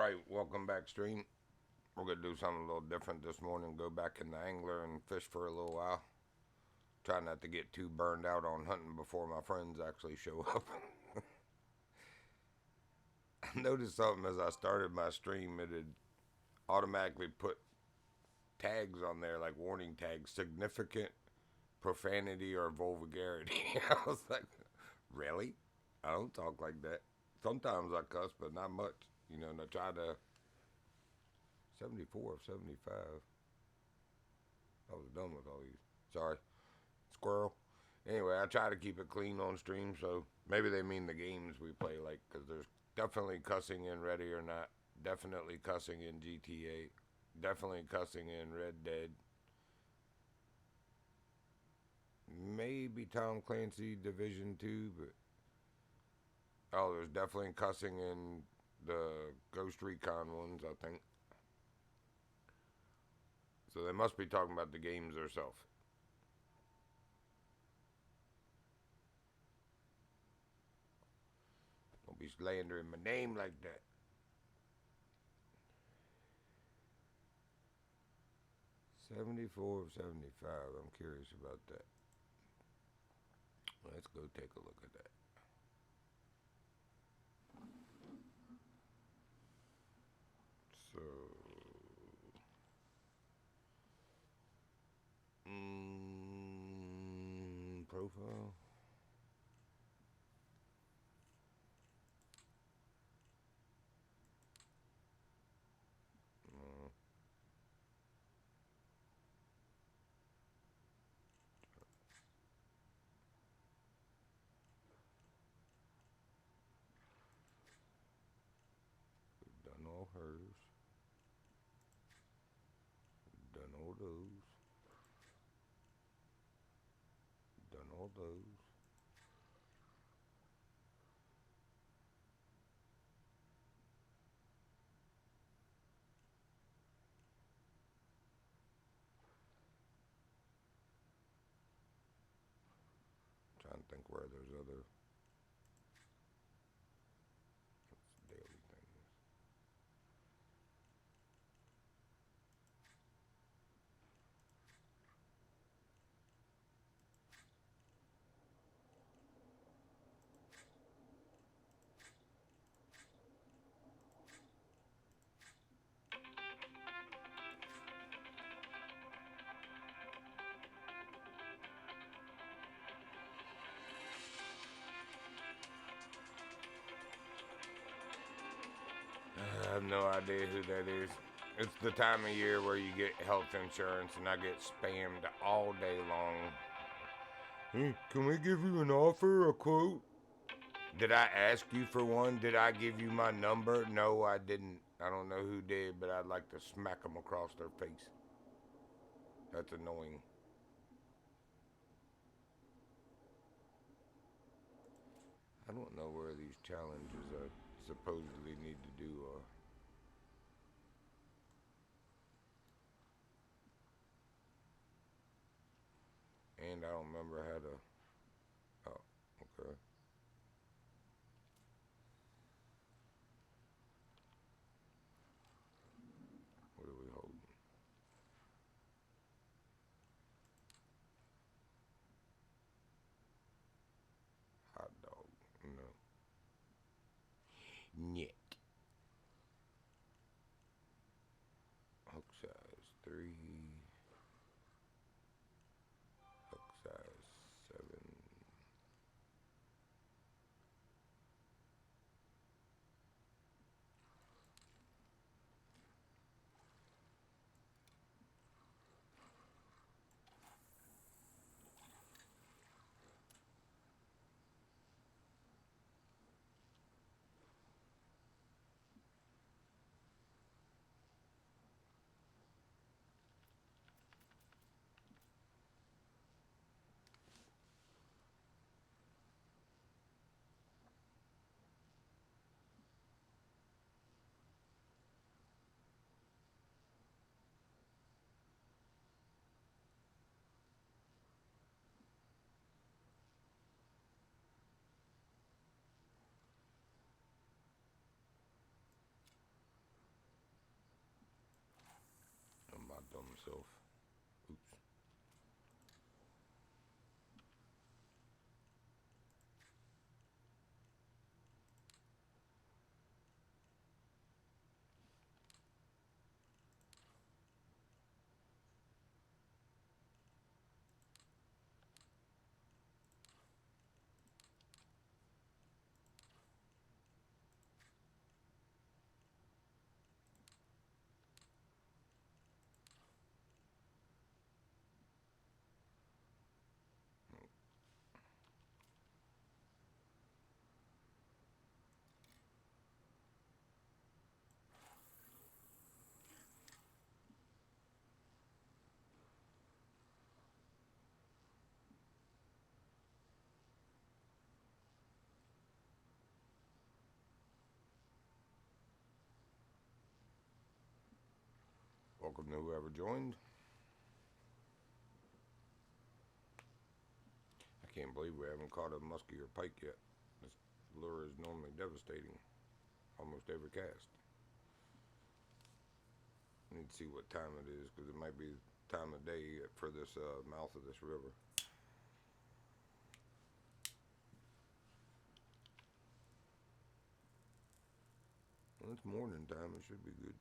Alright, welcome back, stream. We're going to do something a little different this morning. Go back in the angler and fish for a little while. Try not to get too burned out on hunting before my friends actually show up. I noticed something as I started my stream. It had automatically put tags on there, like warning tags, significant profanity or vulgarity. I was like, really? I don't talk like that. Sometimes I cuss, but not much. And I try to 74 of 75. I was done with all these. Sorry. Squirrel. Anyway, I try to keep it clean on stream, so maybe they mean the games we play, like, because there's definitely cussing in Ready or Not, definitely cussing in GTA, definitely cussing in Red Dead, maybe Tom Clancy Division 2, but, oh, there's definitely cussing in the Ghost Recon ones, I think. So they must be talking about the games themselves. Don't be slandering my name like that. $74 of 75. I'm curious about that. Let's go take a look at that. So, profile. We've done all hers. We've done all those. Done all those. Trying to think where there's other daily things. I have no idea who that is. It's the time of year where you get health insurance, and I get spammed all day long. Hey, can we give you an offer, a quote? Did I ask you for one? Did I give you my number? No, I didn't. I don't know who did, but I'd like to smack them across their face. That's annoying. I don't know where these challenges I supposedly need to do are. And I don't remember how to. Oh, okay. What are we holding? Hot dog. No. Nyet. Hook size 3. Hook size 7. myself. Oops. Welcome to whoever joined. I can't believe we haven't caught a muskie or pike yet. This lure is normally devastating almost every cast. I need to see what time it is because it might be time of day for this mouth of this river. Well, it's morning time. It should be good.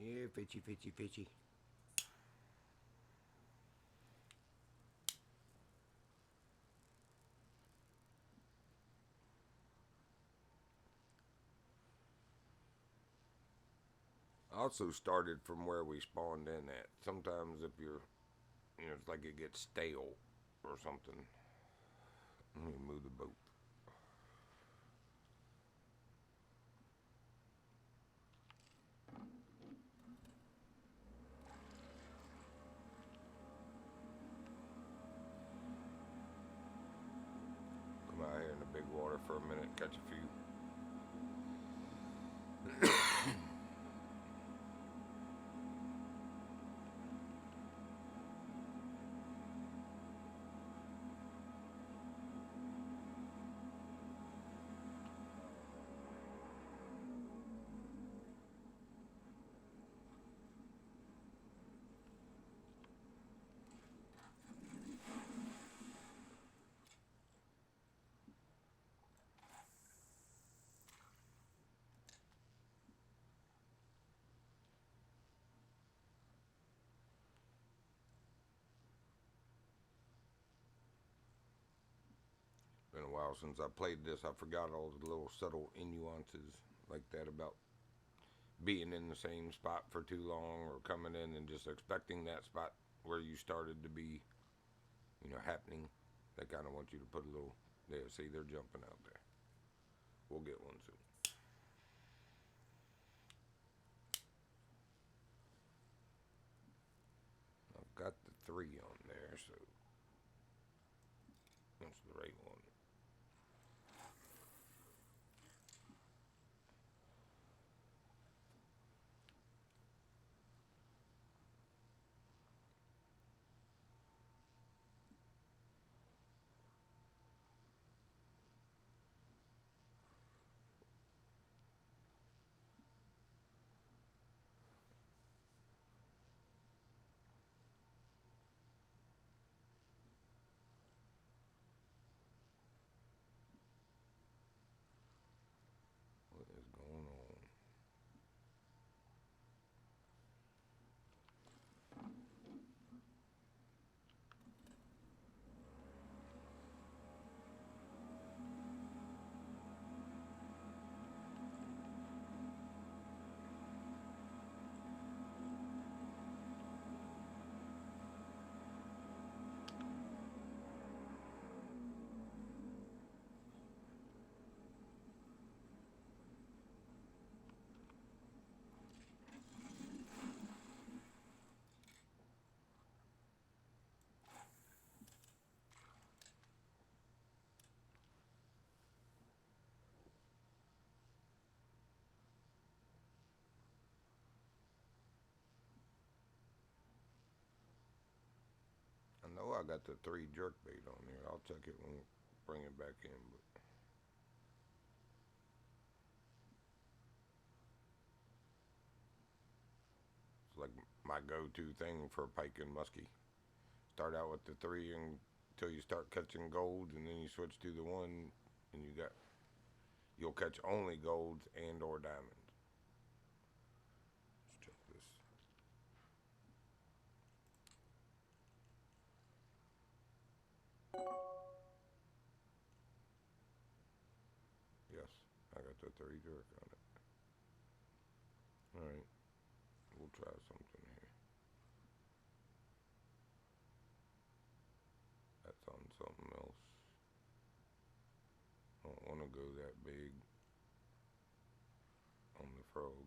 Yeah, fishy, fishy, fishy. I also started from where we spawned in at. Sometimes if you're, it's like it gets stale or something. Let me move the boat. Come out here in the big water for a minute, catch a few. Been a while since I played this. I forgot all the little subtle nuances like that about being in the same spot for too long or coming in and just expecting that spot where you started to be, happening. They kind of want you to put a little, there, see, they're jumping out there. We'll get one soon. I've got the 3 on there, so that's the right one. I got the 3 jerk bait on there. I'll check it when we bring it back in. But it's like my go-to thing for pike and muskie. Start out with the 3 until you start catching golds, and then you switch to the 1, and you'll catch only golds and or diamonds. Let's check this. Yes, I got the 3 jerk on it. Alright, we'll try something here. That's on something else. I don't want to go that big on the frog.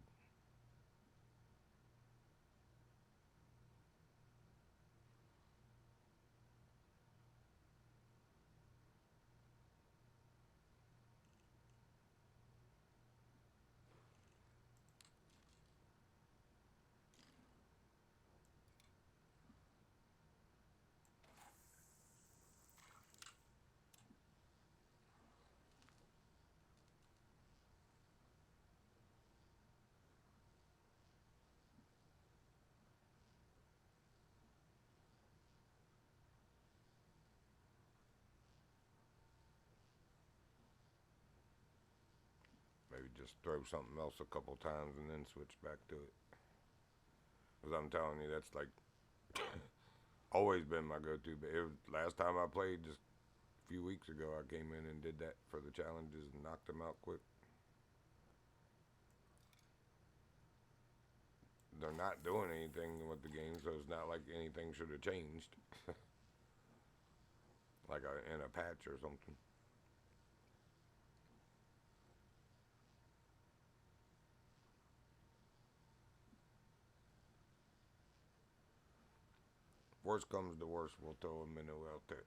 Maybe just throw something else a couple times and then switch back to it. Because I'm telling you, that's like always been my go-to. But last time I played, just a few weeks ago, I came in and did that for the challenges and knocked them out quick. They're not doing anything with the game, so it's not like anything should have changed. Like in a patch or something. Worst comes to worst, we'll throw a minnow out there.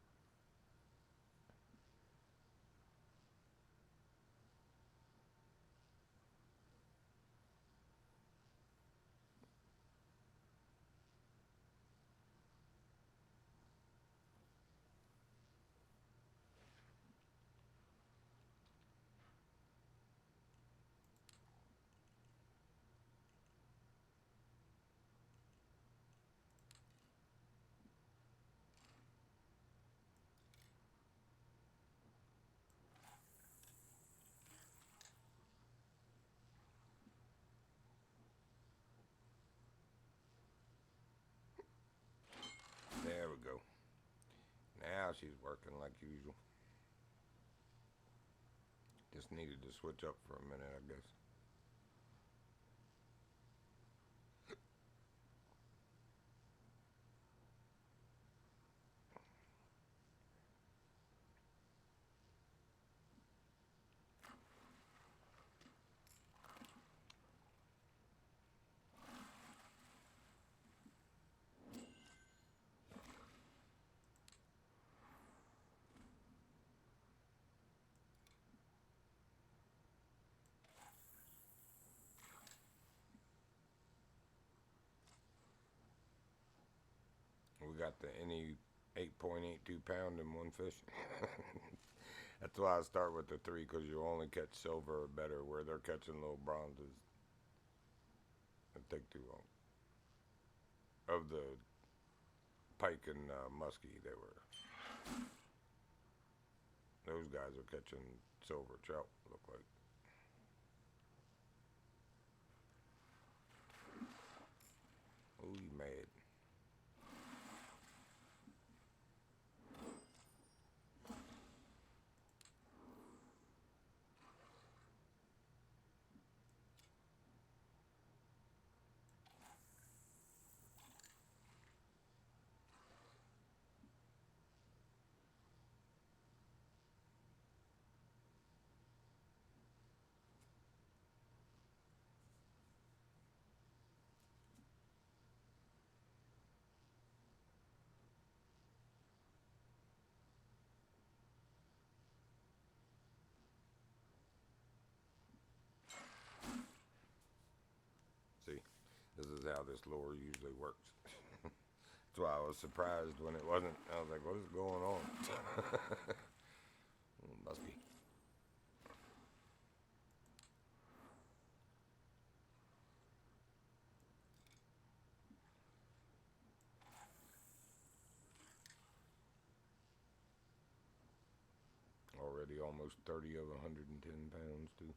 There we go. Now she's working like usual. Just needed to switch up for a minute, I guess. We got the any 8.82 pound in one fish. That's why I start with the 3, because you only catch silver or better, where they're catching little bronzes. It take too long. Of the pike and muskie, those guys are catching silver trout, look like. Oh, you mad. See, this is how this lure usually works. That's why I was surprised when it wasn't. I was like, what is going on? Must be. Already almost 30 of 110 pounds, too.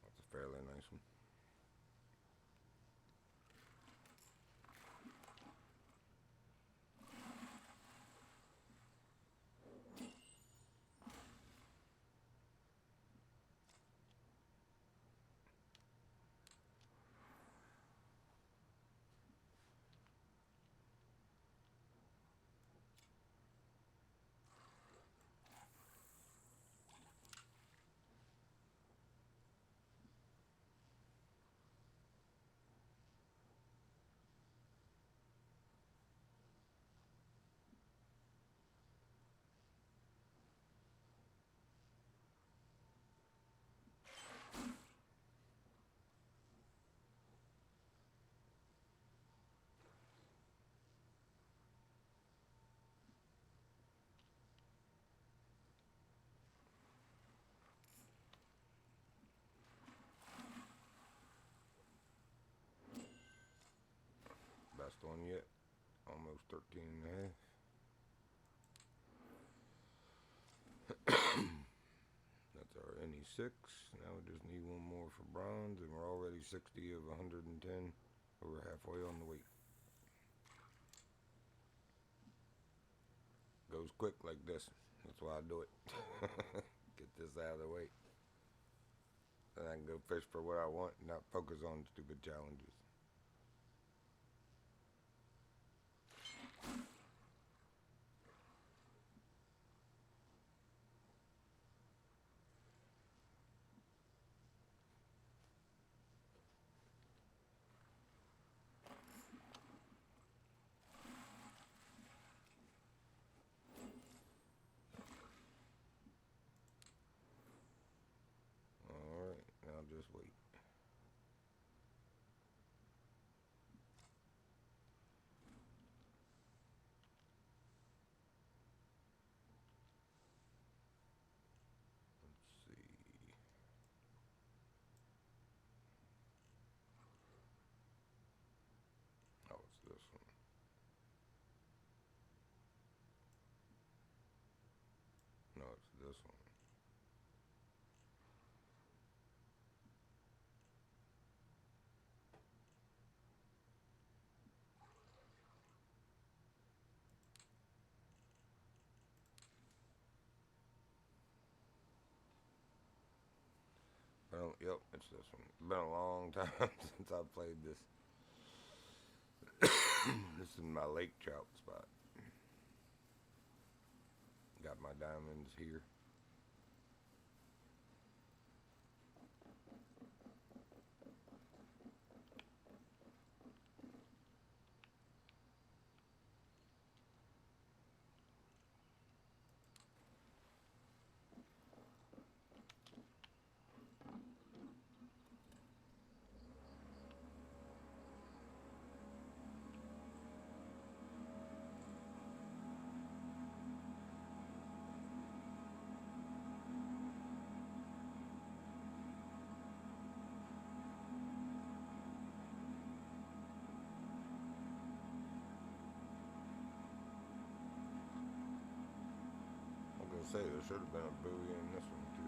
That's a fairly nice one. Best one yet. Almost 13 and a half. That's our NE6. Now we just need one more for bronze, and we're already 60 of 110. We're halfway on the weight. Goes quick like this. That's why I do it. Get this out of the way. Then I can go fish for what I want and not focus on stupid challenges. Alright, now just wait. Let's see. Oh, it's this one. No, it's this one. Yep, it's this one. It's been a long time since I played this. This is my lake trout spot. Got my diamonds here. say there should have been a buoy in this one too.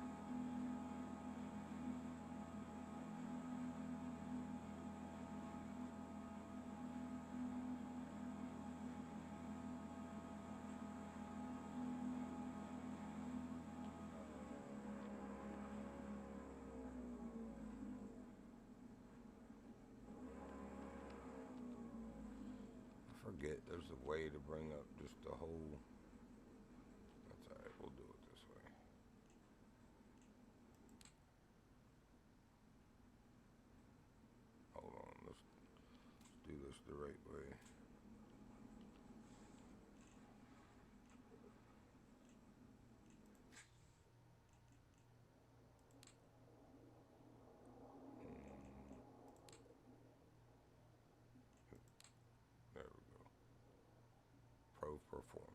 I forget there's a way to bring up just the whole. That's alright, we'll do it this way. Hold on, let's do this the right way. There we go. Pro performance.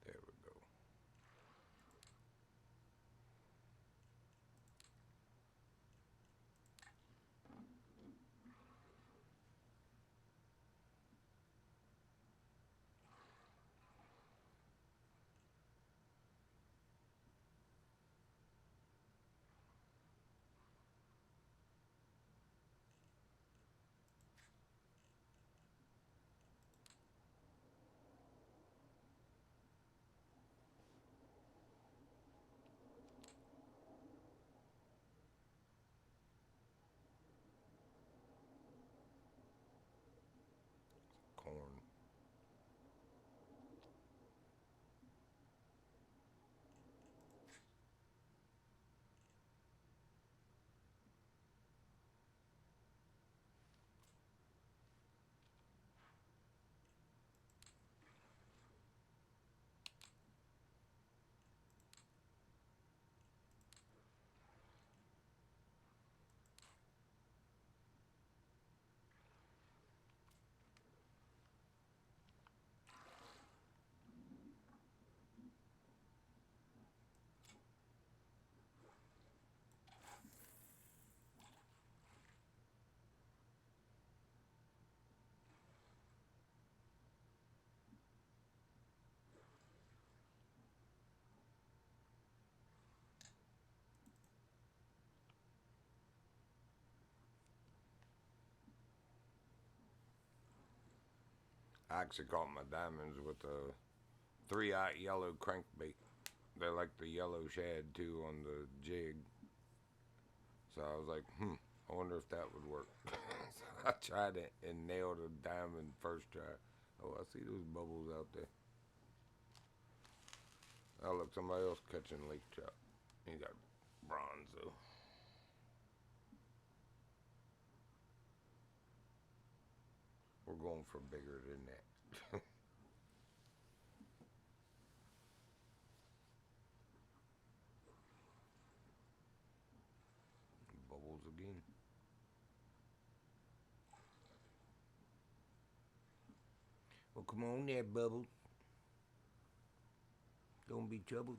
There we go. Corn. I actually caught my diamonds with a 3-aught yellow crankbait. They're like the yellow shad too on the jig. So I was like, I wonder if that would work. So I tried it and nailed a diamond first try. Oh, I see those bubbles out there. Oh, look, somebody else catching lake trout. He got bronze though. We're going for bigger than that. Bubbles again. Well, come on there, Bubbles. Don't be troubled.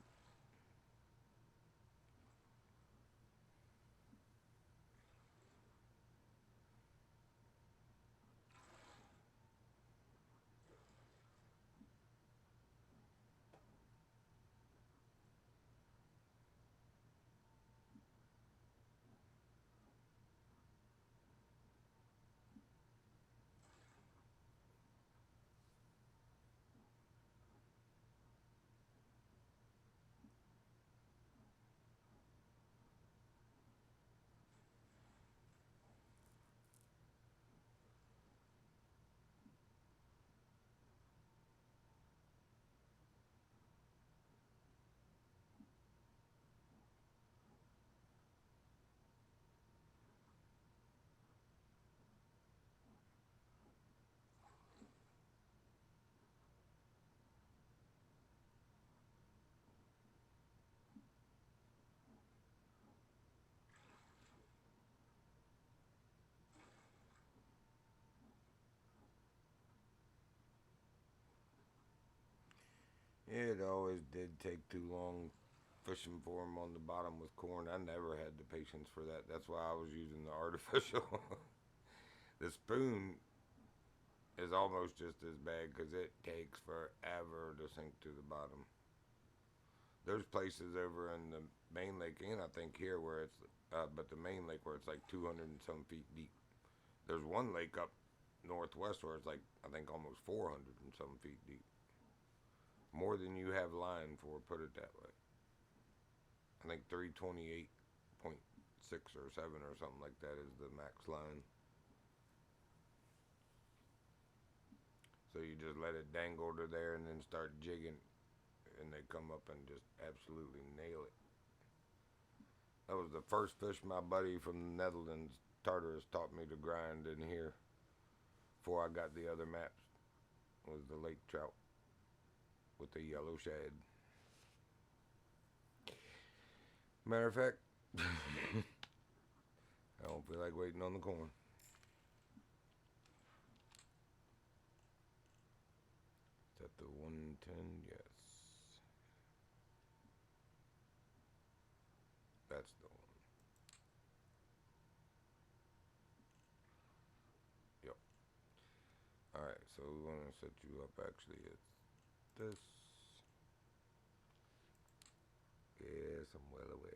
It always did take too long fishing for them on the bottom with corn. I never had the patience for that. That's why I was using the artificial. The spoon is almost just as bad because it takes forever to sink to the bottom. There's places over in the main lake, and I think here where it's, but the main lake where it's like 200 and some feet deep. There's one lake up northwest where it's like, I think almost 400 and some feet deep. More than you have line for, put it that way. I think 328.6 or 7 or something like that is the max line. So you just let it dangle to there and then start jigging, and they come up and just absolutely nail it. That was the first fish my buddy from the Netherlands, Tartarus, taught me to grind in here before I got the other maps. Was the lake trout with the yellow shad. Matter of fact, I don't feel like waiting on the corn. Is that the 110? Yes. That's the one. Yep. Alright, so we want to set you up actually. It's this. Yes, I'm well aware.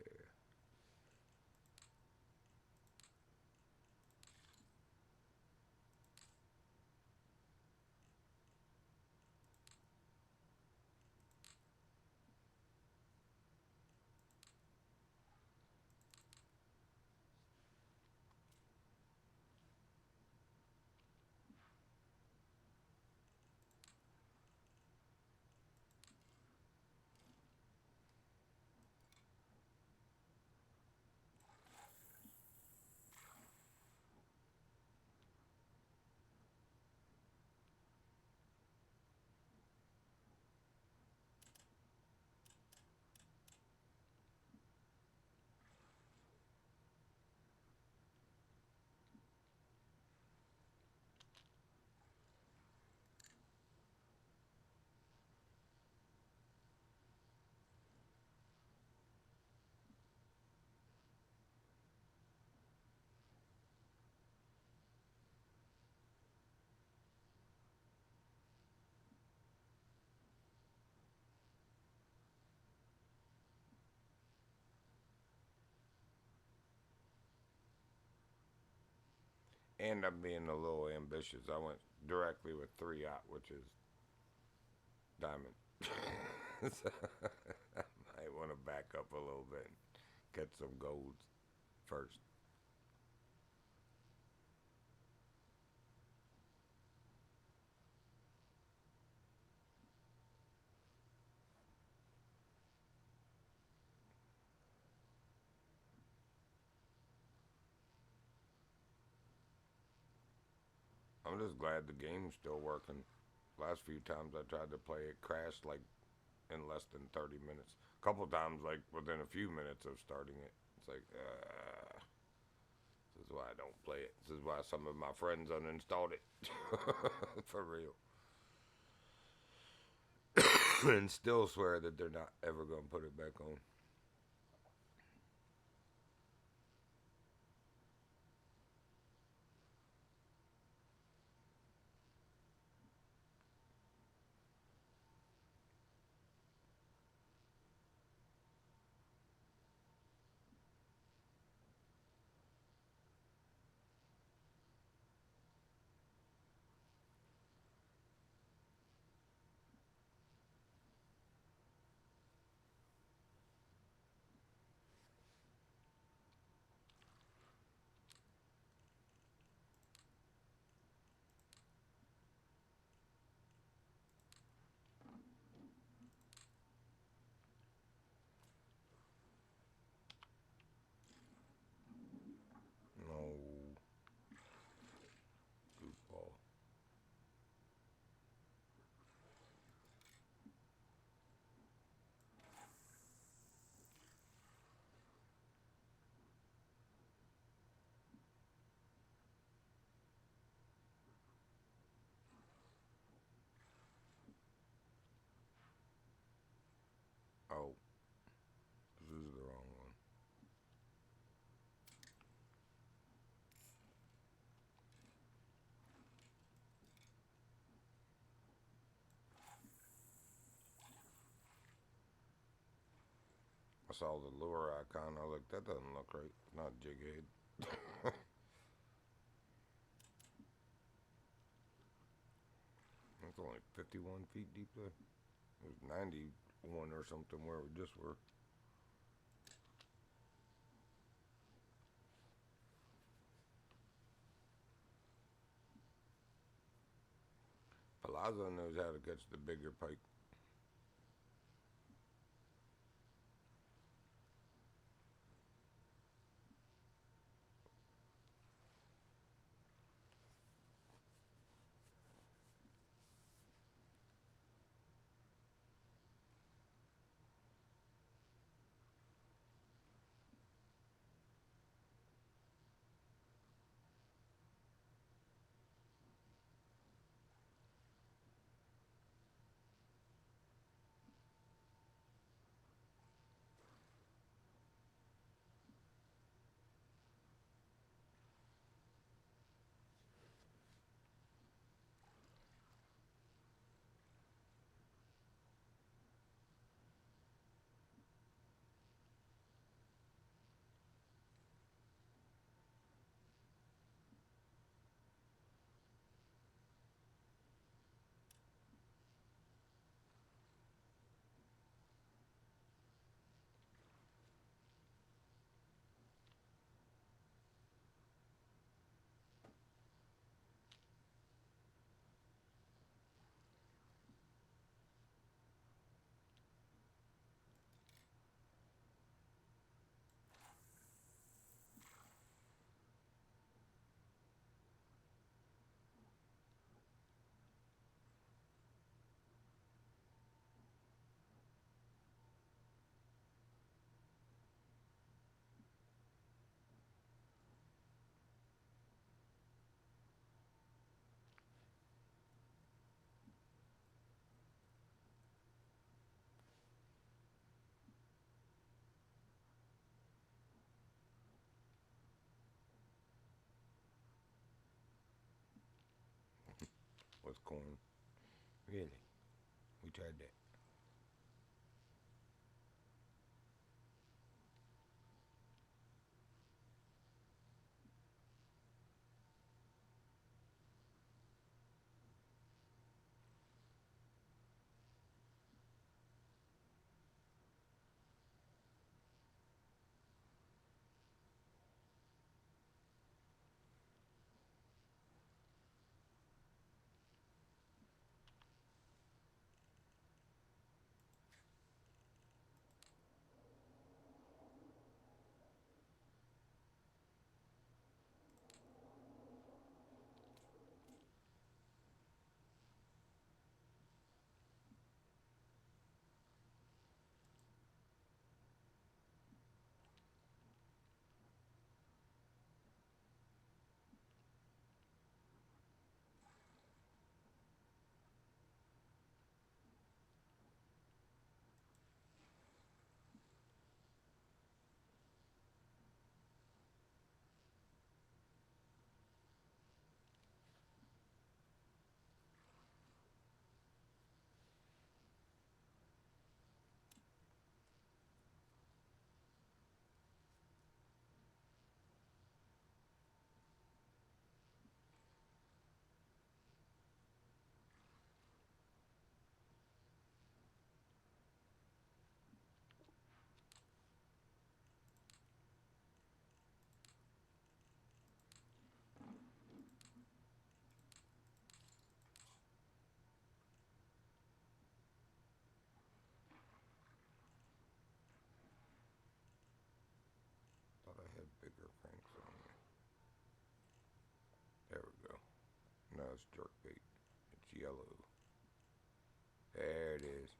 And I'm being a little ambitious. I went directly with 3-aught, which is diamond. So I might want to back up a little bit and get some golds first. I'm just glad the game's still working. Last few times I tried to play it, crashed like in less than 30 minutes. A couple times, like within a few minutes of starting it. It's like, this is why I don't play it. This is why some of my friends uninstalled it. For real. And still swear that they're not ever going to put it back on. I saw the lure icon. I was like, that doesn't look right. It's not a jig head. It's only 51 feet deep there. It was 91 or something where we just were. Palazzo knows how to catch the bigger pike. With corn. Really? We tried that. Thought I had bigger cranks on there. There we go. No, it's jerkbait. It's yellow. There it is.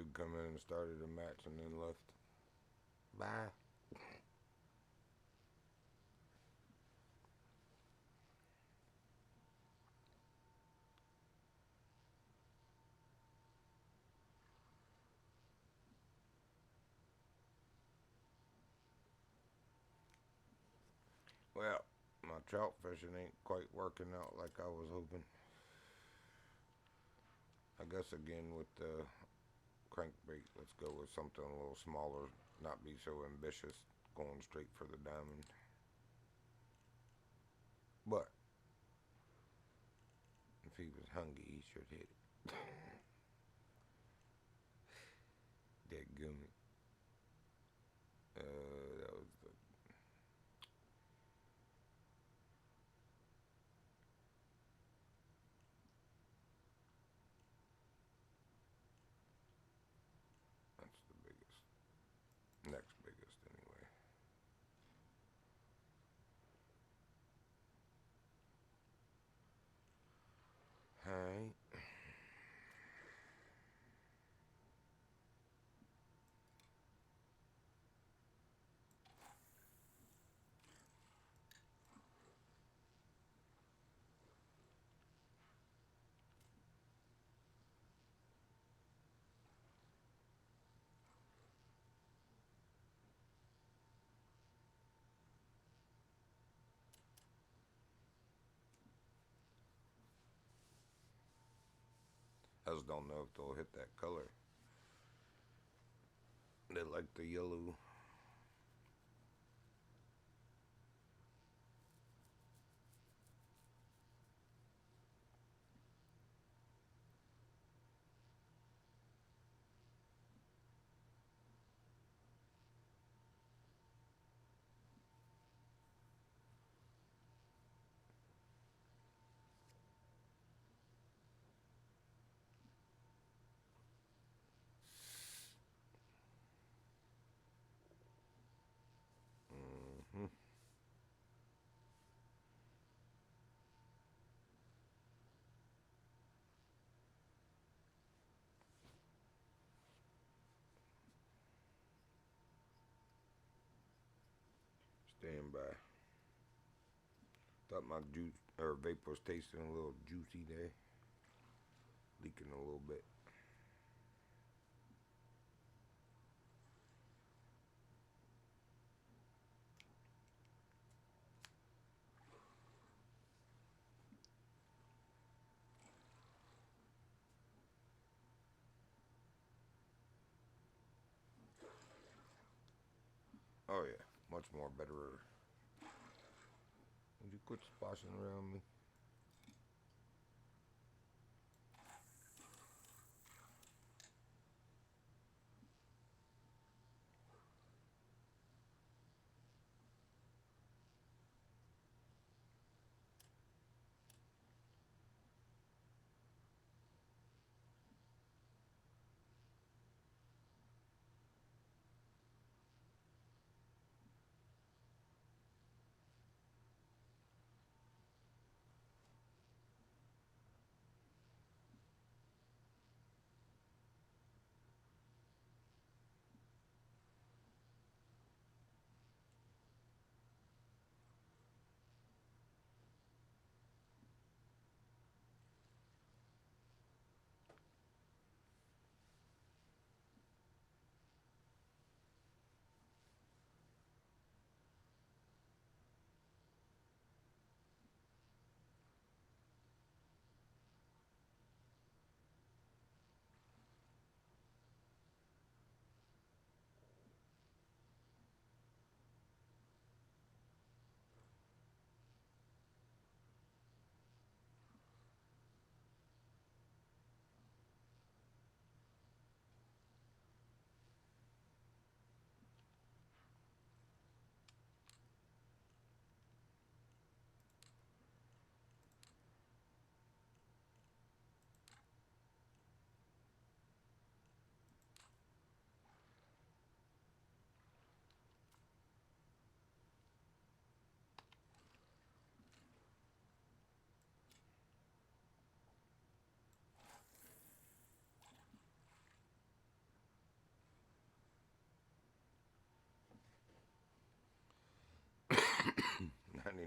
dude come in and started a match and then left. Bye. Well, my trout fishing ain't quite working out like I was hoping. I guess again with the crankbait, let's go with something a little smaller, not be so ambitious, going straight for the diamond. But if he was hungry, he should hit it. Dead gummy. That was the. That's the biggest. Next biggest, anyway. Alright. I just don't know if they'll hit that color. They like the yellow. Mm-hmm. Stand by. Thought my juice or vape was tasting a little juicy there. Leaking a little bit. Oh yeah, much more better. Would you quit splashing around me?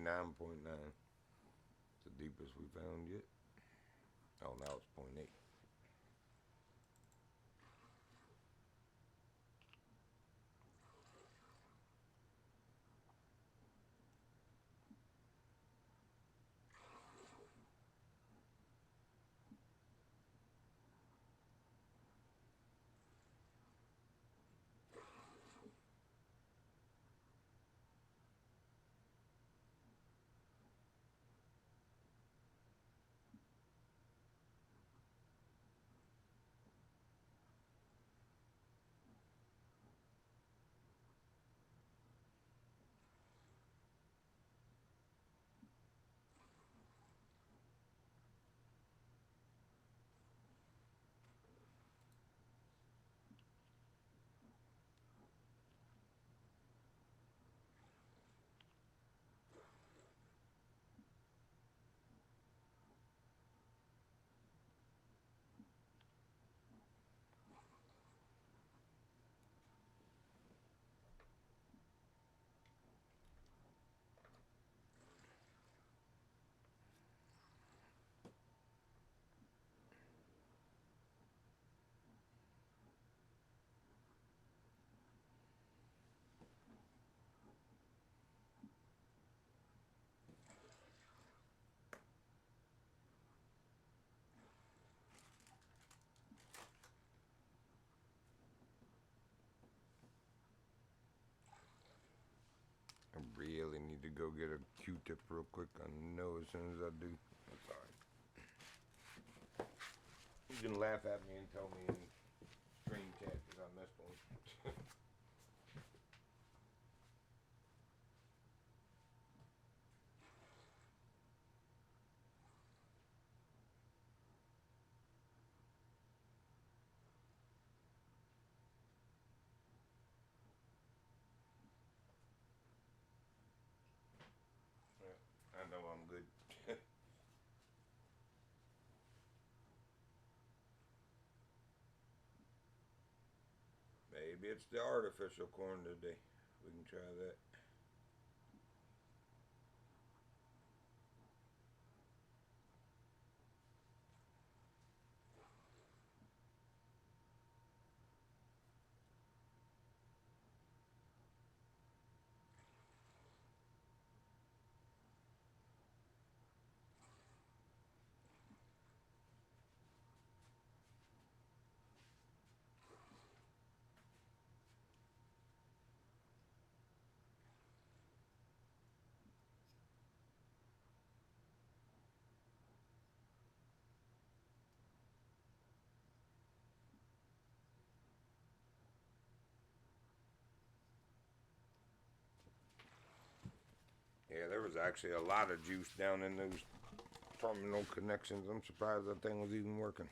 99.9. It's the deepest we found yet. Oh, now it's 0.8. I really need to go get a Q-tip real quick. I know as soon as I do. That's alright. You can laugh at me and tell me in stream chat because I missed one. I know I'm good. Maybe it's the artificial corn today. We can try that. Yeah, there was actually a lot of juice down in those terminal connections. I'm surprised that thing was even working.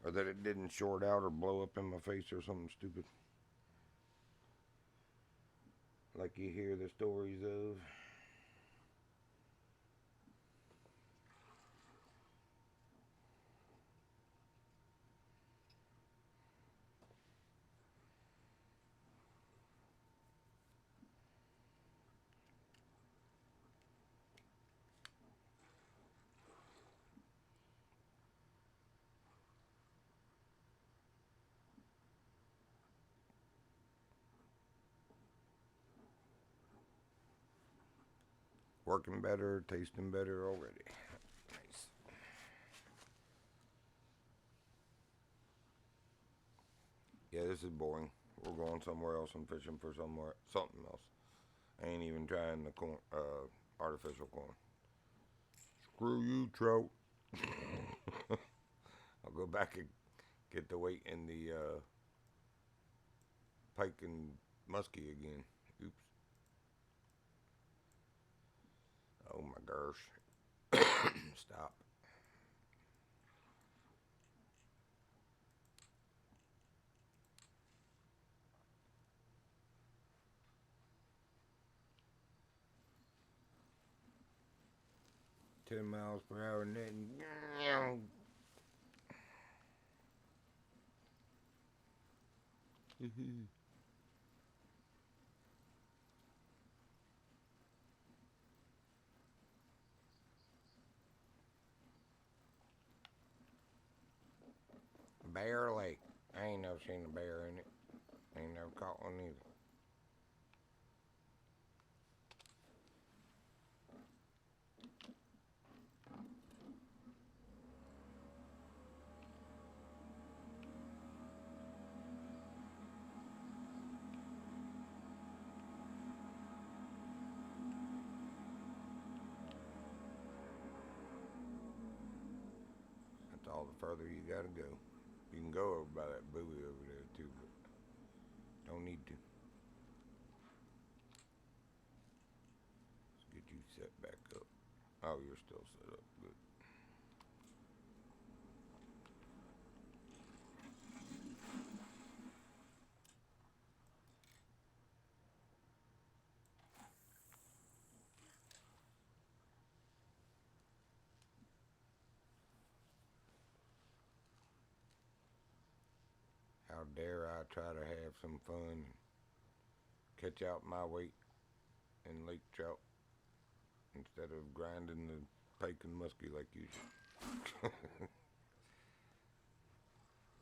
Or that it didn't short out or blow up in my face or something stupid. Like you hear the stories of. Working better, tasting better already. Nice. Yeah, this is boring. We're going somewhere else and fishing for something else. I ain't even trying the corn, artificial corn. Screw you, trout. I'll go back and get the weight in the pike and muskie again. Oops. Oh my gosh. Stop. $10 mph netting. Bear Lake. I ain't never seen a bear in it. Ain't never caught one either. That's all the further you gotta go. You can go over by that buoy over there too, but don't need to. Let's get you set back up. Oh, you're still set up. Good. How dare I try to have some fun and catch out my weight in lake trout instead of grinding the pike and muskie like you should.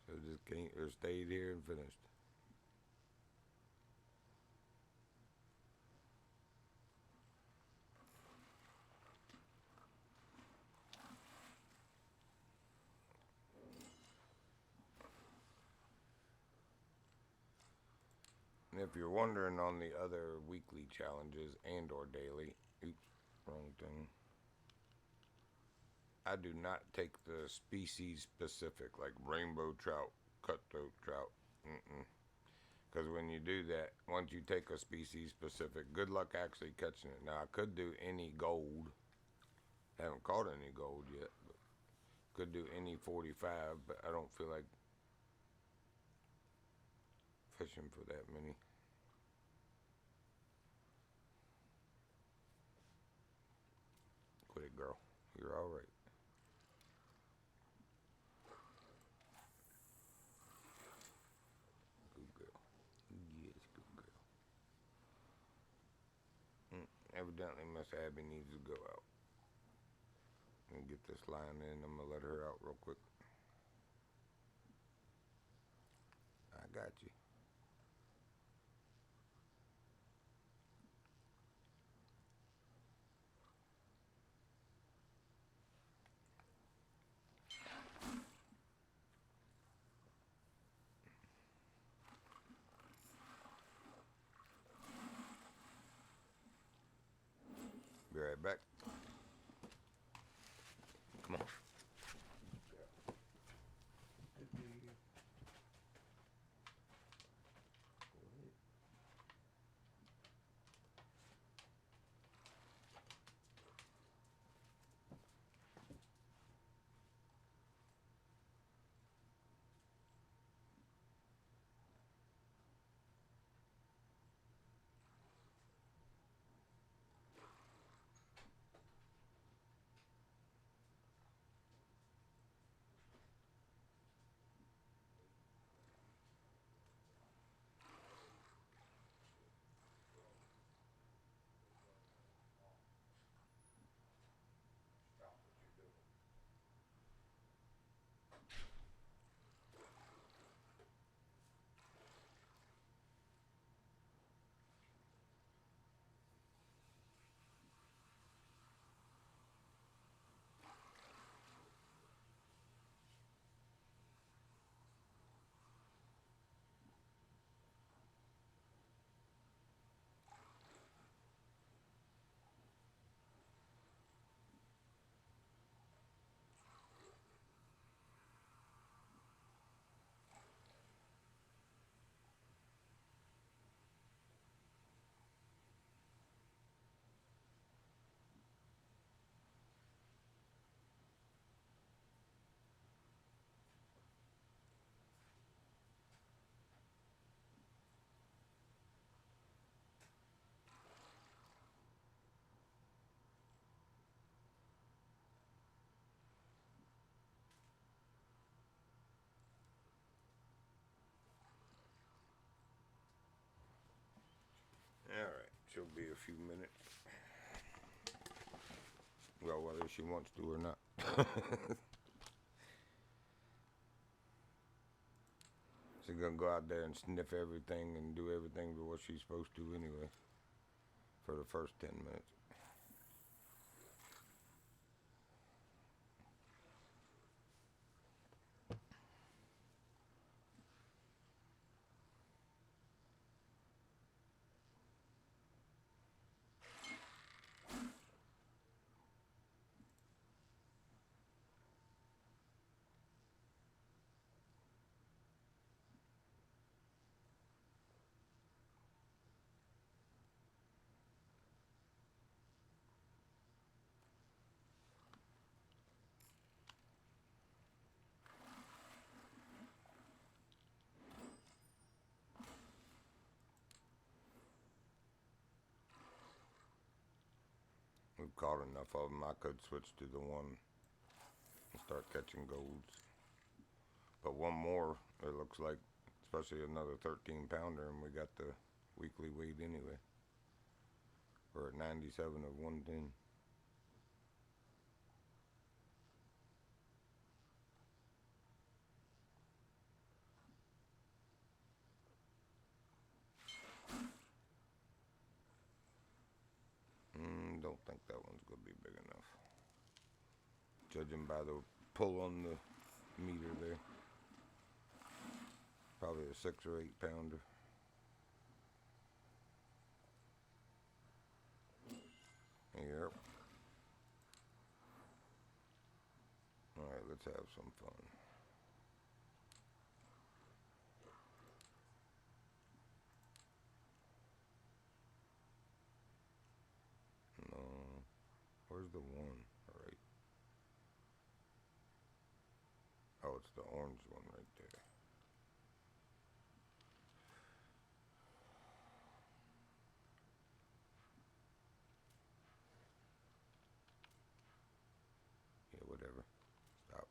So just can't or stayed here and finished. And if you're wondering on the other weekly challenges and or daily, oops, wrong thing. I do not take the species specific like rainbow trout, cutthroat trout. Because when you do that, once you take a species specific, good luck actually catching it. Now I could do any gold. Haven't caught any gold yet, but could do any 45, but I don't feel like fishing for that many. Quit it, girl. You're all right. Good girl. Yes, good girl. Evidently, Miss Abby needs to go out and get this line in. I'm gonna let her out real quick. I got you. Be right back. Come on. Alright, she'll be a few minutes. Well, whether she wants to or not. She's gonna go out there and sniff everything and do everything but what she's supposed to anyway for the first 10 minutes. We've caught enough of them. I could switch to the one and start catching golds. But one more, it looks like, especially another 13 pounder, and we got the weekly weight anyway. We're at 97 of 110. Don't think that one's gonna be big enough. Judging by the pull on the meter there. Probably a 6 or 8 pounder. Yep. Alright, let's have some fun. No. Where's the one? Alright. Oh, it's the orange one right there. Yeah, whatever. Stop.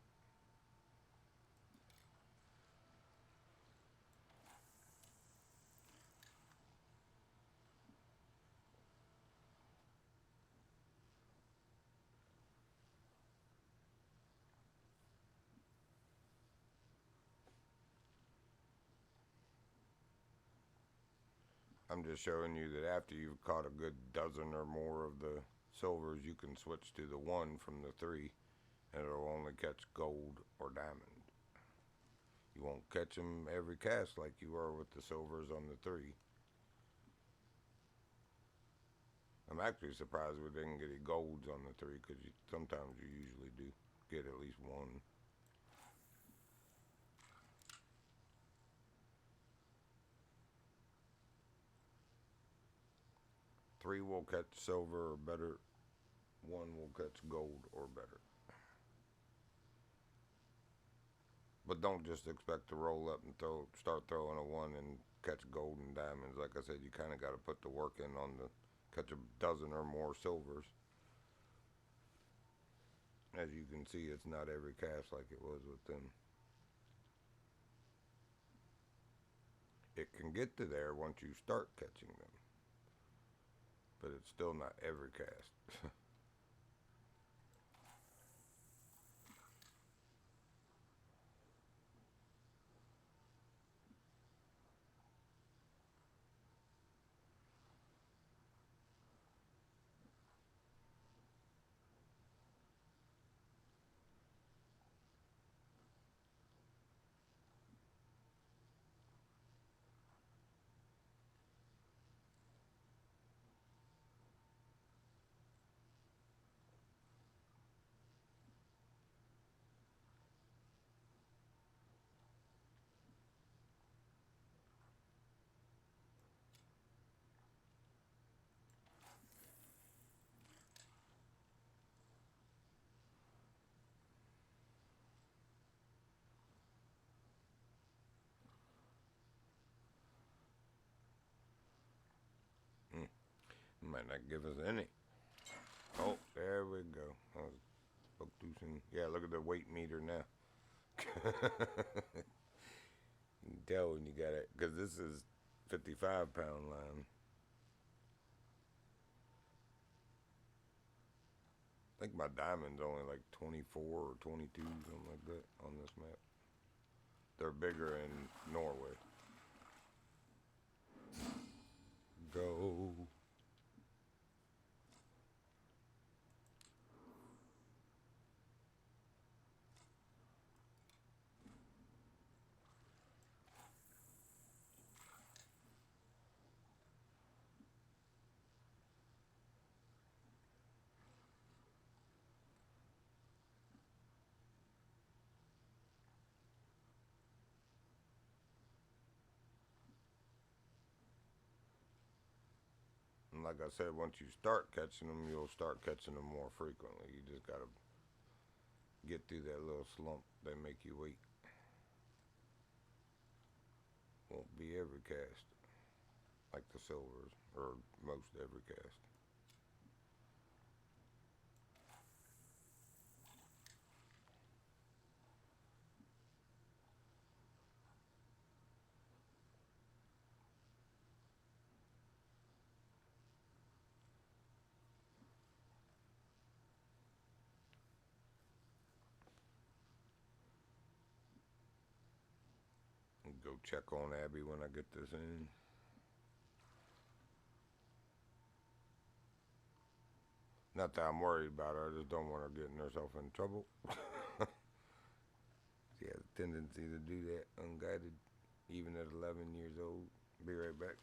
I'm just showing you that after you've caught a good dozen or more of the silvers, you can switch to the one from the 3, and it'll only catch gold or diamond. You won't catch them every cast like you are with the silvers on the 3. I'm actually surprised we didn't get any golds on the 3, because sometimes you usually do get at least one. Three will catch silver or better. One will catch gold or better. But don't just expect to roll up and start throwing a 1 and catch gold and diamonds. Like I said, you kind of got to put the work in on the catch a dozen or more silvers. As you can see, it's not every cast like it was with them. It can get to there once you start catching them, but it's still not every cast. Might not give us any. Oh, there we go. I spoke too soon. Yeah, look at the weight meter now. You can tell when you got it, because this is 55-pound line. I think my diamond's only like 24 or 22, something like that on this map. They're bigger in Norway. Go. And like I said, once you start catching them, you'll start catching them more frequently. You just gotta get through that little slump they make you wait. Won't be every cast like the silvers, or most every cast. Go check on Abby when I get this in. Not that I'm worried about her, I just don't want her getting herself in trouble. She has a tendency to do that unguided, even at 11 years old. Be right back.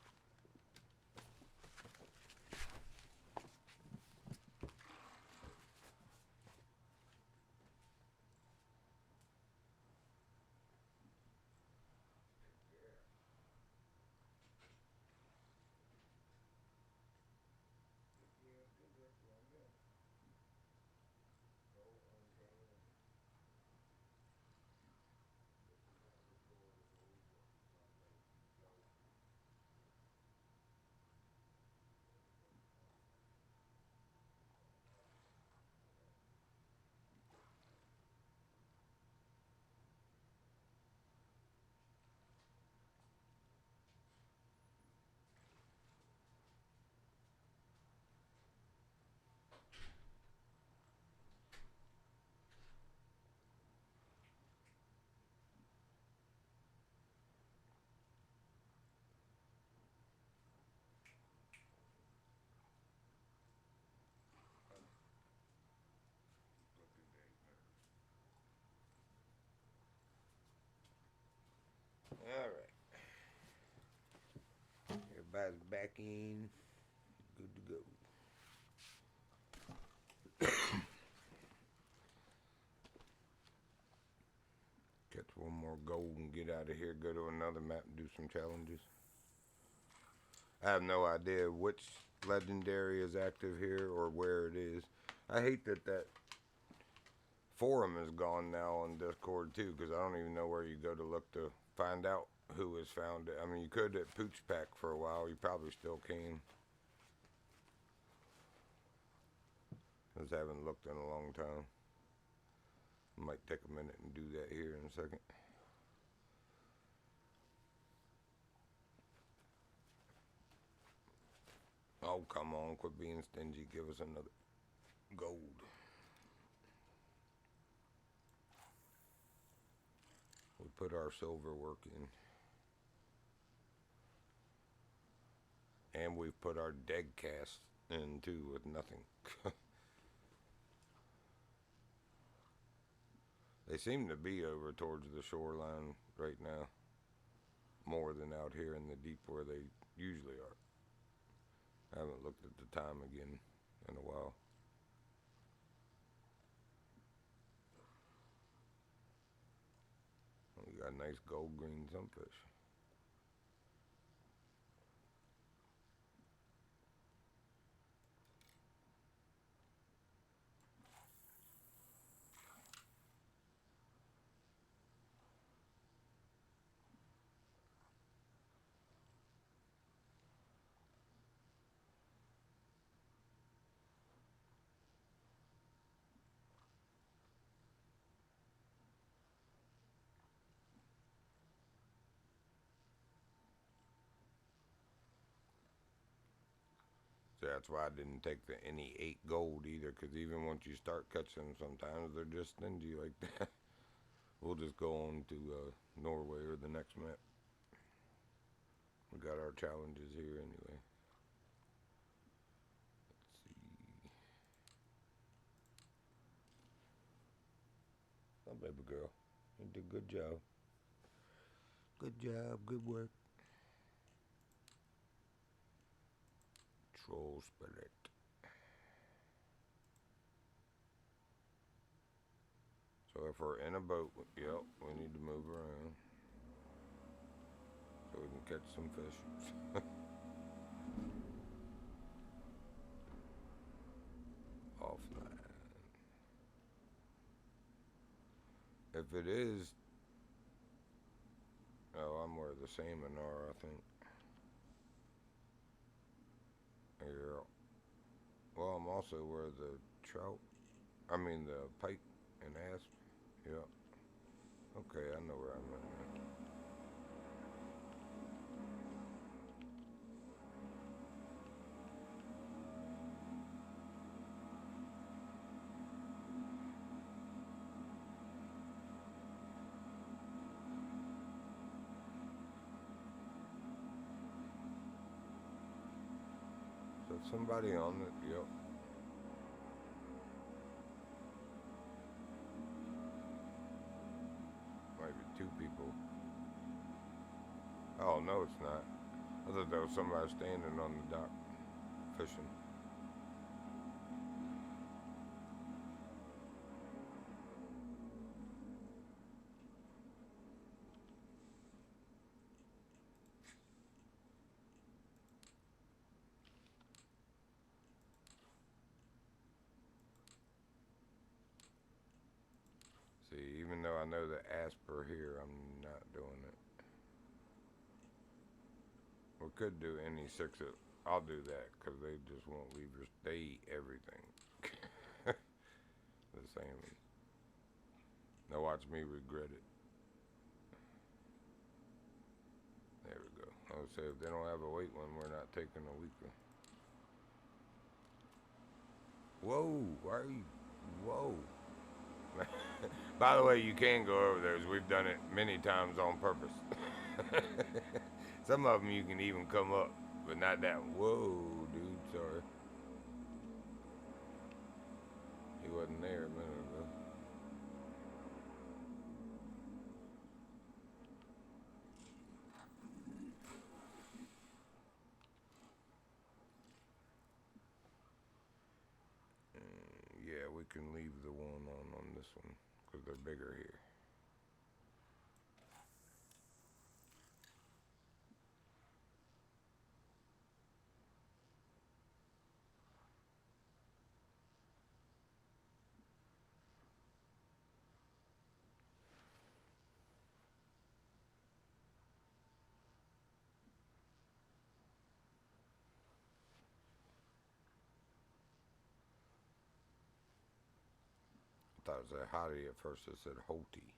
Alright. Everybody's back in. Good to go. Catch one more gold and get out of here. Go to another map and do some challenges. I have no idea which legendary is active here or where it is. I hate that forum is gone now on Discord too, because I don't even know where you go to look to find out who has found it. I mean, you could at Pooch Pack for a while. You probably still can. I just haven't looked in a long time. Might take a minute and do that here in a second. Oh, come on. Quit being stingy. Give us another gold. We put our silver work in. And we've put our dead cast in too with nothing. They seem to be over towards the shoreline right now. More than out here in the deep where they usually are. I haven't looked at the time again in a while. We got nice gold green sunfish. So that's why I didn't take any 8 gold either, because even once you start catching them, sometimes they're just stingy like that. We'll just go on to Norway or the next map. We got our challenges here anyway. Let's see. Oh, baby girl. You did a good job. Good job. Good work. Troll spirit. So if we're in a boat, yep, we need to move around so we can catch some fish. Offline. If it is, oh, I'm where the salmon are, I think. Yeah. Well, I'm also where the trout, the pike and asp. Yep. Okay, I know where I'm at now. So somebody on it, yep. Maybe two people. Oh, no, it's not. I thought there was somebody standing on the dock fishing. See, even though I know the asp are here, I'm not doing it. We could do any six of. I'll do that because they just won't leave us. They eat everything. The salmon. Now watch me regret it. There we go. I would say if they don't have a weight one, we're not taking a weekly. Whoa, why are you? Whoa. By the way, you can go over those. We've done it many times on purpose. Some of them you can even come up, but not that. Whoa, dude, sorry. He wasn't there a minute ago. Yeah, we can leave the one on this one because they're bigger here. I thought it said Hottie at first. It said Hoti.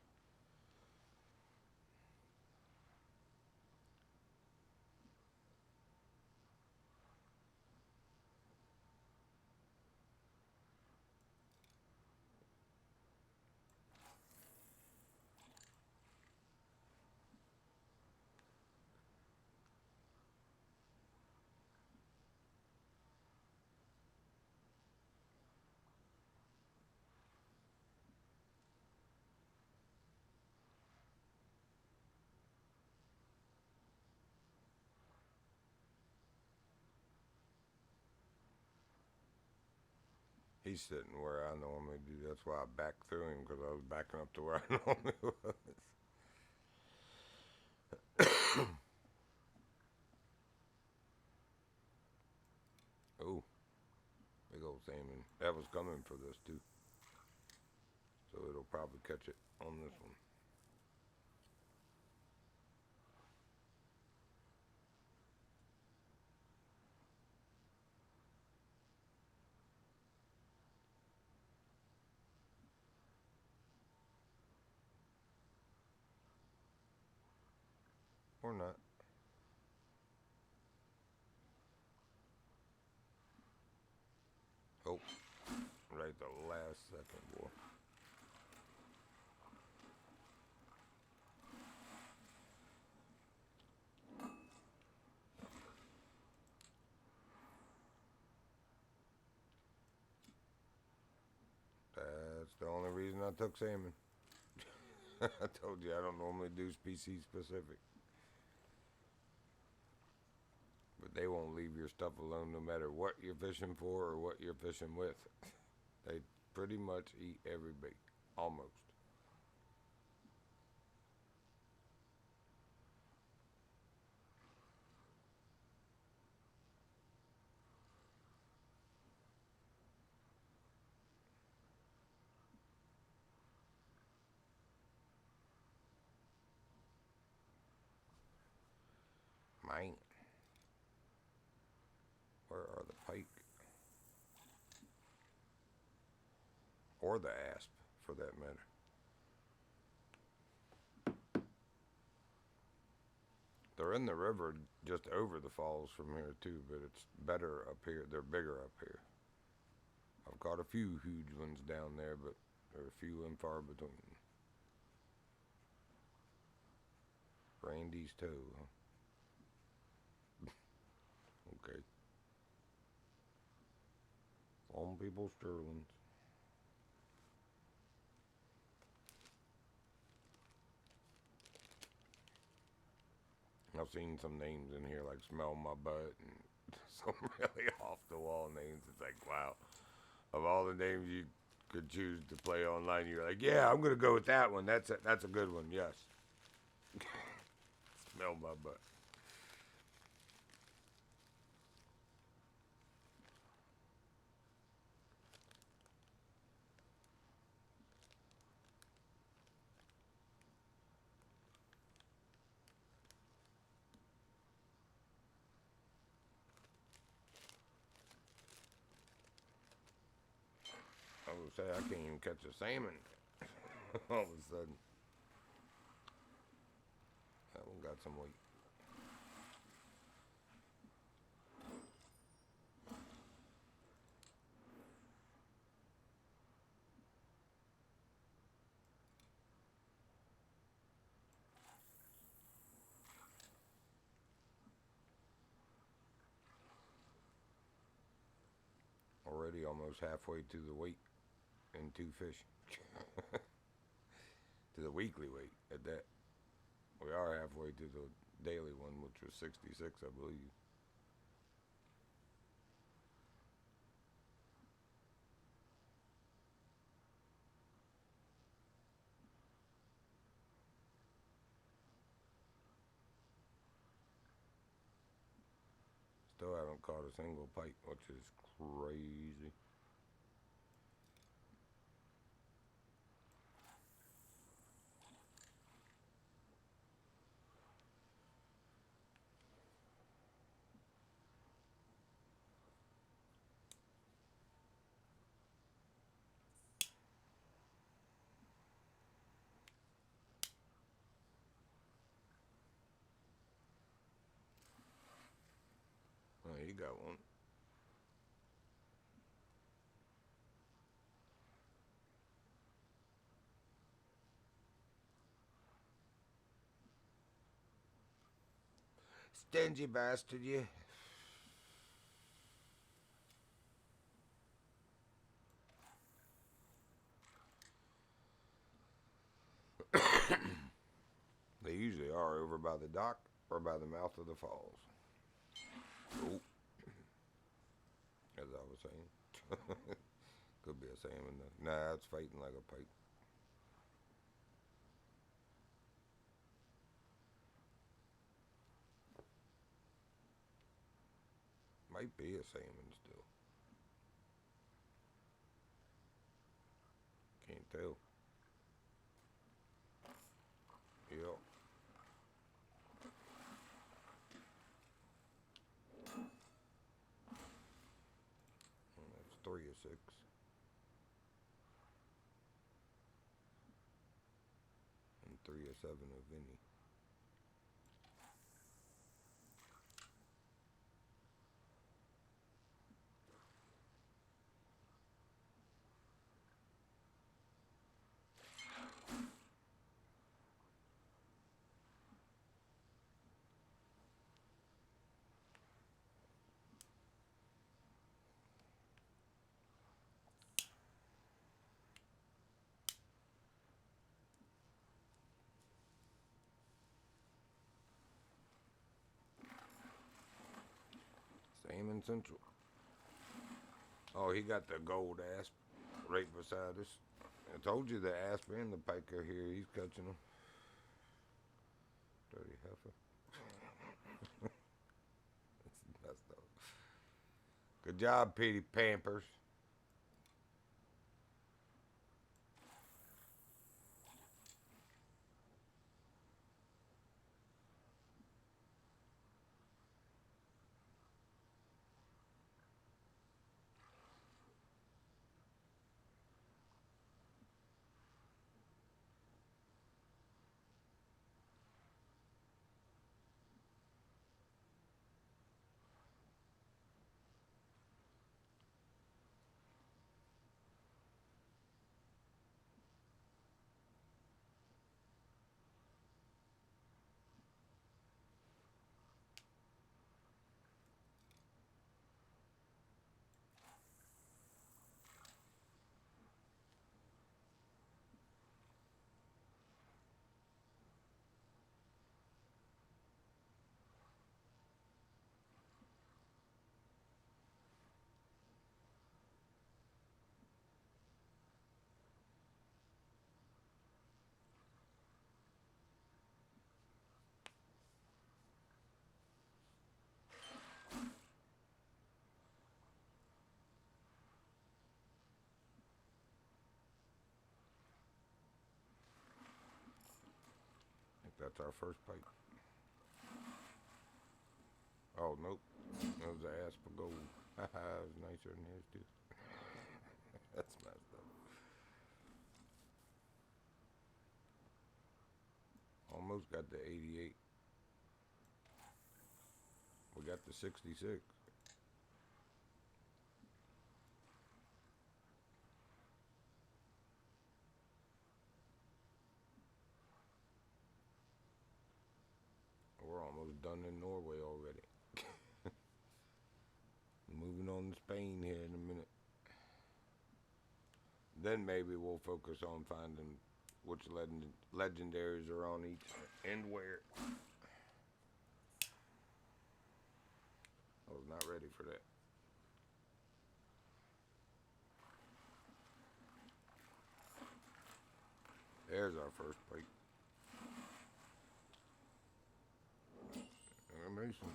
He's sitting where I normally do. That's why I backed through him because I was backing up to where I normally was. Oh, big old salmon. That was coming for this too. So it'll probably catch it on this one. Or not. Oh, right the last second, boy. That's the only reason I took salmon. I told you I don't normally do species specific. But they won't leave your stuff alone no matter what you're fishing for or what you're fishing with. They pretty much eat every bait. Almost. Man. Where are the pike? Or the asp, for that matter. They're in the river just over the falls from here too, but it's better up here. They're bigger up here. I've caught a few huge ones down there, but they're few and far between. Randy's toe, huh? Okay. Some people sterlings. I've seen some names in here like Smell My Butt and some really off the wall names. It's like, wow. Of all the names you could choose to play online, you're like, yeah, I'm gonna go with that one. That's a good one, yes. Smell My Butt. I was gonna say I can't even catch a salmon. All of a sudden, that one got some weight. Already almost halfway to the weight in 2 fish. To the weekly weight at that. We are halfway to the daily one, which was 66, I believe. Still haven't caught a single pike, which is crazy. Oh, you got one. Stingy bastard, you. They usually are over by the dock or by the mouth of the falls. Oh, as I was saying. Could be a salmon though. Nah, it's fighting like a pike. Might be a salmon still. Can't tell. Yep. That's 3 of 6. And 3 of 7 of Vinny. Salmon Central. Oh, he got the gold asp right beside us. I told you the asp and the pike are here. He's catching them. Dirty heifer. That's messed up. Good job, Petey Pampers. I think that's our first pike. Oh, nope. That was an asp of gold. Haha, it was nicer than his, too. That's messed up. Almost got the 88. We got the 66. We're almost done in Norway already. Moving on to Spain here in a minute. Then maybe we'll focus on finding which legendaries are on each and where. I was not ready for that. There's our first pike. Animation.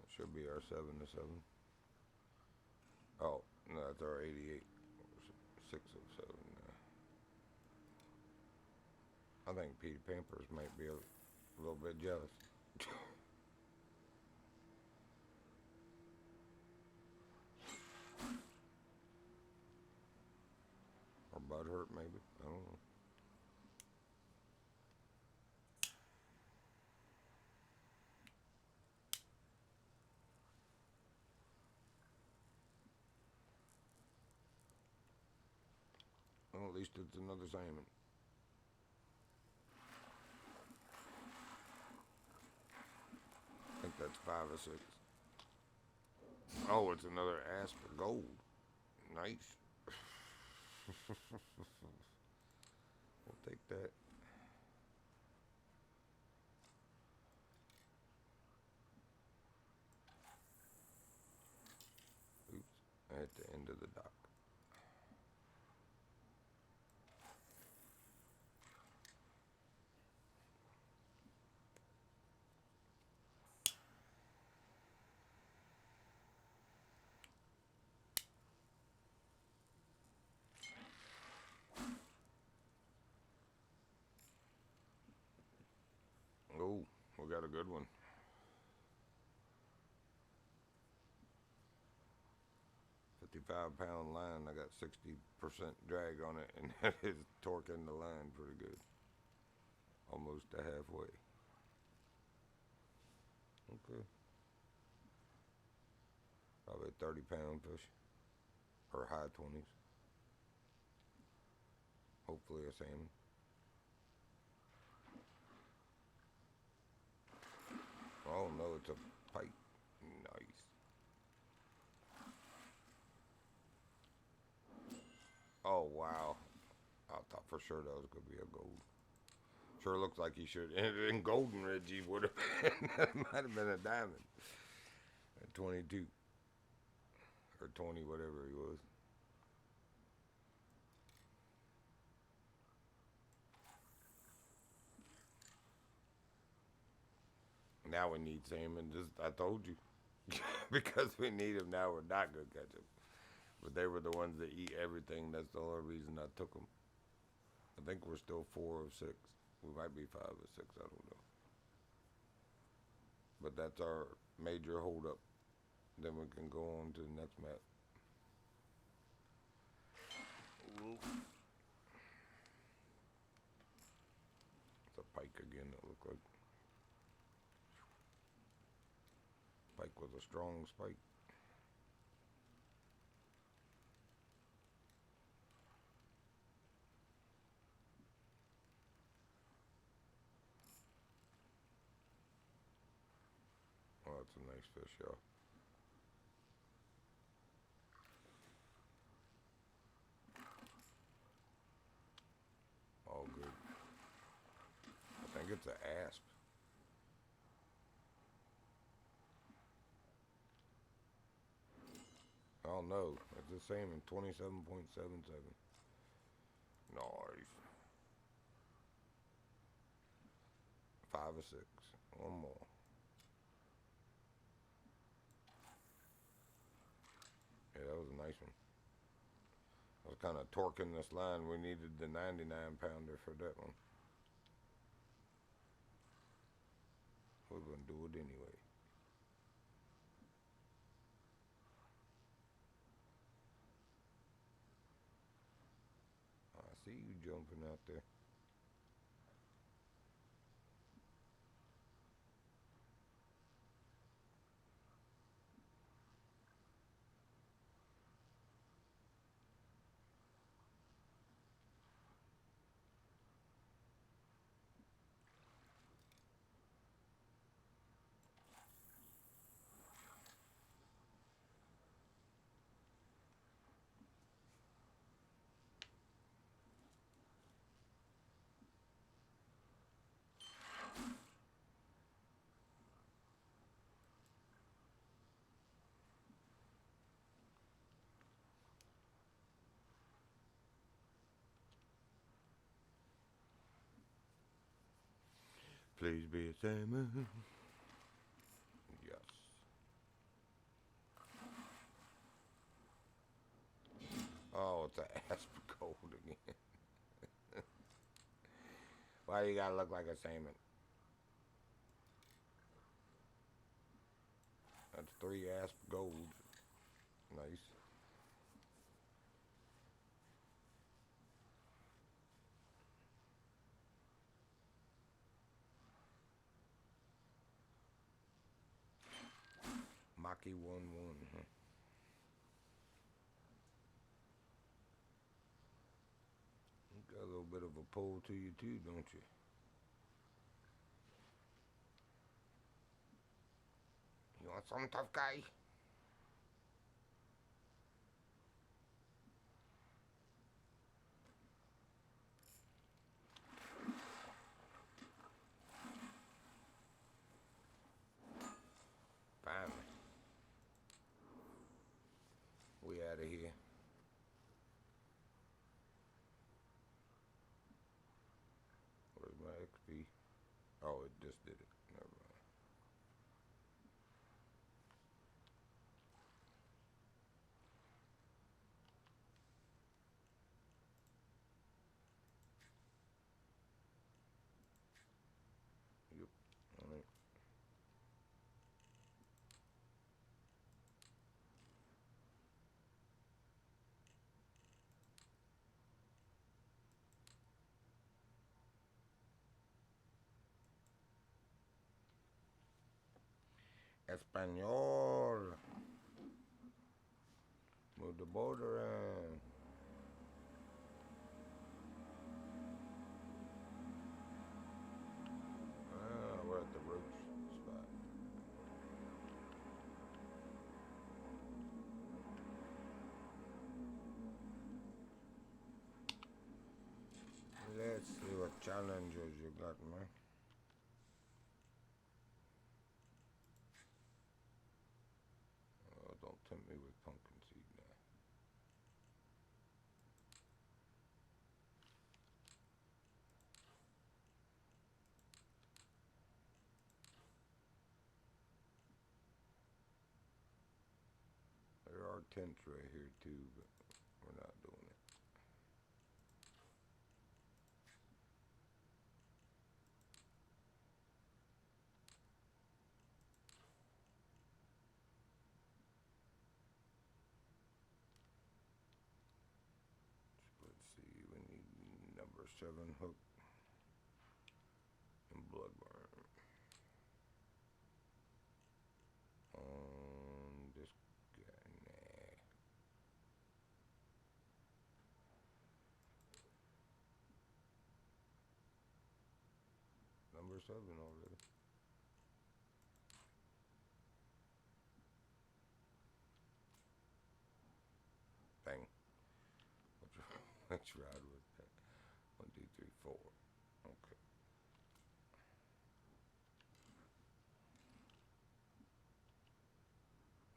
That should be our 7 to 7. Oh, no, that's our 88. 6 of 7. I think Petey Pampers might be a little bit jealous. Or butthurt, maybe. I don't know. Well, at least it's another salmon. I think that's 5 or 6. Oh, it's another asp of gold. Nice. We'll take that. Oops, at the end of the dock. Oh, we got a good one. 55-pound line. I got 60% drag on it, and that is torquing the line pretty good. Almost to halfway. Okay. Probably a 30-pound fish. Or high 20s. Hopefully a salmon. Oh no, it's a pike. Nice. Oh wow. I thought for sure that was gonna be a gold. Sure looks like he should. In Golden Ridge, he would have been. That might have been a diamond. At 22. Or 20, whatever he was. Now we need salmon. Just, I told you. Because we need them now, we're not going to catch them. But they were the ones that eat everything. That's the only reason I took them. I think we're still 4 of 6. We might be 5 or 6. I don't know. But that's our major holdup. Then we can go on to the next map. It's a pike again, that look like. Pike with a strong spike. Oh, that's a nice fish, y'all. All good. I think it's an asp. Oh no, it's the same in 27.77. Nice. 5 or 6. One more. Yeah, that was a nice one. I was kind of torquing this line. We needed the 99-pounder for that one. We're going to do it anyway. I see you jumping out there. Please be a salmon. Yes. Oh, it's an asp gold again. Why you gotta look like a salmon? That's 3 asp gold. Nice. Maki 1-1. Huh? You got a little bit of a pull to you too, don't you? You want some, tough guy? Finally. We out of here. Where's my XP? Oh, it just did it. Never mind. Yep. Alright. Espanol. Move the boat around. Ah, we're at the roach spot. Let's see what challenges you got, man? Oh, don't tempt me with pumpkin seed now. There are tents right here too, but we're not doing it. Let's see, we need number 7 hook and bloodworm. This guy, nah. Number 7 already. Bang. Let's ride with that. 1, 2, 3, 4. Okay.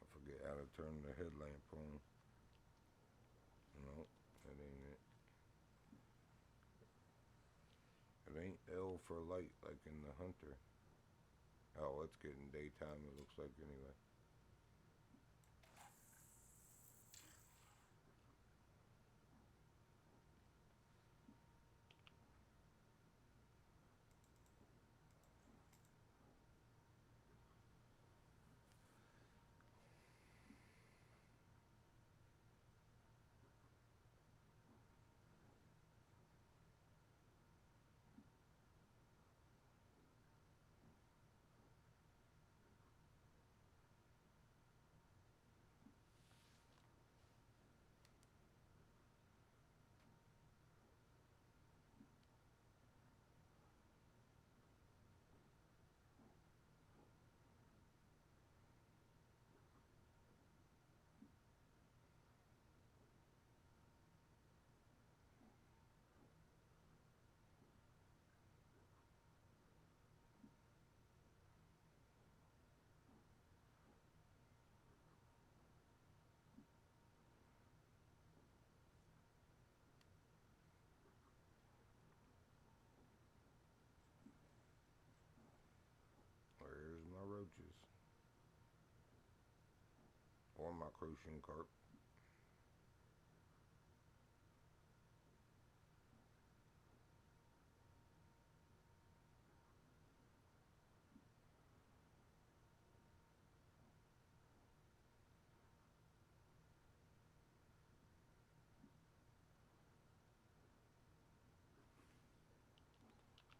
I forget how to turn the headlamp on. No, that ain't it. It ain't L for light like in the Hunter. Oh, it's getting daytime, it looks like, anyway. Where's my roaches? Or my crucian carp.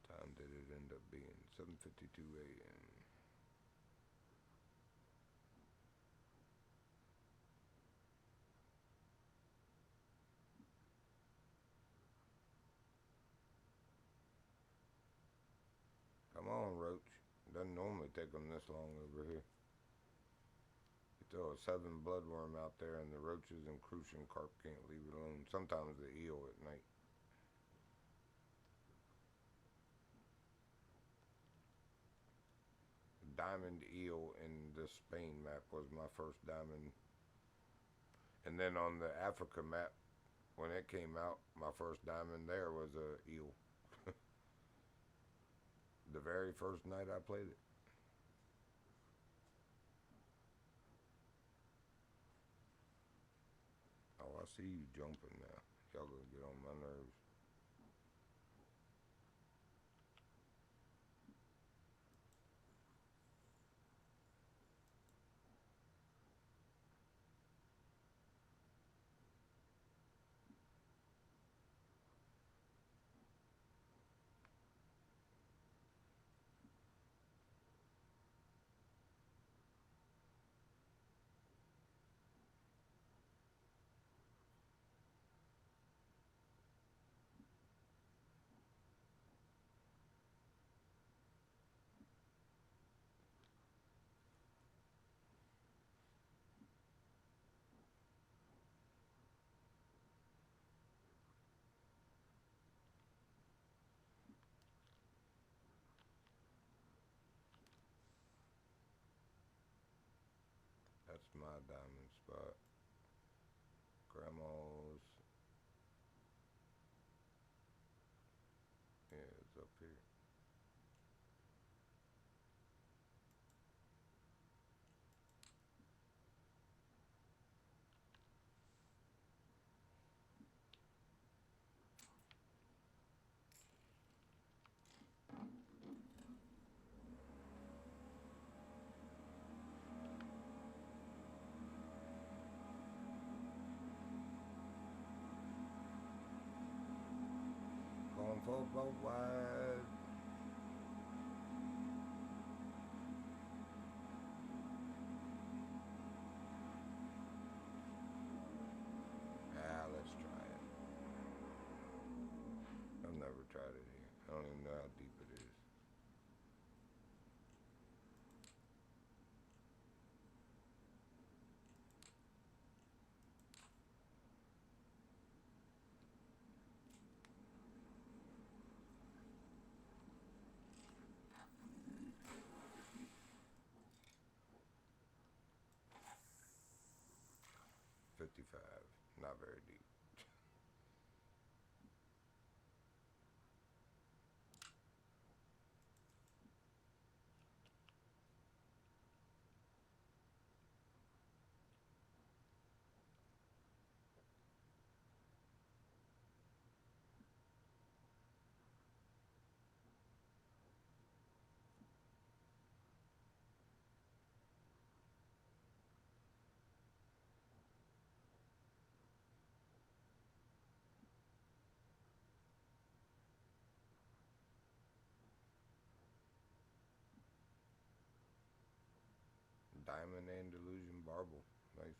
Time did it end up being? 7:52 a.m. Come on, roach. Doesn't normally take them this long over here. You throw a 7 bloodworm out there and the roaches and crucian carp can't leave it alone. Sometimes the eel at night. Diamond eel in the Spain map was my first diamond. And then on the Africa map, when it came out, my first diamond there was a eel. The very first night I played it. Oh, I see you jumping now. Y'all gonna get on my nerves. my diamond spot. Grandma's. Yeah, it's up here. Going for both wide. Let's try it. I've never tried it here. I don't even know how deep it is. $55. Not very deep. Diamond and Illusion Marble. Nice.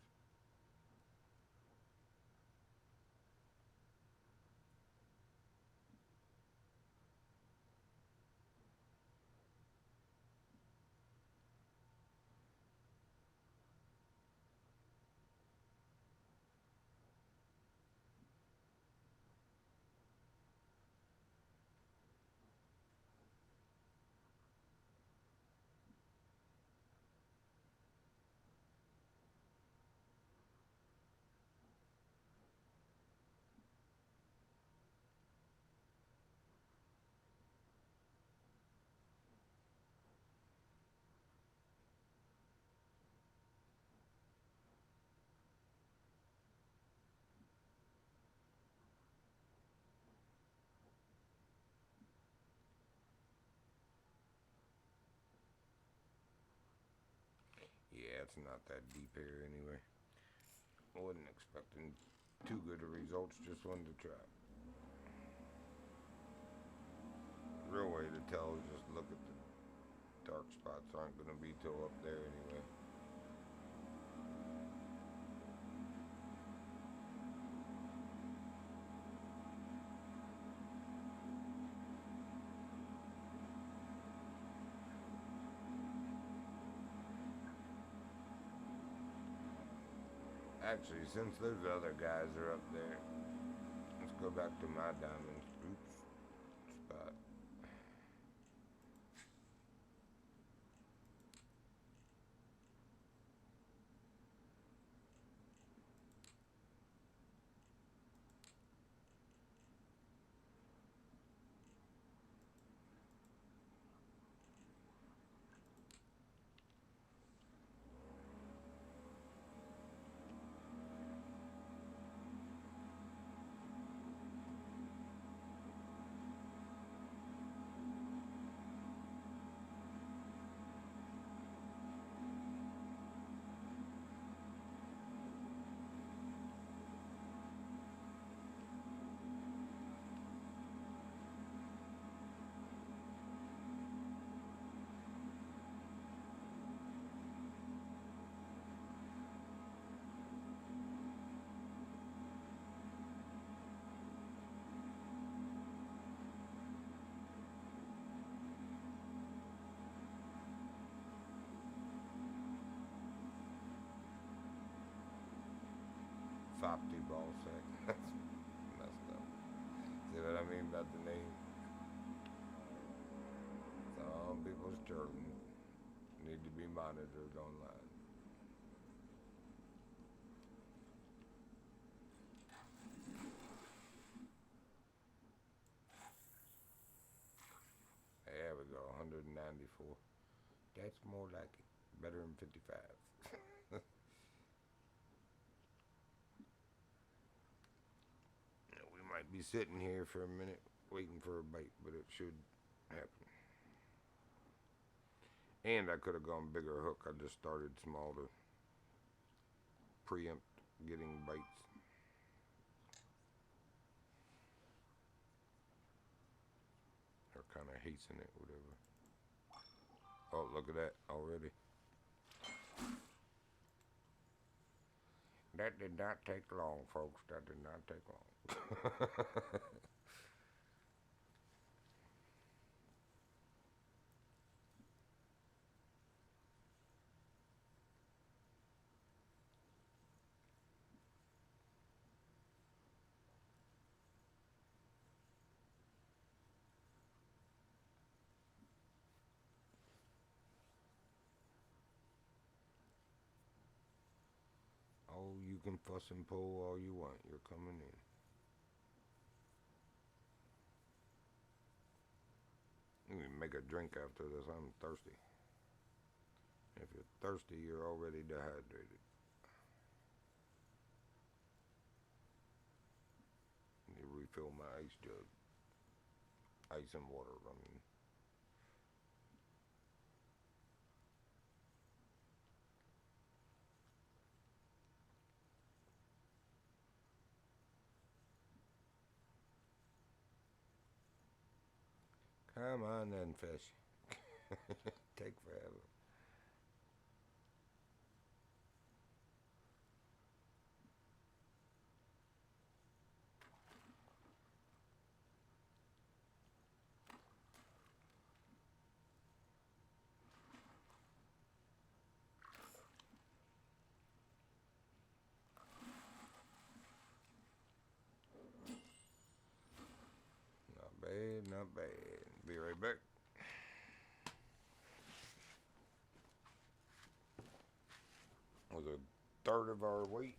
Yeah, it's not that deep here anyway. I wasn't expecting too good of results, just wanted to try. Real way to tell is just look at the dark spots aren't going to be till up there anyway. Actually, since those other guys are up there, let's go back to my diamond spot. 50 ball sack. That's messed up. See what I mean about the name? Some people's children need to be monitored online. 94. That's more like it. Better than 55. We might be sitting here for a minute waiting for a bite, but it should happen. And I could have gone bigger hook. I just started small to preempt getting bites. Or kind of hasten it, whatever. Oh, look at that already. That did not take long, folks. That did not take long. Oh, you can fuss and pull all you want. You're coming in. You can make a drink after this. I'm thirsty. If you're thirsty, you're already dehydrated. You refill my ice jug. Ice and water, I mean. Come on then, fish. Take forever. Not bad, not bad. Be right back. Was a third of our weight.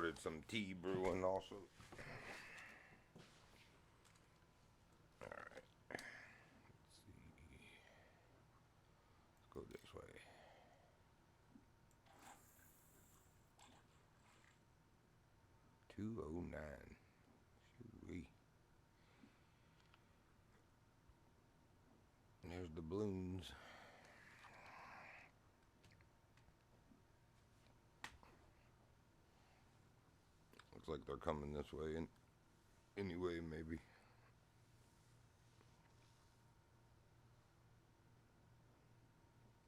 started some tea brewing also. Alright. Let's see. Let's go this way. $2.09. Shoo-wee. There's the balloons. Looks like they're coming this way. And anyway, maybe.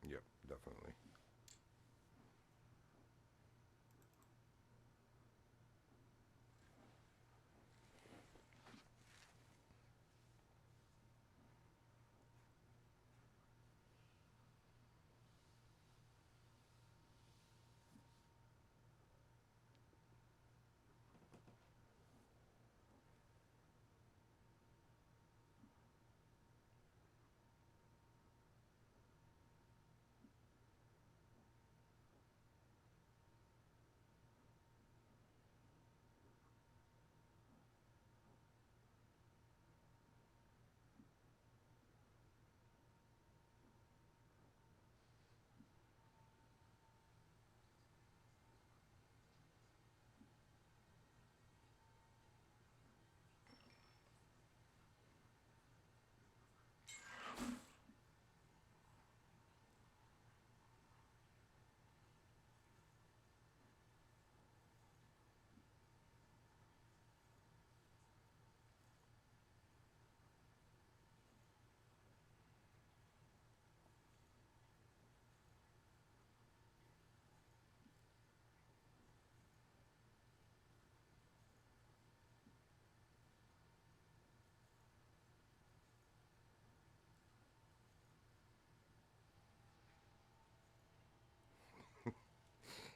Yep, definitely.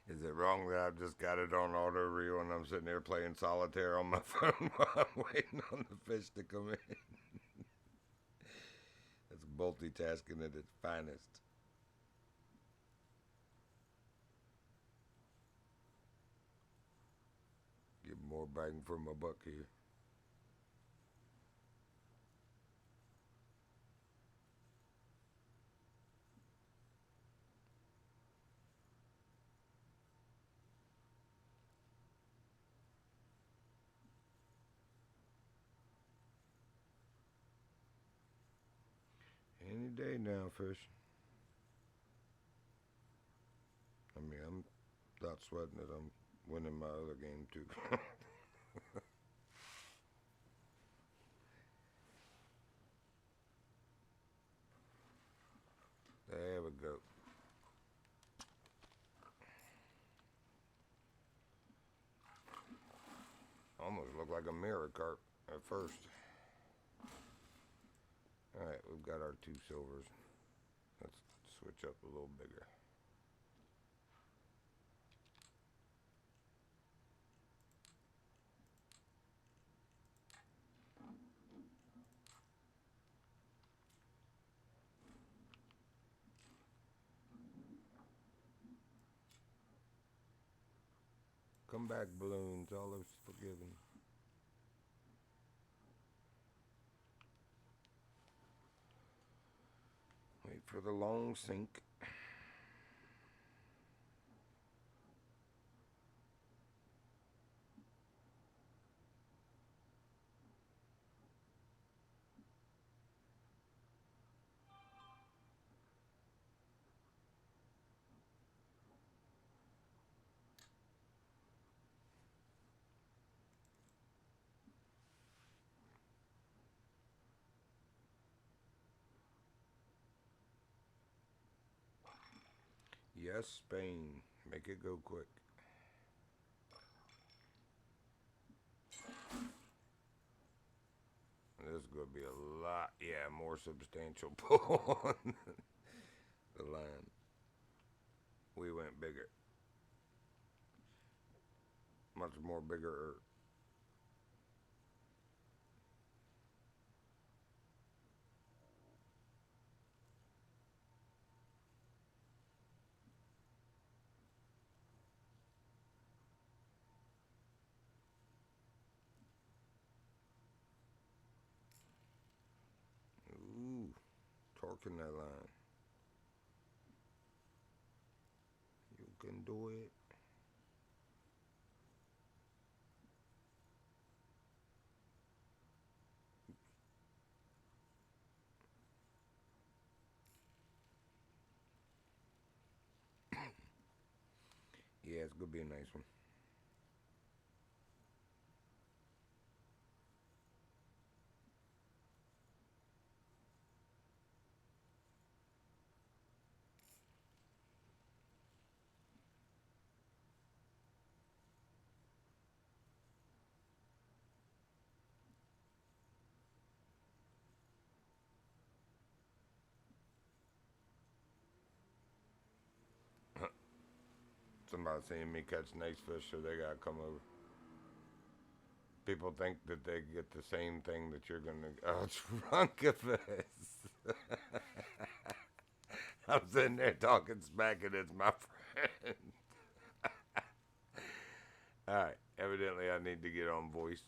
Is it wrong that I've just got it on auto reel and I'm sitting there playing solitaire on my phone while I'm waiting on the fish to come in? That's multitasking at its finest. Get more bang for my buck here. Any day now, fish. I mean, I'm not sweating it. I'm winning my other game, too. There we go. Almost looked like a mirror carp at first. Alright, we've got our 2 silvers. Let's switch up a little bigger. Come back, balloons. All is forgiven. Wait for the long sink. Yes, Spain. Make it go quick. This is going to be a lot, more substantial pull on the line. We went bigger. Much more bigger. working that line. You can do it. Yeah, it's gonna be a nice one. Somebody seeing me catch nice fish, so they gotta come over. People think that they get the same thing that you're gonna. Oh, it's Runkafest. I'm sitting there talking smack, and it's my friend. All right, evidently I need to get on voice.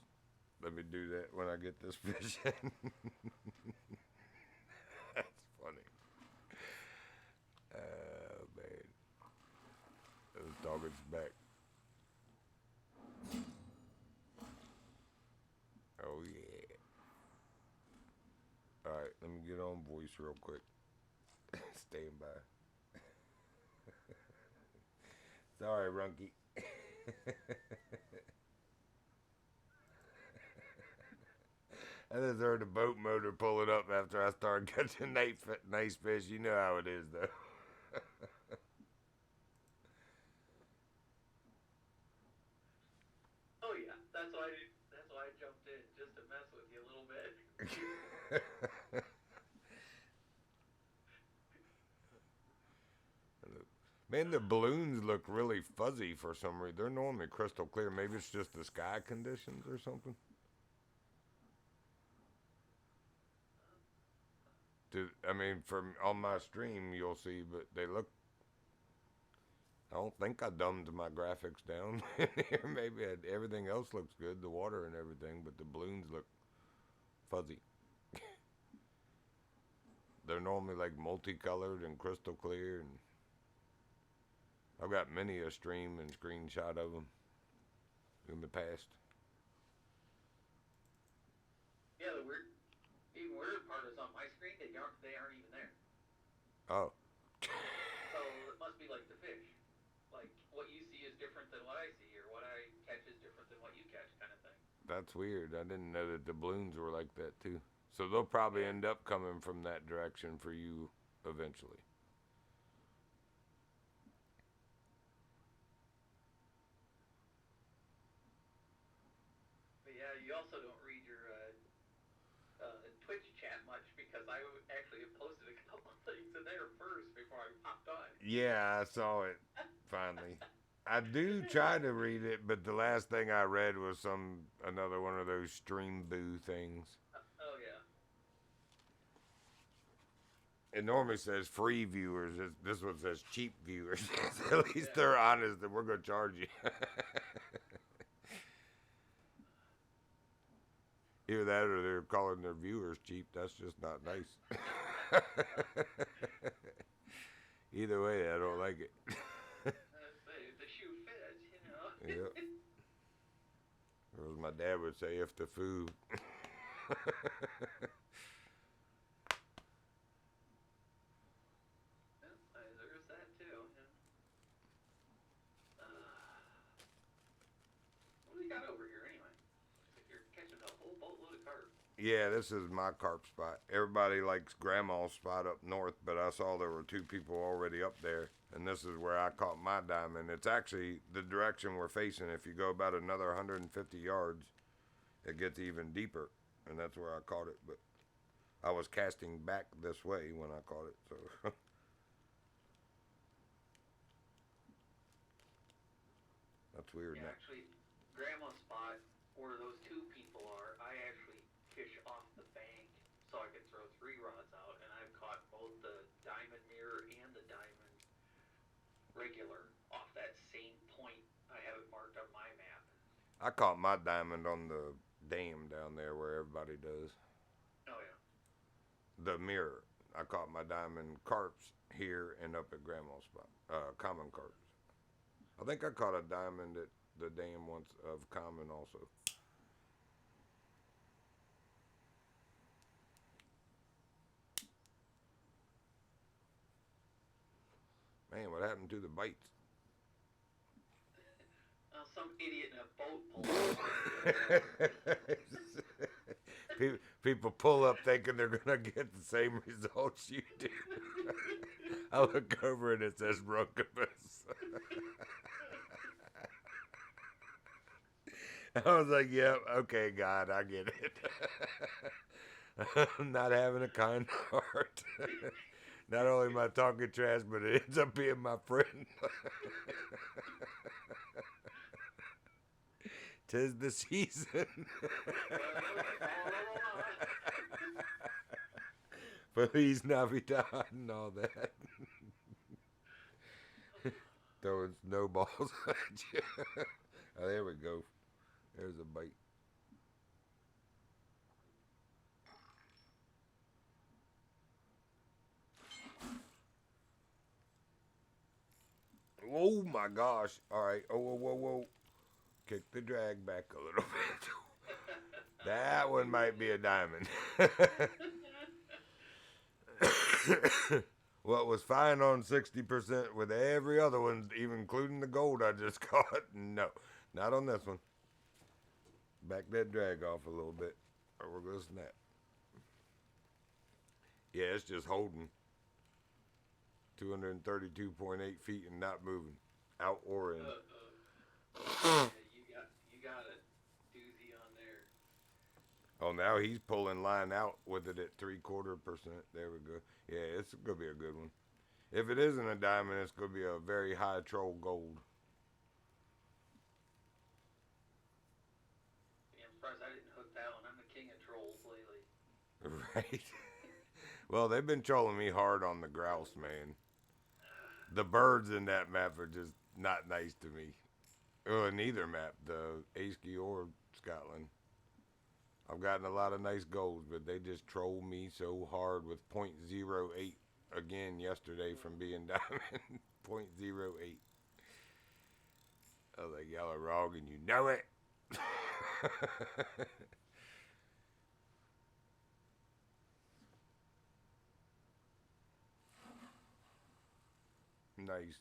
Let me do that when I get this fish in. That's funny. Oh man, this dog is back. Oh yeah. All right, let me get on voice real quick. Stand by. Sorry, Runky. I just heard the boat motor pulling up after I started catching nice fish. You know how it is, though. Oh yeah, that's why I jumped in just to mess with you a little bit. Man, the balloons look really fuzzy for some reason. They're normally crystal clear. Maybe it's just the sky conditions or something. I mean, from on my stream, you'll see, but they look. I don't think I dumbed my graphics down in here. Maybe everything else looks good, the water and everything, but the balloons look fuzzy. They're normally like multicolored and crystal clear, and I've got many a stream and screenshot of them in the past. Yeah, the even weird part is on my screen they aren't even there. Oh, So it must be like the fish. Like what you see is different than what I see, or what I catch is different than what you catch, kind of thing. that's weird. I didn't know that the balloons were like that too. So they'll probably Yeah. end up coming from that direction for you eventually. But yeah, you also don't read your Twitch chat much because I actually have posted a couple of things in there first before I popped on. Yeah, I saw it finally. I do try to read it, but the last thing I read was another one of those stream boo things. Oh yeah. It normally says free viewers. This one says cheap viewers. At least Yeah. they're honest that we're gonna charge you. Either that or they're calling their viewers cheap. That's just not nice. Either way, I don't like it. The shoe fits, you know. Yep. Or as my dad would say, if the food. There's that too. Yeah. What do we got over here anyway? Looks like you're catching a whole boatload of carp. Yeah, this is my carp spot. Everybody likes Grandma's spot up north, but I saw there were two people already up there, and this is where I caught my diamond. It's actually the direction we're facing. If you go about another 150 yards, it gets even deeper, and that's where I caught it. But I was casting back this way when I caught it, so that's weird. Yeah, actually, Grandma's spot where those two people are, I actually fish off the bank so I could throw 3 rods out, and I've caught both the diamond mirror and the diamond regular off that same point. I have it marked on my map. I caught my diamond on the dam down there where everybody does. Oh yeah. The mirror. I caught my diamond carps here and up at Grandma's spot. Common carps. I think I caught a diamond at the dam once of common also. Man, what happened to the bites? Some idiot in a boat pulled people, people pull up thinking they're gonna get the same results you do. I look over and it says Roncubus. I was like, yep, okay, God, I get it. I'm not having a kind heart. Not only am I talking trash, but it ends up being my friend. 'Tis the season. Feliz Navidad and all that. Throwing snowballs at you. Oh, there we go. There's a bite. Oh my gosh. All right. Oh, whoa, whoa, whoa. Kick the drag back a little bit. That one might be a diamond. What was fine on 60% with every other one, even including the gold I just caught? No, not on this one. Back that drag off a little bit, or we're going to snap. Yeah, it's just holding. 232.8 feet and not moving. Out or in. Yeah, you got a doozy on there. Oh, now he's pulling line out with it at 3/4%. There we go. Yeah, it's going to be a good one. If it isn't a diamond, it's going to be a very high troll gold. Yeah, I'm surprised I didn't hook that one. I'm the king of trolls lately. Right. Well, they've been trolling me hard on the grouse, man. The birds in that map are just not nice to me. Oh, in either map, the Aski or Scotland. I've gotten a lot of nice golds, but they just troll me so hard with .08 again yesterday from being diamond. .08. I was like, y'all are wrong and you know it. Nice.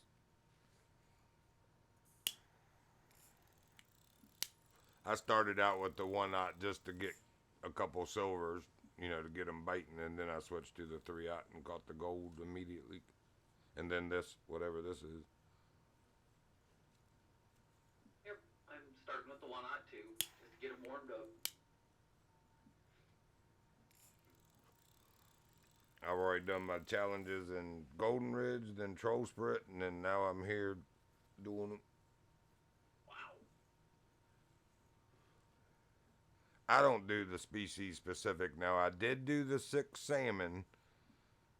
I started out with the 1/0 just to get a couple silvers, to get them biting, and then I switched to the 3/0 and caught the gold immediately. And then this, whatever this is. Yep, I'm starting with the 1/0 too, just to get them warmed up. I've already done my challenges in Golden Ridge, then Troll Sprit, and then now I'm here doing them. Wow. I don't do the species specific now. I did do the 6 salmon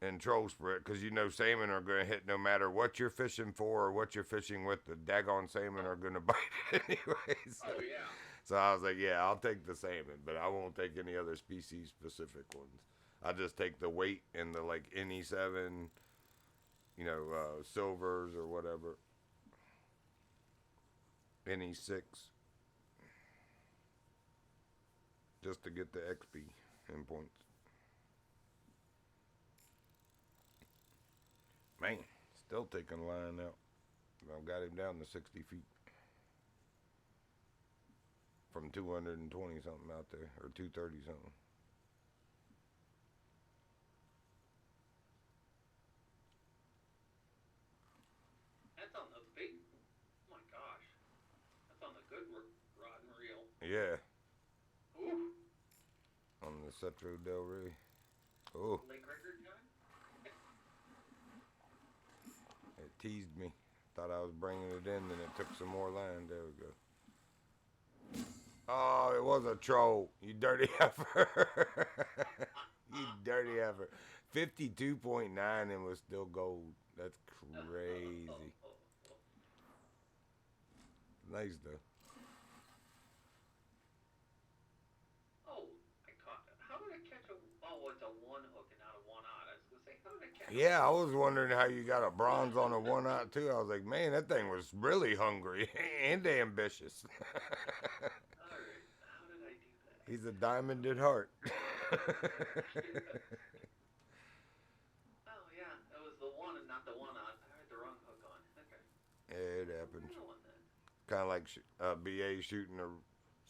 in Troll Sprit because salmon are going to hit no matter what you're fishing for or what you're fishing with. The daggone salmon are going to bite anyways. Oh, yeah. So I was like, yeah, I'll take the salmon, but I won't take any other species specific ones. I just take the weight and the NE7, silvers or whatever. NE6. Just to get the XP in points. Man, still taking line out. I've got him down to 60 feet. From 220 something out there, or 230 something. That's on the big. Oh my gosh. That's on the good rod and reel. Yeah. Ooh. On the Cetro Del Rey. Oh. Lake record time? It teased me. Thought I was bringing it in, then it took some more line. There we go. Oh, it was a troll. You dirty heifer. You dirty heifer. 52.9 and was still gold. That's crazy. Nice though. Oh, I caught. How did I catch a? Oh, it's a 1 hook and not a 1/0. I was gonna like, how did I catch Yeah, I was wondering how you got a bronze on a 1-aught too. I was like, man, that thing was really hungry and ambitious. Alright, how did I do that? He's a diamond at heart. Oh yeah, that was the one and not the 1-aught. I had the wrong hook on. Okay. It I'll happens. another one then. Kind of like BA shooting a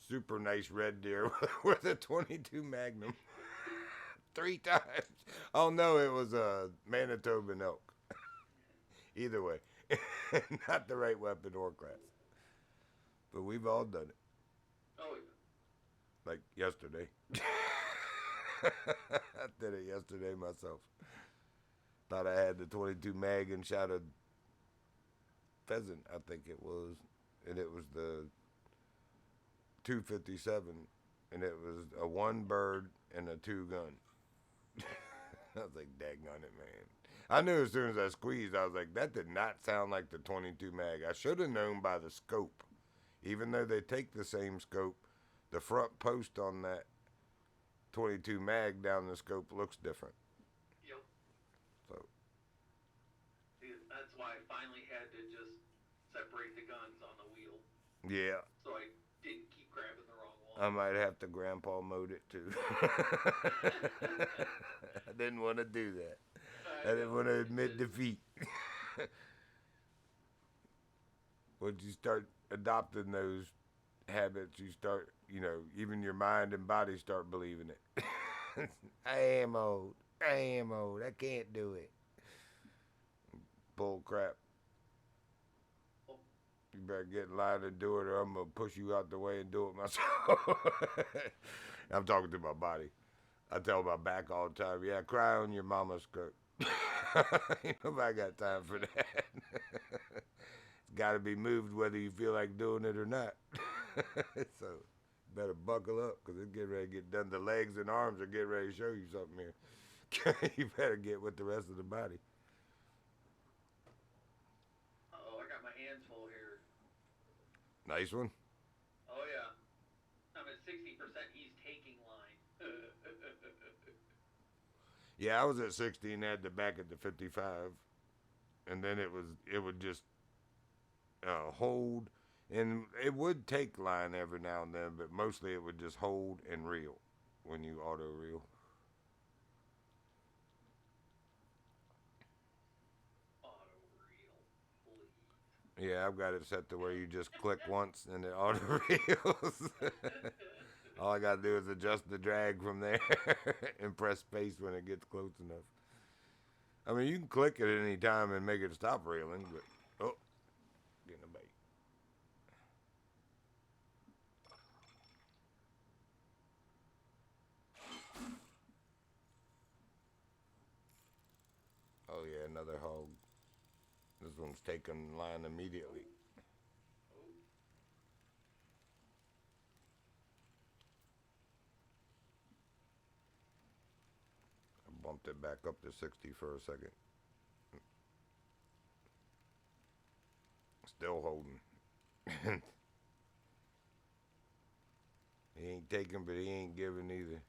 super nice red deer with a 22 Magnum 3 times. Oh no, it was a Manitoban elk. Either way, not the right weapon or class. But we've all done it. Oh yeah. Like yesterday. I did it yesterday myself. Thought I had the 22 mag and shot a pheasant, I think it was. And it was the 257. And it was a 1 bird and a 2 gun. I was like, daggone it, man. I knew as soon as I squeezed, I was like, that did not sound like the 22 mag. I should have known by the scope. Even though they take the same scope, the front post on that 22 mag down the scope looks different. Yep. So. See, that's why I finally had to just separate the guns on the wheel. Yeah. So I didn't keep grabbing the wrong one. I might have to grandpa mode it too. I didn't want to do that. I didn't want to admit defeat. Once you start adopting those habits, you start, even your mind and body start believing it. I am old. I can't do it. Bull crap. You better get in line and do it, or I'm going to push you out the way and do it myself. I'm talking to my body. I tell my back all the time, yeah, cry on your mama's skirt. Nobody got time for that. It's got to be moved whether you feel like doing it or not. So better buckle up because it's getting ready to get done. The legs and arms are getting ready to show you something here. You better get with the rest of the body. Uh-oh, I got my hands full here. Nice one. Oh yeah. I'm at 60%. He's taking line. Yeah, I was at 60 and had the back at the 55. And then it would just hold. And it would take line every now and then, but mostly it would just hold and reel when you auto reel. Auto reel, please. Yeah, I've got it set to where you just click once and it auto reels. All I gotta do is adjust the drag from there and press space when it gets close enough. I mean, you can click it at any time and make it stop reeling, but getting a bait. Oh yeah, another hog. This one's taking line immediately. I bumped it back up to 60 for a second. Still holding. He ain't taking, but he ain't giving either.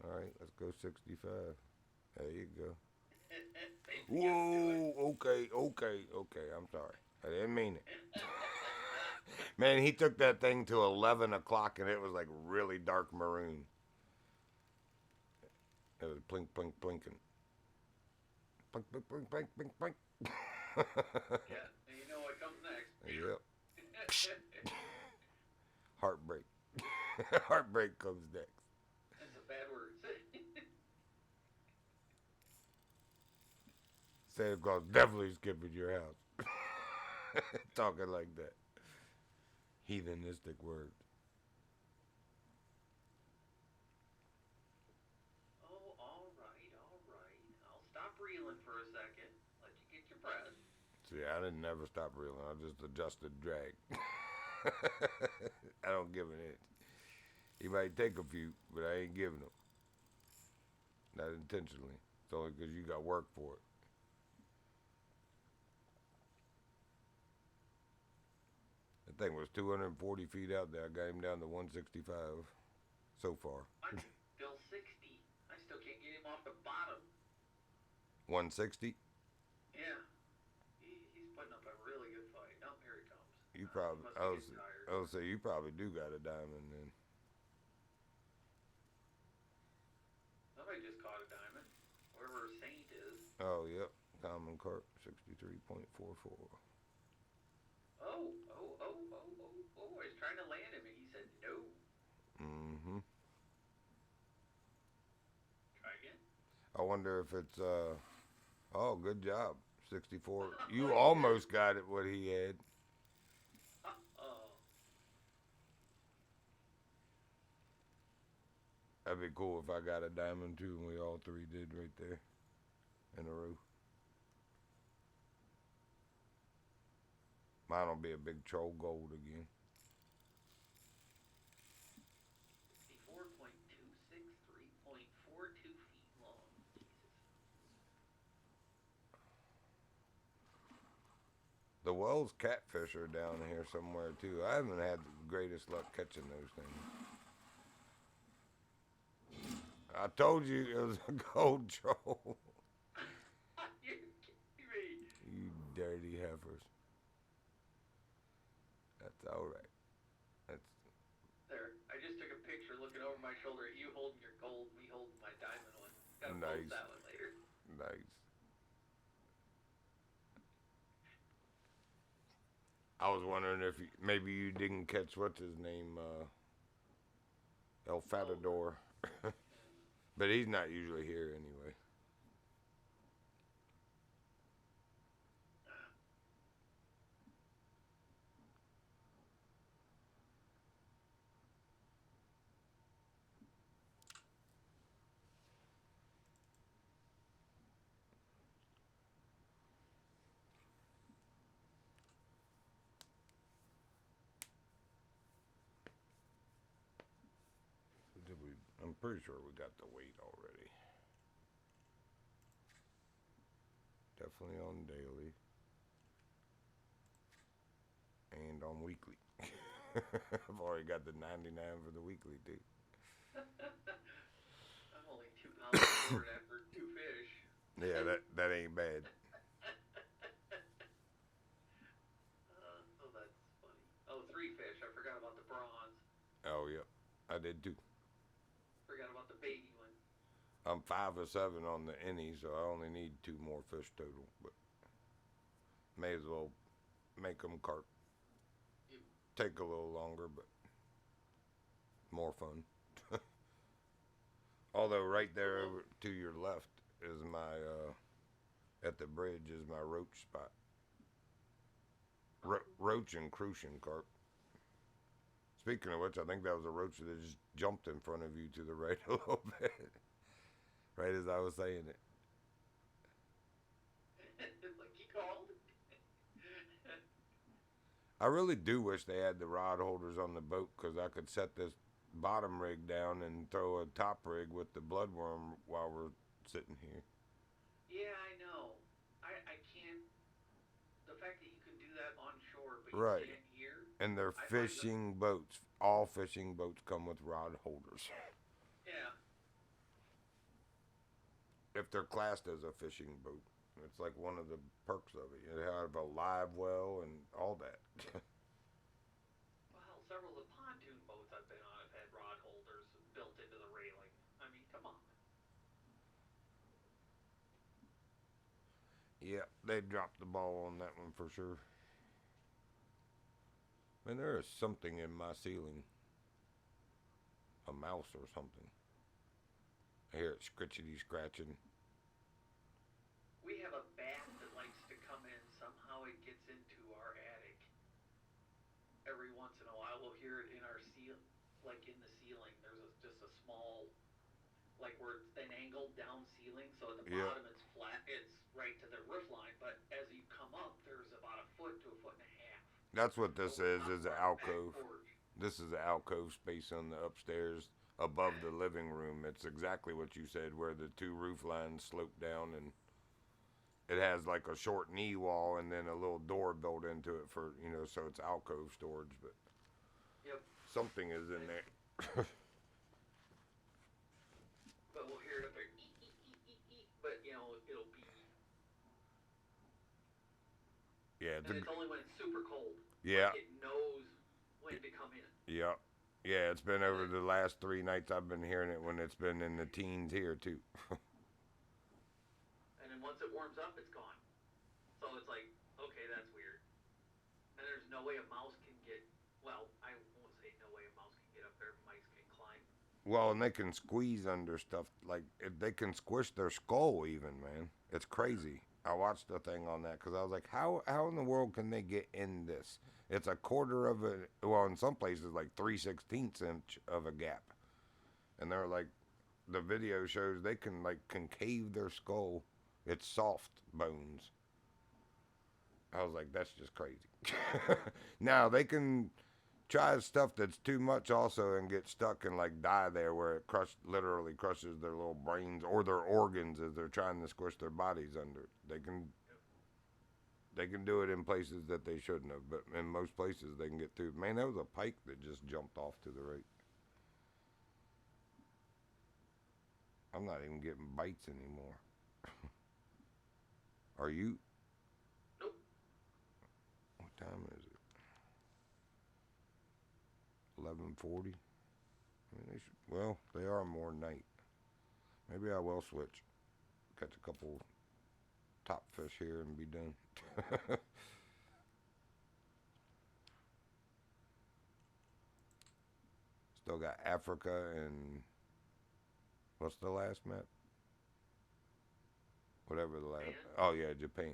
All right, let's go 65. There you go. Whoa, okay. I'm sorry. I didn't mean it. Man, he took that thing to 11 o'clock and it was like really dark maroon. It was blink, blink, blinking. Blink, blink, blink, blink, blink, blink. Yeah, and you know what comes next. Yep. Heartbreak. Heartbreak comes next. That's a bad word. Santa Claus definitely skipping your house. Talking like that. Heathenistic words. Oh, all right. I'll stop reeling for a second. Let you get your breath. See, I didn't never stop reeling. I just adjusted drag. I don't give an inch. He might take a few, but I ain't giving them. Not intentionally. It's only because you got work for it. That thing was 240 feet out there. I got him down to 165 so far. I'm still 60. I still can't get him him off the bottom. 160? Yeah. He's putting up a really good fight. Oh, here he comes. You He probably, must be getting tired. I was say you probably do got a diamond then. Somebody just caught a diamond. Wherever Saint is. Oh, yep. Common carp, 63.44. Oh. He's trying to land him, and he said no. Mm-hmm. Try again. I wonder if it's, oh, good job. 64. You almost got it what he had. Uh-oh. That'd be cool if I got a diamond too, and we all three did right there in a row. Mine will be a big troll gold again. 64.26, 3.42 feet long. Jesus. The Wells catfish are down here somewhere too. I haven't had the greatest luck catching those things. I told you it was a gold troll. You're kidding me. You dirty heifers. That's alright. That's There. I just took a picture looking over my shoulder at you holding your gold, me holding my diamond one. Gotta nice. post that one later. Nice. I was wondering if maybe you didn't catch what's his name, El Fatador. But he's not usually here anyway. I'm pretty sure we got the weight already. Definitely on daily. And on weekly. I've already got the 99 for the weekly too. I'm only 2 pounds short after 2 fish. Yeah, that ain't bad. Oh, that's funny. Oh, 3 fish. I forgot about the bronze. Oh, yep. I did too. Forgot about the baby one. I'm 5 or 7 on the innie, so I only need 2 more fish total. But may as well make them carp. Yep. Take a little longer, but more fun. Although right there over to your left is my, at the bridge is my roach spot. Roach and crucian carp. Speaking of which, I think that was a roach that just jumped in front of you to the right a little bit. Right as I was saying it. Like he called? I really do wish they had the rod holders on the boat because I could set this bottom rig down and throw a top rig with the bloodworm while we're sitting here. Yeah, I know. I can't. The fact that you can do that on shore, but Right. you can't here. And they're fishing boats. All fishing boats come with rod holders. Yeah. If they're classed as a fishing boat. It's like one of the perks of it. You have a live well and all that. Well, several of the pontoon boats I've been on have had rod holders built into the railing. I mean, come on. Yeah, they dropped the ball on that one for sure. Man, there is something in my ceiling. A mouse or something. I hear it scritchety scratching. We have a bat that likes to come in. Somehow it gets into our attic. Every once in a while, we'll hear it in our like in the ceiling. There's just a small, like where it's an angled down ceiling, so at the bottom it's flat. It's right to the roof line, but as you come up, there's about a foot to a foot and a half. That's what this is an alcove. This is an alcove space on the upstairs above the living room. It's exactly what you said, where the 2 roof lines slope down, and it has like a short knee wall and then a little door built into it for, so it's alcove storage, but Yep. something is in there. But we'll hear it up there. Yeah, And it's only when it's super cold. yeah, Like it knows when to come in. yeah, yeah. It's been And over the last 3 nights. I've been hearing it when it's been in the teens here too. then once it warms up, it's gone. So it's like, okay, that's weird. And there's no way a mouse can get. Well, I won't say no way a mouse can get up there. Mice can climb. Well, and they can squeeze under stuff like they can squish their skull even, man. It's crazy. I watched a thing on that because I was like, how in the world can they get in this? It's a quarter of a well, in some places like 3/16 inch of a gap, and they're like, the video shows they can like concave their skull. It's soft bones. I was like, that's just crazy. Now they can try stuff that's too much also and get stuck and like die there where it literally crushes their little brains or their organs as they're trying to squish their bodies under. They can do it in places that they shouldn't have, but in most places they can get through. Man, that was a pike that just jumped off to the right. I'm not even getting bites anymore. Are you? Nope. What time is it? 11:40. I mean, well, they are more night. Maybe I will switch. Catch a couple top fish here and be done. Still got Africa and what's the last map? Whatever the last. Japan? Oh yeah, Japan.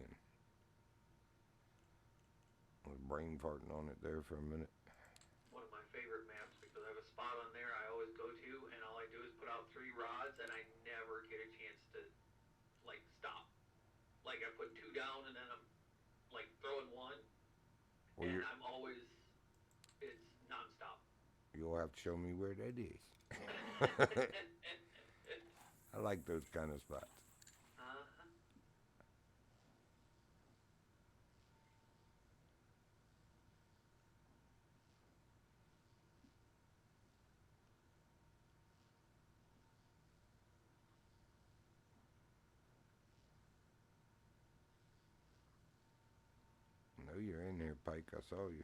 I was brain farting on it there for a minute. One of my favorite maps because I have a spot on there I always go to, and all I do is put out 3 rods, and I never get a chance to like stop. Like I put 2 down, and then I'm like throwing 1, Well, and I'm always it's nonstop. you'll have to show me where that is. I like those kind of spots. Uh-huh. No, you're in there, Pike. I saw you.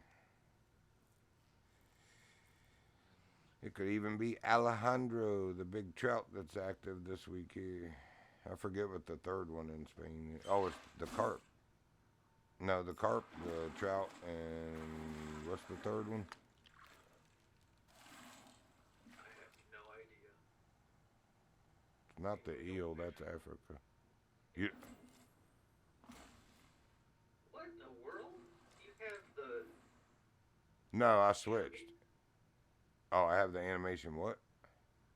It could even be Alejandro, the big trout that's active this week here. I forget what the third one in Spain is. Oh, it's the carp. No, the carp, the trout, and what's the third one? I have no idea. It's not the eel. That's Africa. You What in the world? You have the no, I switched. Oh, I have the animation. What?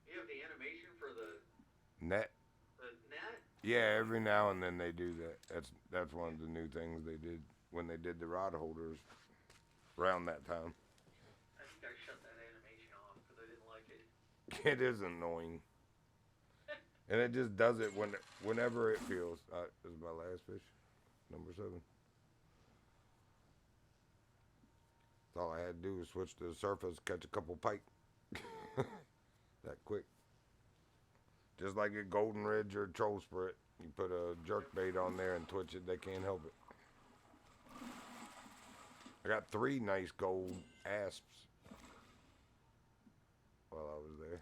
you have the animation for Net. the net? Yeah, every now and then they do that. That's one of the new things they did when they did the rod holders around that time. I think I shut that animation off because I didn't like it. It is annoying, and it just does it whenever it feels. This is my last fish, number 7. That's all I had to do was switch to the surface, catch a couple pike. That quick. Just like a golden ridge or troll sprit. You put a jerk bait on there and twitch it, they can't help it. I got 3 nice gold asps while I was there.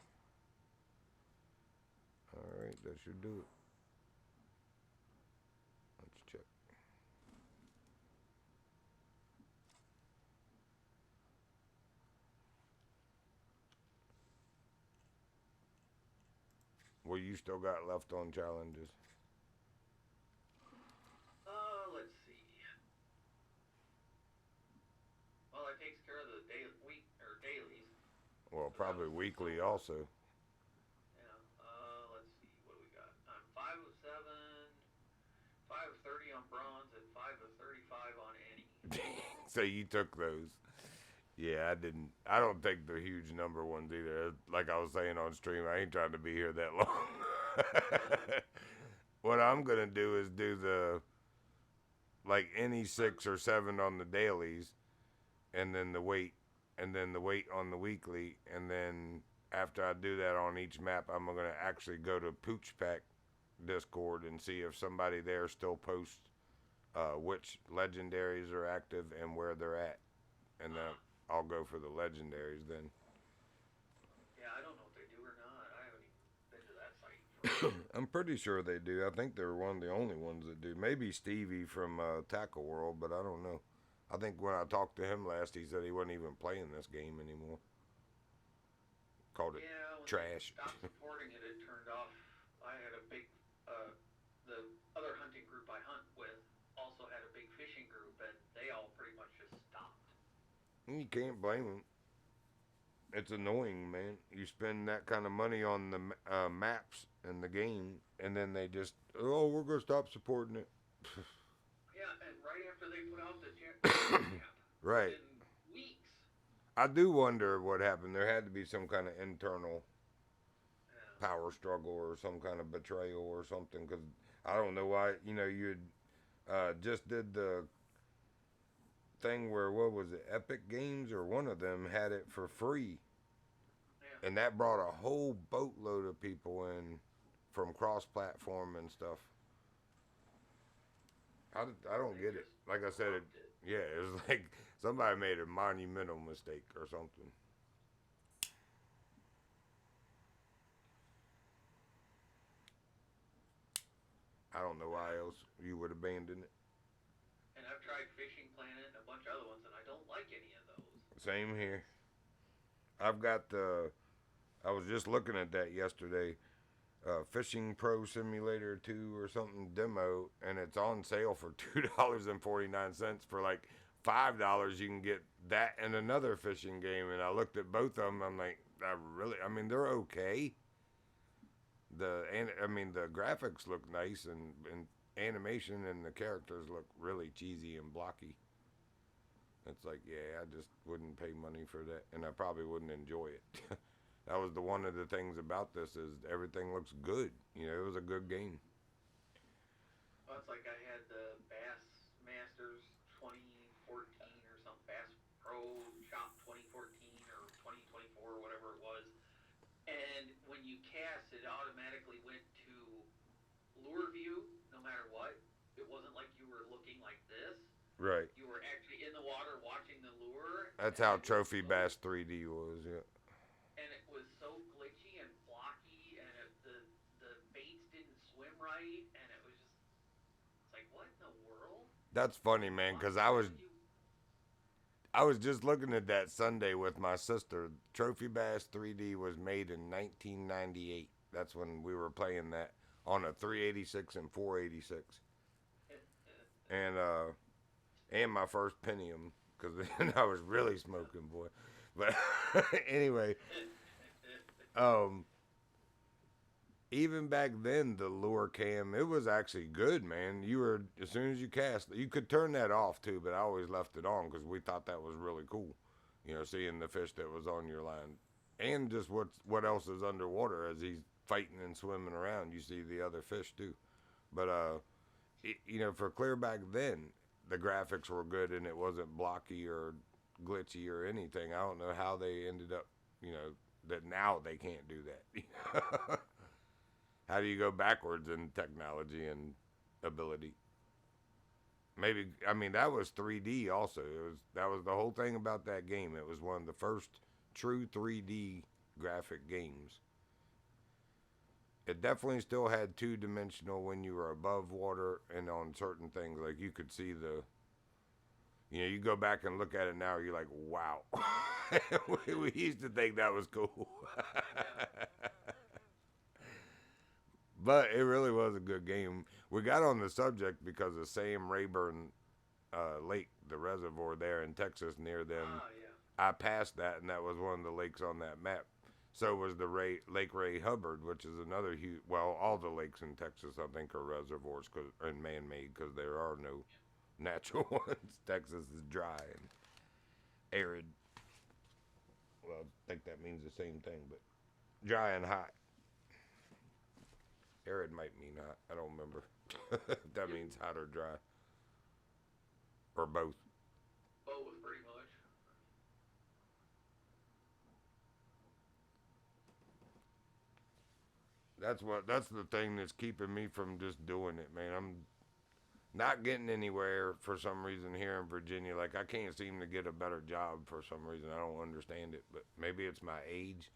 Alright, that should do it. Let's check. What you still got left on challenges? Let's see. Well, that takes care of the dailies. Well, So probably that was weekly so- also. Yeah. Let's see. What do we got? I'm 5 of 7, 5 of 30 on bronze, and 5 of 35 on any. So you took those. Yeah, I didn't. I don't take the huge number ones either. Like I was saying on stream, I ain't trying to be here that long. What I'm gonna do is do the like any 6 or 7 on the dailies, and then the weight, and then the weight on the weekly, and then after I do that on each map, I'm gonna actually go to Pooch Pack Discord and see if somebody there still posts which legendaries are active and where they're at, and then I'll go for the legendaries then. Yeah, I don't know if they do or not. I haven't even been to that site in forever. I'm pretty sure they do. I think they're one of the only ones that do. Maybe Stevie from Tackle World, but I don't know. I think when I talked to him last, he said he wasn't even playing this game anymore. Called it Yeah, when they trash. stopped supporting it, it turned off. I had a big, the other hunting group I hunt with also had a big fishing group, and they all pretty much just stopped. You can't blame him. It's annoying, man. You spend that kind of money on the maps and the game, and then they just, oh, we're gonna stop supporting it. Yeah, and right after they put out the new map, Right. within weeks. I do wonder what happened. There had to be some kind of internal Yeah. power struggle or some kind of betrayal or something. Because I don't know why. You know, you just did the thing where what was it? Epic Games or one of them had it for free, Yeah. and that brought a whole boatload of people in from cross-platform and stuff. I don't They get it. just Like I said, loved it. yeah, it was like somebody made a monumental mistake or something. I don't know why else you would abandon it. And I've tried Fishing Planet and a bunch of other ones, and I don't like any of those. Same here. I've got the. I was just looking at that yesterday. Fishing Pro Simulator 2 or something demo, and it's on sale for $2.49 for like $5. You can get that and another fishing game. And I looked at both of them. I'm like, I mean, they're okay. The graphics look nice and animation and the characters look really cheesy and blocky. It's like, yeah, I just wouldn't pay money for that, and I probably wouldn't enjoy it. That was the one of the things about this is everything looks good. You know, it was a good game. Well, it's like I had the Bass Masters 2014 or something, Bass Pro Shop 2014 or 2024 or whatever it was. And when you cast, it automatically went to lure view no matter what. It wasn't like you were looking like this. Right. You were actually in the water watching the lure. That's And how it was Trophy so, Bass 3D was. Yeah. and it was so glitchy and blocky, and the baits didn't swim right, and it was just, it's like, what in the world? That's funny, man, Why because would you? I was just looking at that Sunday with my sister. Trophy Bass 3D was made in 1998. That's when we were playing that on a 386 and 486. And my first Pentium, because then I was really smoking, boy. But anyway, um, even back then, the lure cam, it was actually good, man. You were, as soon as you cast, you could turn that off too, but I always left it on because we thought that was really cool. You know, seeing the fish that was on your line, and just what else is underwater as he's fighting and swimming around. You see the other fish too, but you know, for clear back then, the graphics were good and it wasn't blocky or glitchy or anything. I don't know how they ended up, you know, that now they can't do that. How do you go backwards in technology and ability? Maybe I mean that was 3D also. That was the whole thing about that game. It was one of the first true 3D graphic games. It definitely still had two-dimensional when you were above water and on certain things like you could see the you know, you go back and look at it now, you're like, wow. We used to think that was cool. Yeah. But it really was a good game. We got on the subject because of Sam Rayburn Lake, the reservoir there in Texas near them. Yeah. I passed that, and that was one of the lakes on that map. So was the Lake Ray Hubbard, which is another huge. Well, all the lakes in Texas, I think, are reservoirs and man-made because there are no natural ones. Texas is dry and arid. Well, I think that means the same thing, but dry and hot. Arid might mean hot. I don't remember. That means hot or dry. Or both. Both, pretty much. That's the thing that's keeping me from just doing it, man. not getting anywhere for some reason here in Virginia. Like I can't seem to get a better job for some reason. I don't understand it, but maybe it's my age.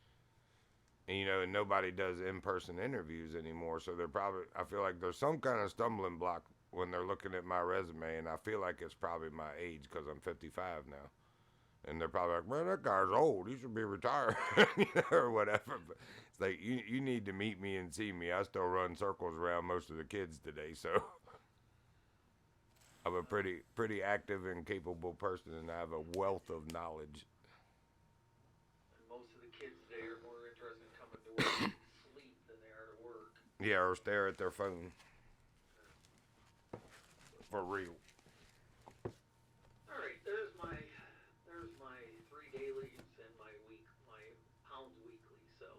And, and nobody does in-person interviews anymore, so they're probably. I feel like there's some kind of stumbling block when they're looking at my resume, and I feel like it's probably my age because I'm 55 now. And they're probably like, "Man, that guy's old. He should be retired," or whatever. But it's like you need to meet me and see me. I still run circles around most of the kids today, so I'm a pretty active and capable person, and I have a wealth of knowledge. And most of the kids today are more interested in coming to work and sleep than they are to work. Yeah, or stare at their phone. For real. All right, there's my 3 dailies and my pounds weekly. So,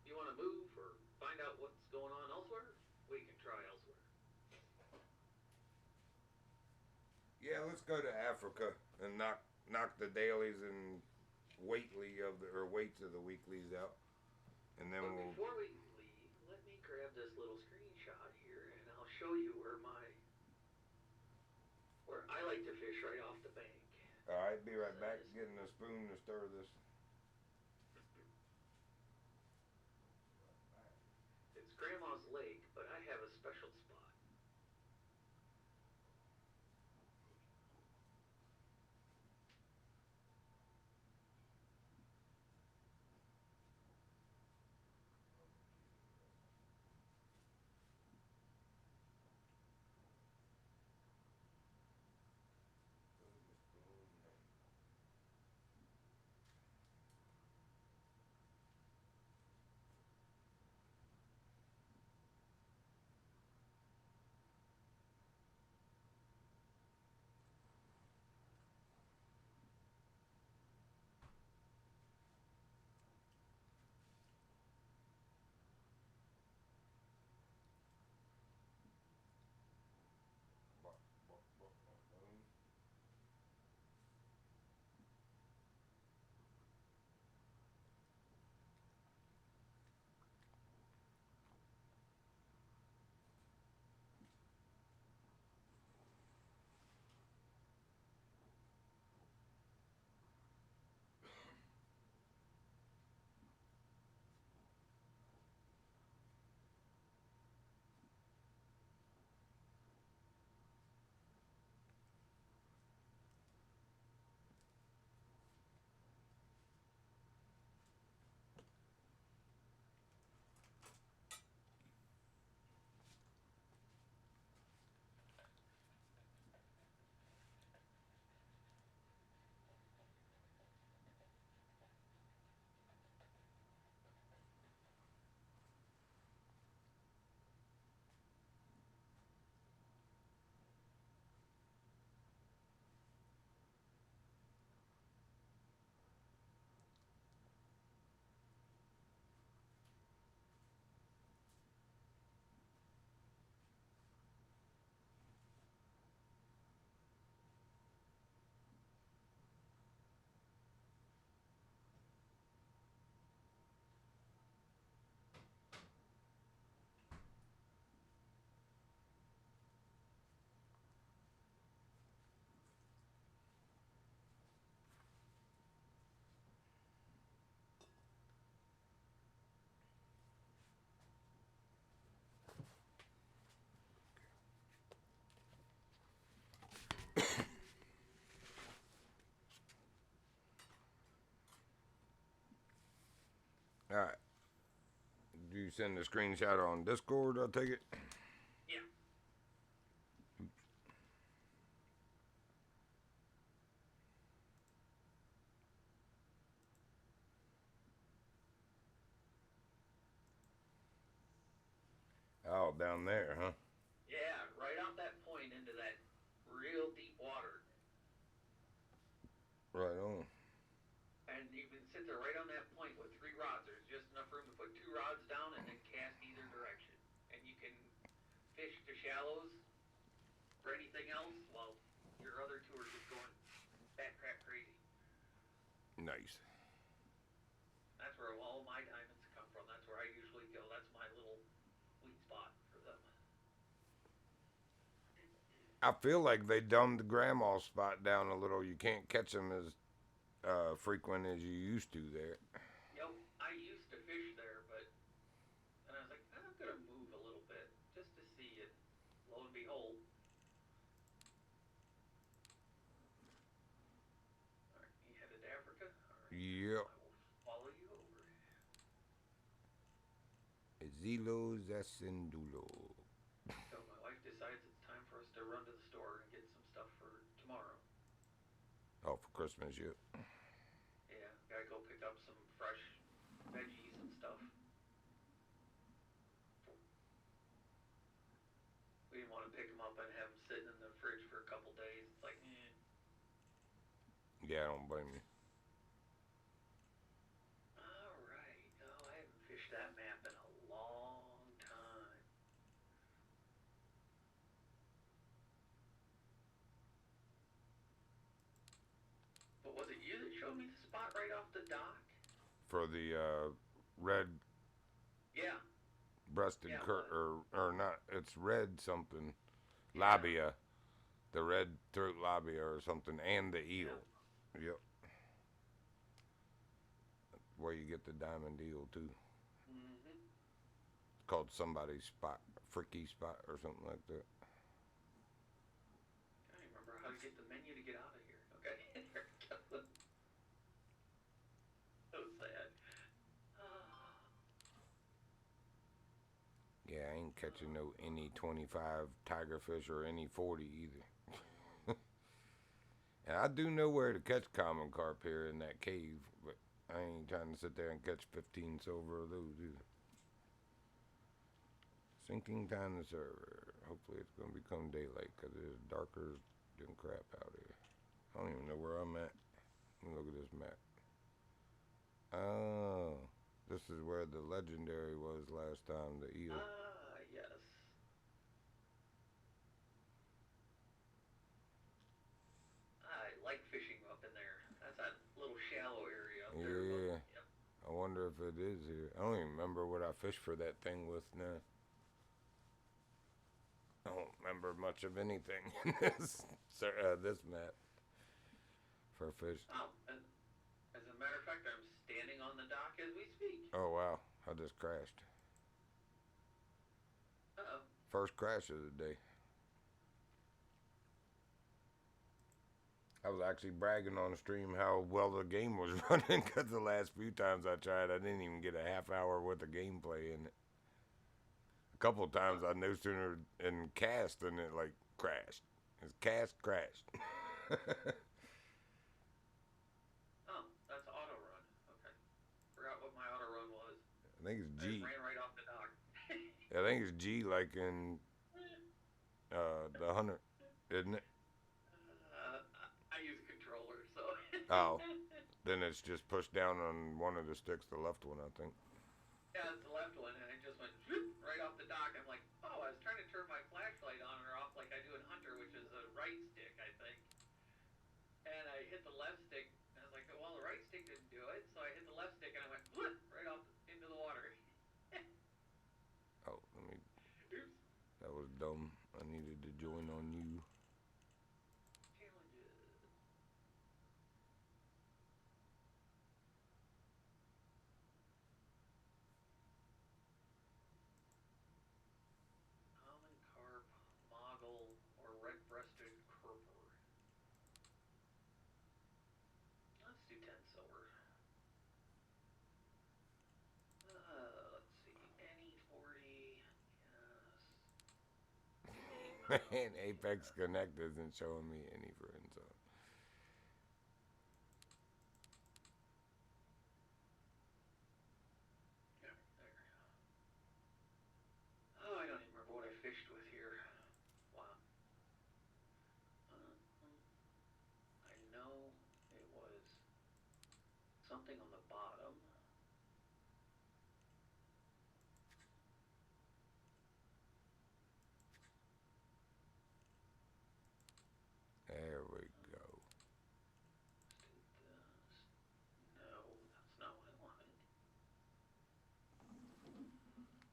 you want to move or find out what's going on elsewhere? We can try elsewhere. Yeah, let's go to Africa and knock the dailies and weights of the weeklies out, and then But we'll. before we leave, let me grab this little screenshot here, and I'll show you where I like to fish right off the bank. All right, be right So back. Getting a spoon to stir this. it's Grandma's Lake, but I have a special spot. All right. Do you send the screenshot on Discord? I'll take it. Yeah. Oh, down there, huh? Yeah, right off that point into that real deep water. Right on. And you can sit there right on that point with 3 rods. There's just enough room to put 2 rods down and then cast either direction. And you can fish to shallows or anything else while your other 2 are just going bat crap crazy. Nice. That's where all my diamonds come from. That's where I usually go. That's my little sweet spot for them. I feel like they dumbed the grandma spot down a little. You can't catch them as frequent as you used to there. Yep, I used to fish there, but and I was like, I'm gonna move a little bit just to see it. Lo and behold, all right, you headed to Africa. All right, Yep. I will follow you over. Zilo Zacindulo. So my wife decides it's time for us to run to the store and get some stuff for tomorrow. Oh, for Christmas, yep. Yeah, gotta go pick up some fresh veggies and stuff. We didn't want to pick them up and have them sitting in the fridge for a couple days. It's like, Yeah, I don't blame you. all right. Oh, I haven't fished that map in a long time. But was it you that showed me the spot right off the dock? For the red Yeah, breasted yeah, it cur was. or not, it's red something. Yeah, Labia. The red throat labia or something, and the eel. yeah. Yep. Where you get the diamond eel, too. Mm-hmm. It's called somebody's spot. Freaky spot or something like that. I don't even remember how to get the menu to get out of here. Okay, there we go. So sad. Yeah, I ain't catching no any 25 tiger fish or any 40 either. And I do know where to catch common carp here in that cave, but I ain't trying to sit there and catch 15 silver of those either. Sinking time to server. Hopefully it's going to become daylight because it's darker than crap out here. I don't even know where I'm at. Let me look at this map. Oh, this is where the legendary was last time, the eel. Yes. I like fishing up in there. That's that little shallow area up there. But, Yeah, yep. I wonder if it is here. I don't even remember what I fished for that thing with now. I don't remember much of anything in this map for fish. Oh, and as a matter of fact, I'm standing on the dock as we speak. Oh wow, I just crashed. Uh-oh. First crash of the day. I was actually bragging on the stream how well the game was running because the last few times I tried, I didn't even get a half hour worth of gameplay in it. A couple of times I no sooner in cast than it like crashed. It's cast crashed. Oh, that's auto run. Okay. Forgot what my auto run was. I think it's I just G. ran right off the dock. I think it's G like in the hunter, isn't it? I use controller, so. Oh, then it's just pushed down on one of the sticks, the left one, I think. Yeah, it's the left one, and it just went right off the dock. I'm like, oh, I was trying to turn my flashlight on or off like I do in Hunter, which is a right stick, I think. And I hit the left stick, and I was like, well, the right stick didn't do it, so I hit the left stick, and I went right off into the water. Oh, let me. Oops. That was dumb. I needed to join on you. Challenges. Common carp, moggle, or red-breasted kerper. Let's do 10 silver. Let's see. Any 40. Yes. And Apex Connect isn't showing me any friends. So. Yeah, there. Oh, I don't even remember what I fished with here. Wow. I know it was something on the bottom. There we go. No, that's not what I wanted.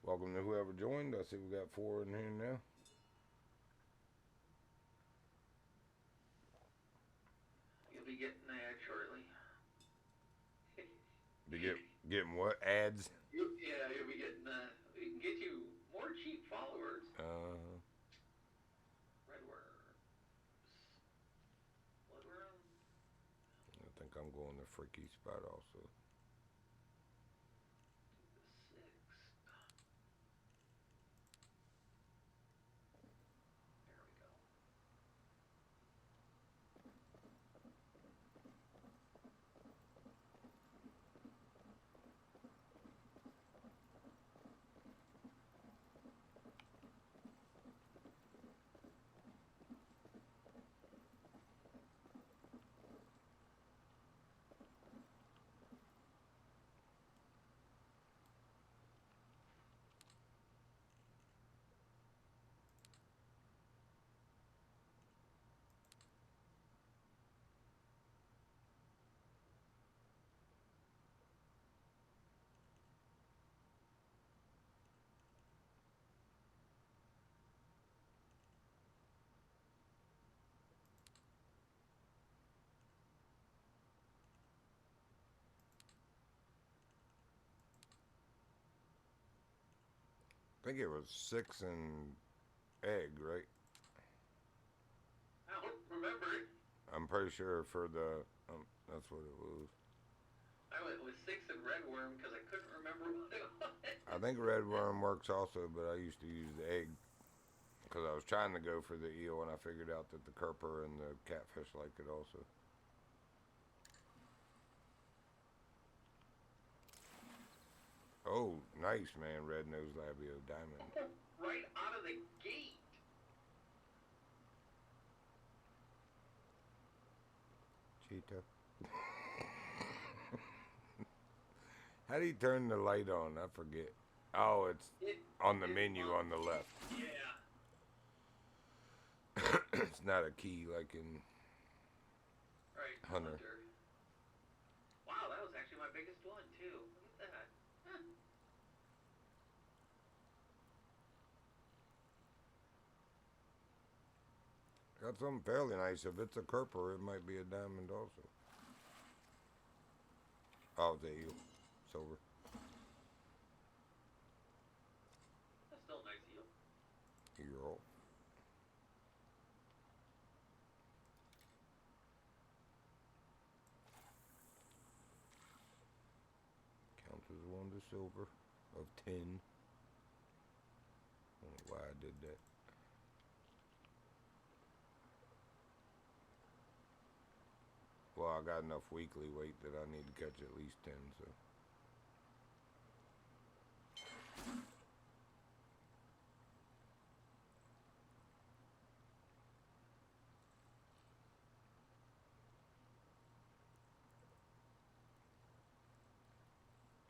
Welcome to whoever joined. I see we got 4 in here now. be getting an ad shortly. Be getting what ads? Yeah, you'll be getting. We can get you more cheap followers. Redworms. Bloodworm. I think I'm going to freaky spot also. The 6th. There we go. I think it was 6 and egg, right? I don't remember. I'm pretty sure for the that's what it was. I went with 6 and redworm because I couldn't remember what it was. I think red worm works also, but I used to use the egg because I was trying to go for the eel, and I figured out that the kerper and the catfish liked it also. Oh, nice, man. Red-nosed labio diamond. Right out of the gate. Cheetah. How do you turn the light on? I forget. Oh, it's on the menu on the left. Yeah. It's not a key like in Right. Hunter. Wow, that was actually my biggest one too. Look at that. Huh. Got something fairly nice. If it's a kerper, it might be a diamond also. Oh, the eel. Silver. That's still a nice eel. You're old. Counts as 1 to silver of 10. I don't know why I did that. Well, I got enough weekly weight that I need to catch at least 10, so.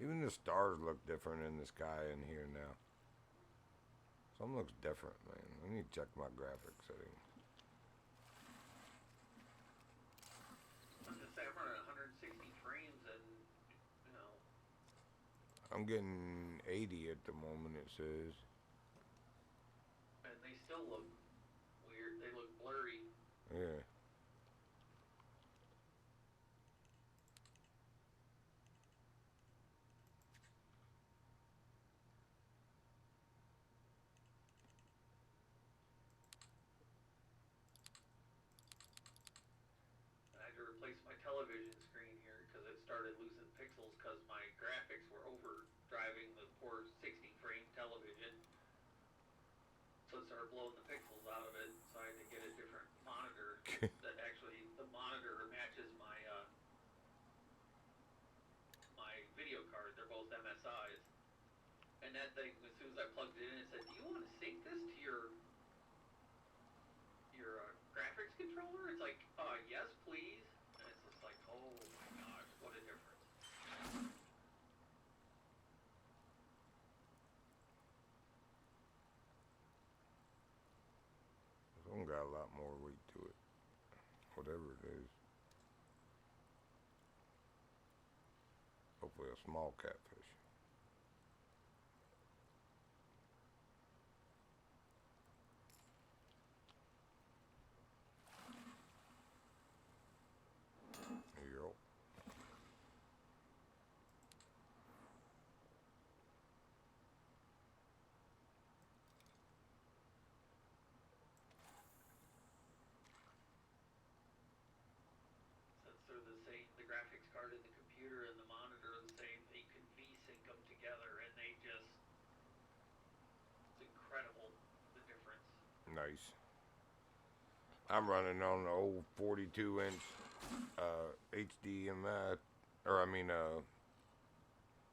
Even the stars look different in the sky in here now. Some looks different, man. I need to check my graphic settings. I'm just saying, I'm running 160 frames and, you know. I'm getting 80 at the moment, it says. And they still look weird. They look blurry. Yeah. I had to replace my television screen here because it started losing pixels because my graphics were overdriving the poor 60 frame television. So it started blowing the pixels out of it. So I had to get a different monitor that actually, the monitor matches my my video card. They're both MSIs. And that thing, as soon as I plugged it in, it said, "Do you want to sync this to your graphics controller?" It's like, yes, please. And it's just like, oh my gosh, what a difference. This one got a lot more weight to it. Whatever it is. Hopefully a small catfish. Nice. I'm running on an old 42-inch HDMI, or I mean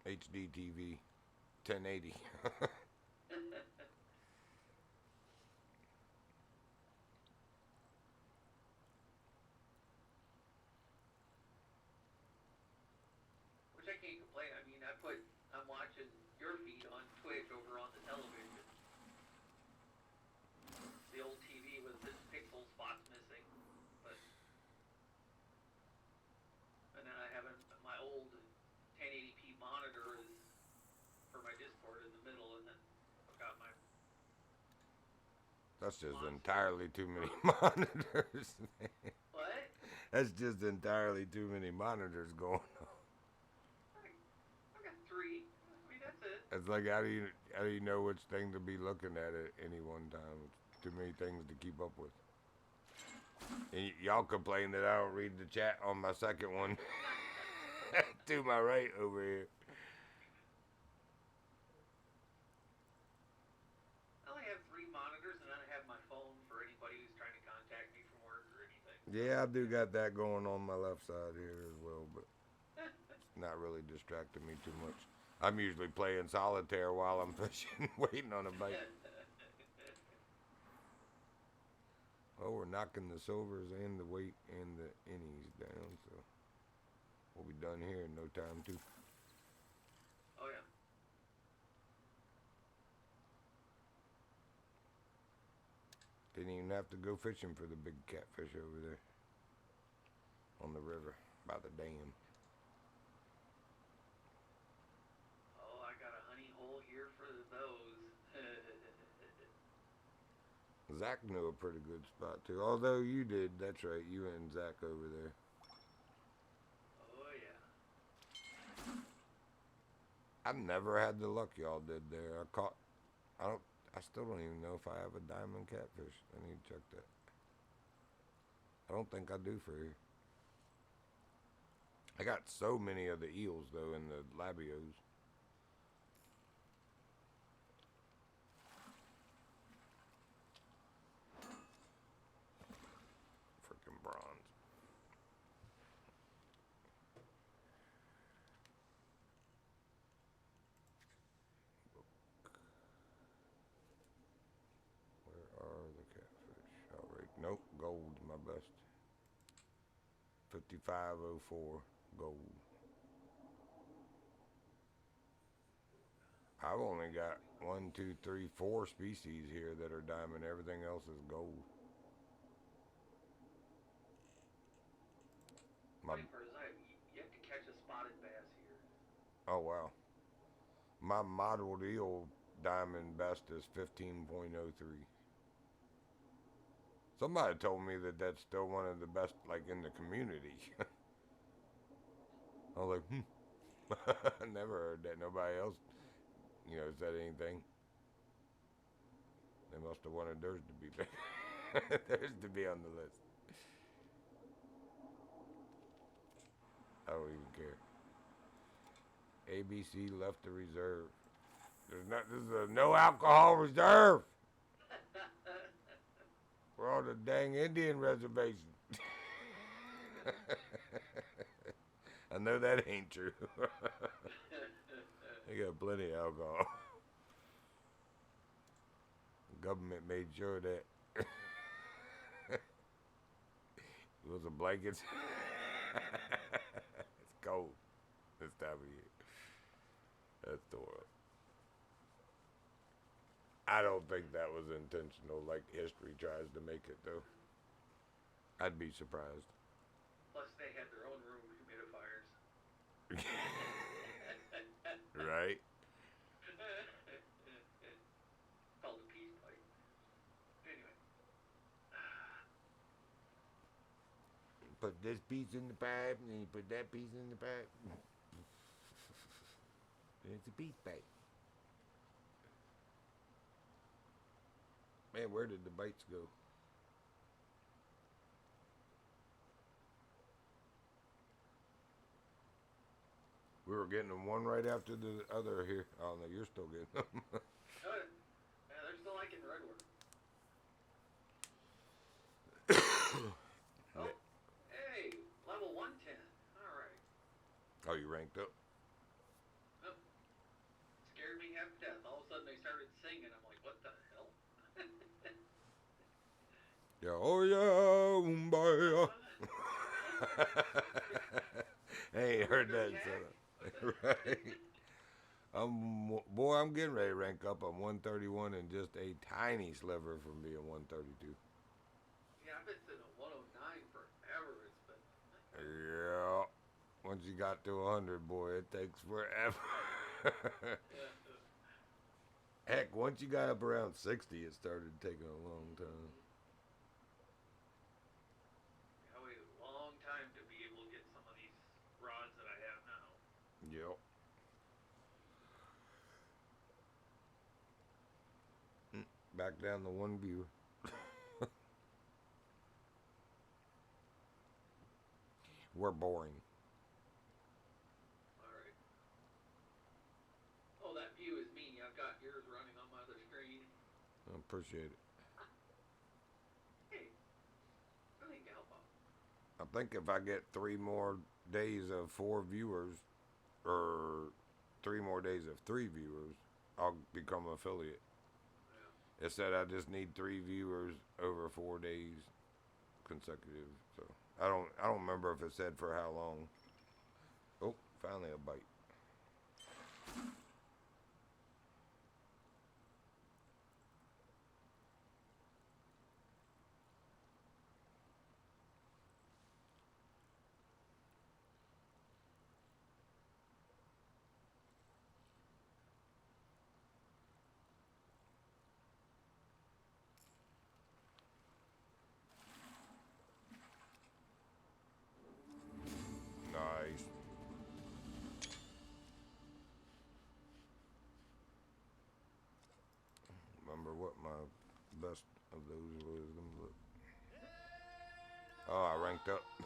HD TV, 1080. Which I can't complain. I mean, I'm watching your feed on Twitch over on the television. The old TV with its pixel spots missing, but and then I have my old 1080p monitor is for my Discord in the middle, and then I've got my That's just monster. entirely too many monitors. What? That's just entirely too many monitors going on. I've got 3. I mean, that's it. It's like how do you know which thing to be looking at any one time? It's too many things to keep up with. And y'all complain that I don't read the chat on my second one. To my right over here. I only have 3 monitors, and then I have my phone for anybody who's trying to contact me from work or anything. Yeah, I do got that going on my left side here as well, but it's not really distracting me too much. I'm usually playing solitaire while I'm fishing, waiting on a bite. Oh, we're knocking the silvers and the weight and the innies down, so we'll be done here in no time too. Oh yeah. Didn't even have to go fishing for the big catfish over there on the river by the dam. Oh, I got a honey hole here for those. Zach knew a pretty good spot too. Although you did, that's right, you and Zach over there. Oh yeah. I've never had the luck y'all did there. I still don't even know if I have a diamond catfish. I need to check that. I don't think I do for here. I got so many of the eels though in the labios. Freaking bronze. Where are the catfish? Oh, right. Nope, gold, my best. 5504 gold. I've only got 1, 2, 3, 4 species here that are diamond. Everything else is gold. Funny part is I have yet to catch a spotted bass here. Oh wow. My mottled eel diamond best is 15.03. Somebody told me that that's still one of the best, like, in the community. I was like, I never heard that. Nobody else, said anything. They must have wanted theirs to be theirs to be on the list. I don't even care. ABC left the reserve. This is a no alcohol reserve. We're on the dang Indian reservation. I know that ain't true. They got plenty of alcohol. The government made sure that it was a blankets. It's cold this time of year. That's the world. I don't think that was intentional, like history tries to make it, though. I'd be surprised. Plus, they had their own room humidifiers. Right? Called a peace pipe. Anyway. Put this piece in the pipe, and then you put that piece in the pipe. It's a peace pipe. Man, where did the bites go? We were getting them one right after the other here. Oh no, you're still getting them. Yeah, they're still liking redwood. Oh, you ranked up? Oh, scared me half to death. All of a sudden they started singing. I'm like, what the hell? Yeah, oh yeah, umbaya. I ain't heard that song. Right. I'm getting ready to rank up. I'm 131 and just a tiny sliver from being 132. Yeah, I've been sitting at 109 forever. It's been a nightmare. Yeah. Once you got to 100, boy, it takes forever. Heck, once you got up around 60, it started taking a long time. I waited a long time to be able to get some of these rods that I have now. Yep. Back down to one view. We're boring. Alright. Oh, that view is me. I've got yours running on my other screen. I appreciate it. Hey, I think help out. I think if I get 3 more days of 4 viewers, or 3 more days of 3 viewers, I'll become an affiliate. Yeah. It said I just need 3 viewers over 4 days consecutive. So I don't remember if it said for how long. Oh, finally a bite. Nice. Remember what my best of those was. Let me look. Oh, I ranked up. Oh,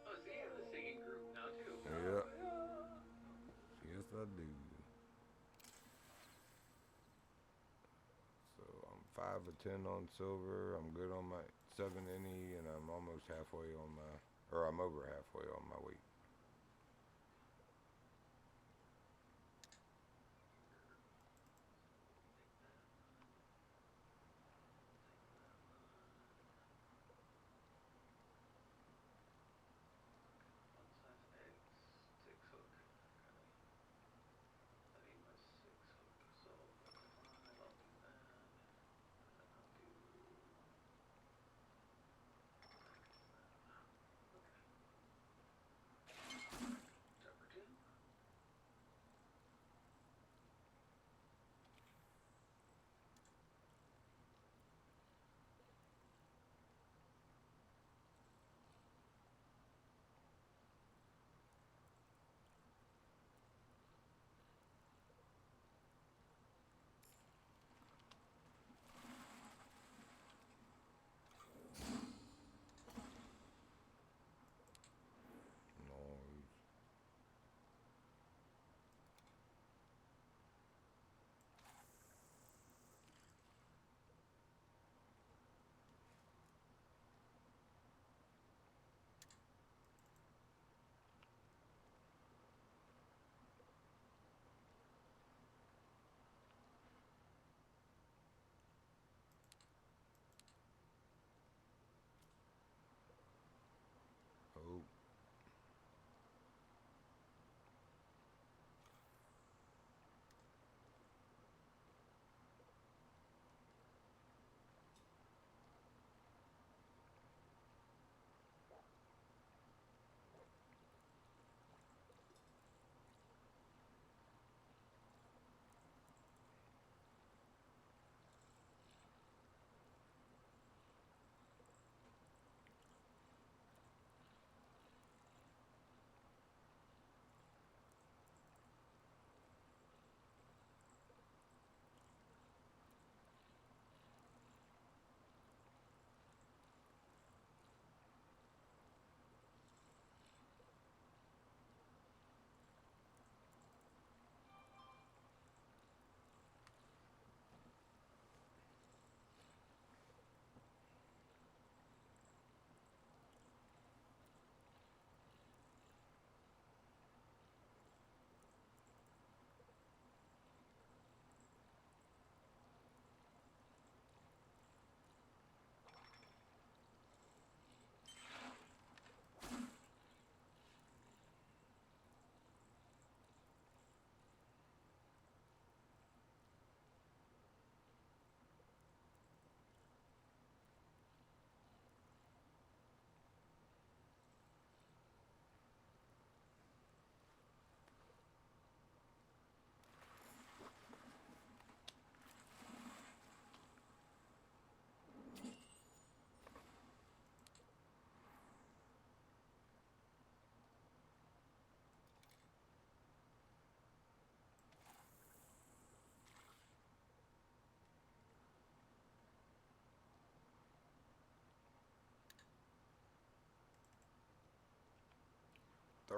so you have a singing group now, too. Yep. Yes, I do. So I'm 5 or 10 on silver. I'm good on my 7 innie, and I'm almost halfway on my, or I'm over halfway on my weight. One size eggs, 6 hook. I need my 6 hook, so 5, I'll do that. And then I'll do... Okay.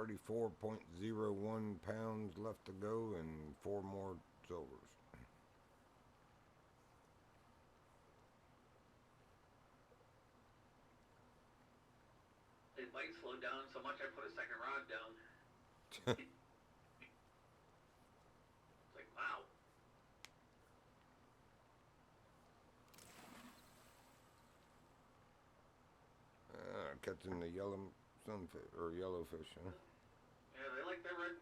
34.01 pounds left to go and 4 more silvers. It might slow down so much I put a second rod down. It's like, wow. Catching the yellow sunfish or yellowfish, huh? Yeah, they like the redworm.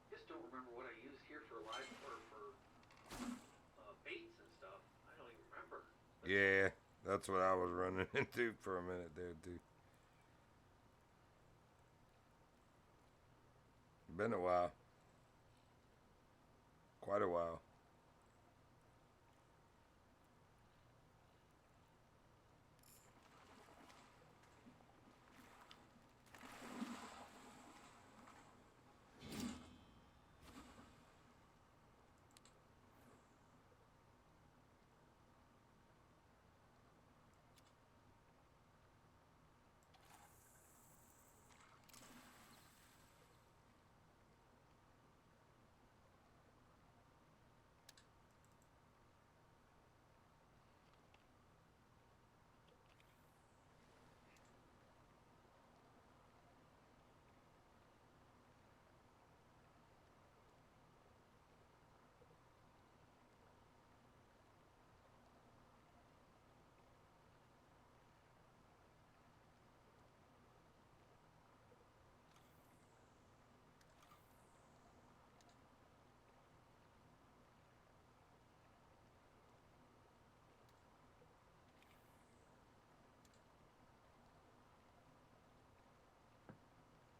Just don't remember what I used here for live or for baits and stuff. I don't even remember. Yeah, that's what I was running into for a minute there too. Been a while. Quite a while.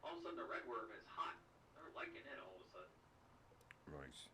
All of a sudden the redworm is hot. They're liking it all of a sudden. Nice.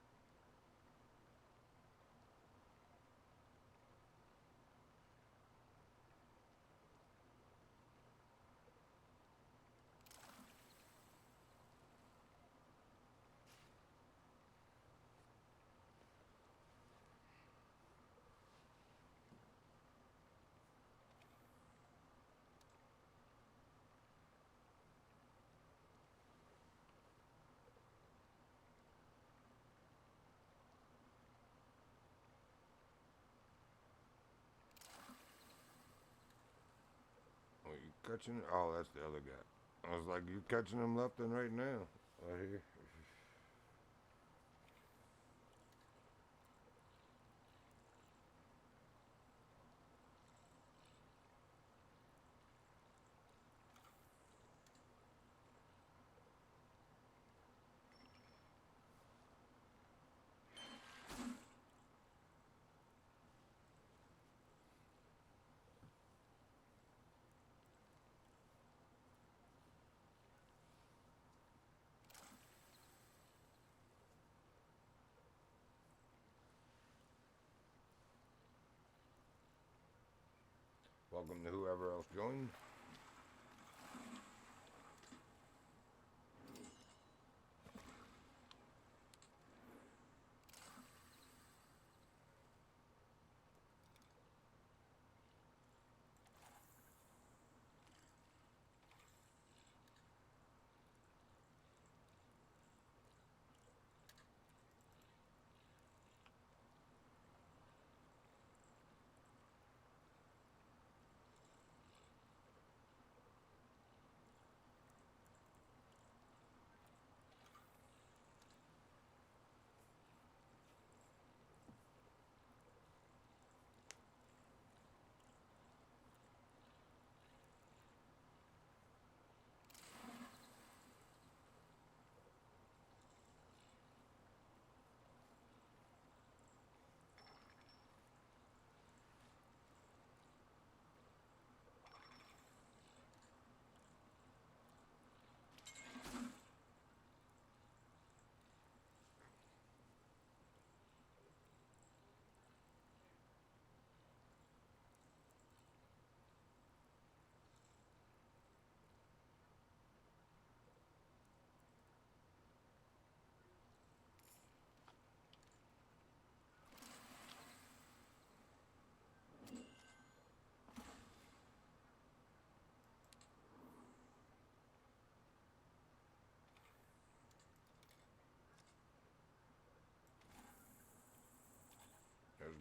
Oh, you catching? Oh, that's the other guy. I was like, you catching them left and right now. Right here. Welcome to whoever else joined.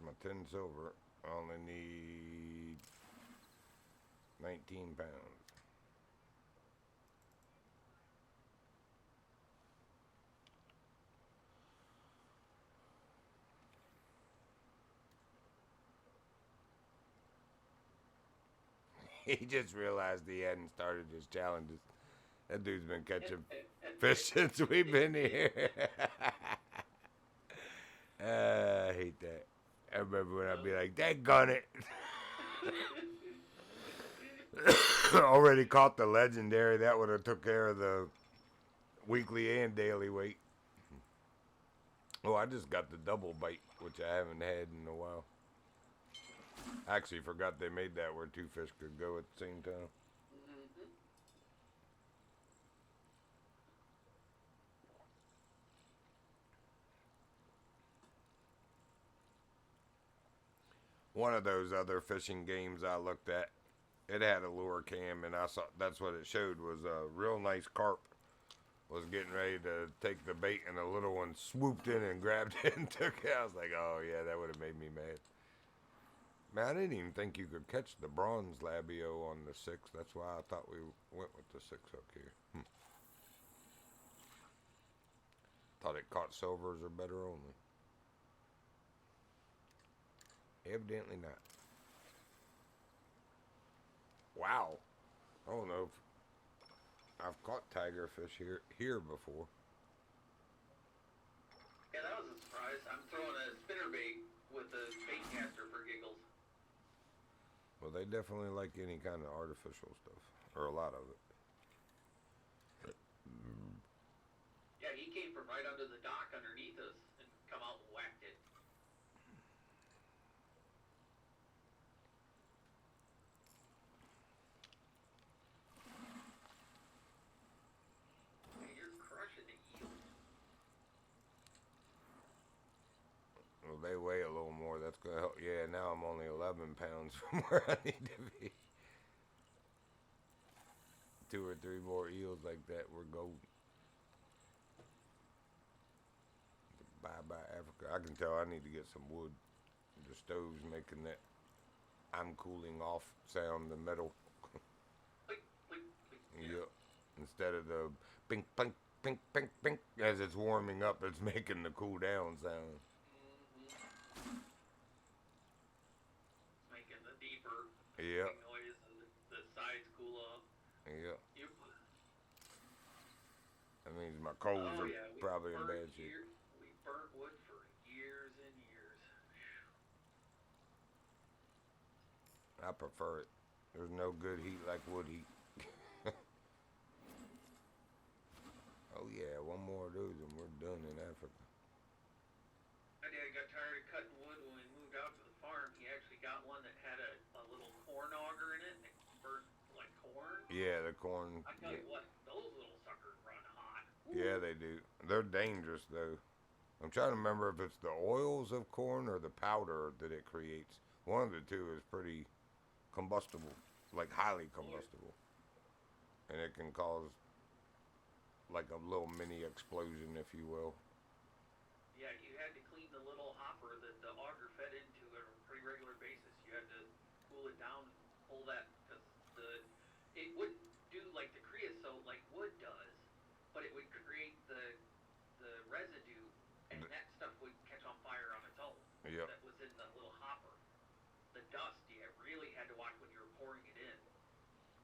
my 10 silver. I only need 19 pounds. He just realized he hadn't started his challenges. That dude's been catching fish since we've been here. I hate that. I remember when I'd be like, daggone it. Already caught the legendary. That would have took care of the weekly and daily weight. Oh, I just got the double bite, which I haven't had in a while. I actually forgot they made that where two fish could go at the same time. Mm-hmm. One of those other fishing games I looked at, it had a lure cam, and I saw that's what it showed was a real nice carp was getting ready to take the bait, and the little one swooped in and grabbed it and took it. I was like, oh yeah, that would have made me mad. Man, I didn't even think you could catch the bronze labio on the 6. That's why I thought we went with the 6 hook here. Thought it caught silvers or better only. Evidently not. Wow. I don't know if I've caught tigerfish here before. Yeah, that was a surprise. I'm throwing a spinnerbait with a bait caster for giggles. Well, they definitely like any kind of artificial stuff, or a lot of it. Yeah, he came from right under the dock underneath us and come out and whacked it. Hey, you're crushing the eel. Well, they weigh a little more. That's gonna help. Yeah, now I'm only 11 pounds from where I need to be. 2 or 3 more eels like that, we're golden. Bye bye Africa. I can tell I need to get some wood. The stove's making that I'm cooling off sound, the metal. Click, click, click. Yeah. Instead of the pink, pink, pink, pink, pink, as it's warming up, it's making the cool down sound. Mm-hmm. It's making the deeper Yeah. noise and the sides cool off. Yeah. Yep. That means my coals Oh are yeah, probably in bad shape. We burnt wood for years and years. I prefer it. There's no good heat like wood heat. Oh yeah, one more of those and we're done in Africa. My dad got tired of cutting wood when we moved out to the farm. He actually got one that had a little corn auger in it that burnt like corn. Yeah, the corn. I tell you what, those little suckers run hot. Yeah, they do. They're dangerous though. I'm trying to remember if it's the oils of corn or the powder that it creates. One of the two is pretty combustible, like highly combustible. And it can cause like a little mini explosion, if you will. Yeah, you had to clean the little hopper that the auger fed into on a pretty regular basis. You had to cool it down and pull that, because it wouldn't do like the creosote like wood does, but it would create the residue, and that stuff would catch on fire on its own. Yep. That was in the little hopper. The dust, you really had to watch when you were pouring it in.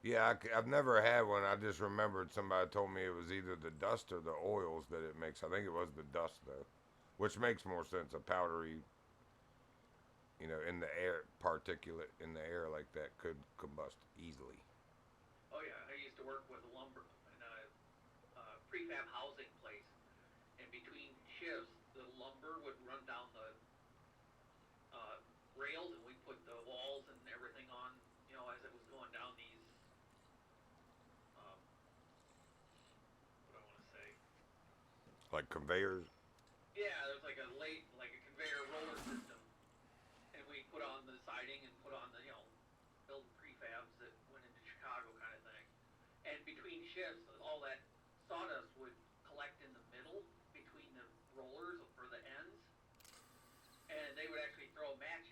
Yeah, I've never had one. I just remembered somebody told me it was either the dust or the oils that it makes. I think it was the dust, though, which makes more sense. A powdery, in the air, particulate in the air like that could combust easily. Oh yeah, I used to work with lumber in a prefab housing place, and between shifts, the lumber would run down the rails, and we put the walls and everything on, as it was going down these. What do I want to say? Like conveyors. Yeah, there's like a conveyor roller system, and we put on the siding and put on the build prefabs that went into Chicago kind of thing. And between shifts, all that sawdust would collect in the middle between the rollers or the ends, and they would actually throw a match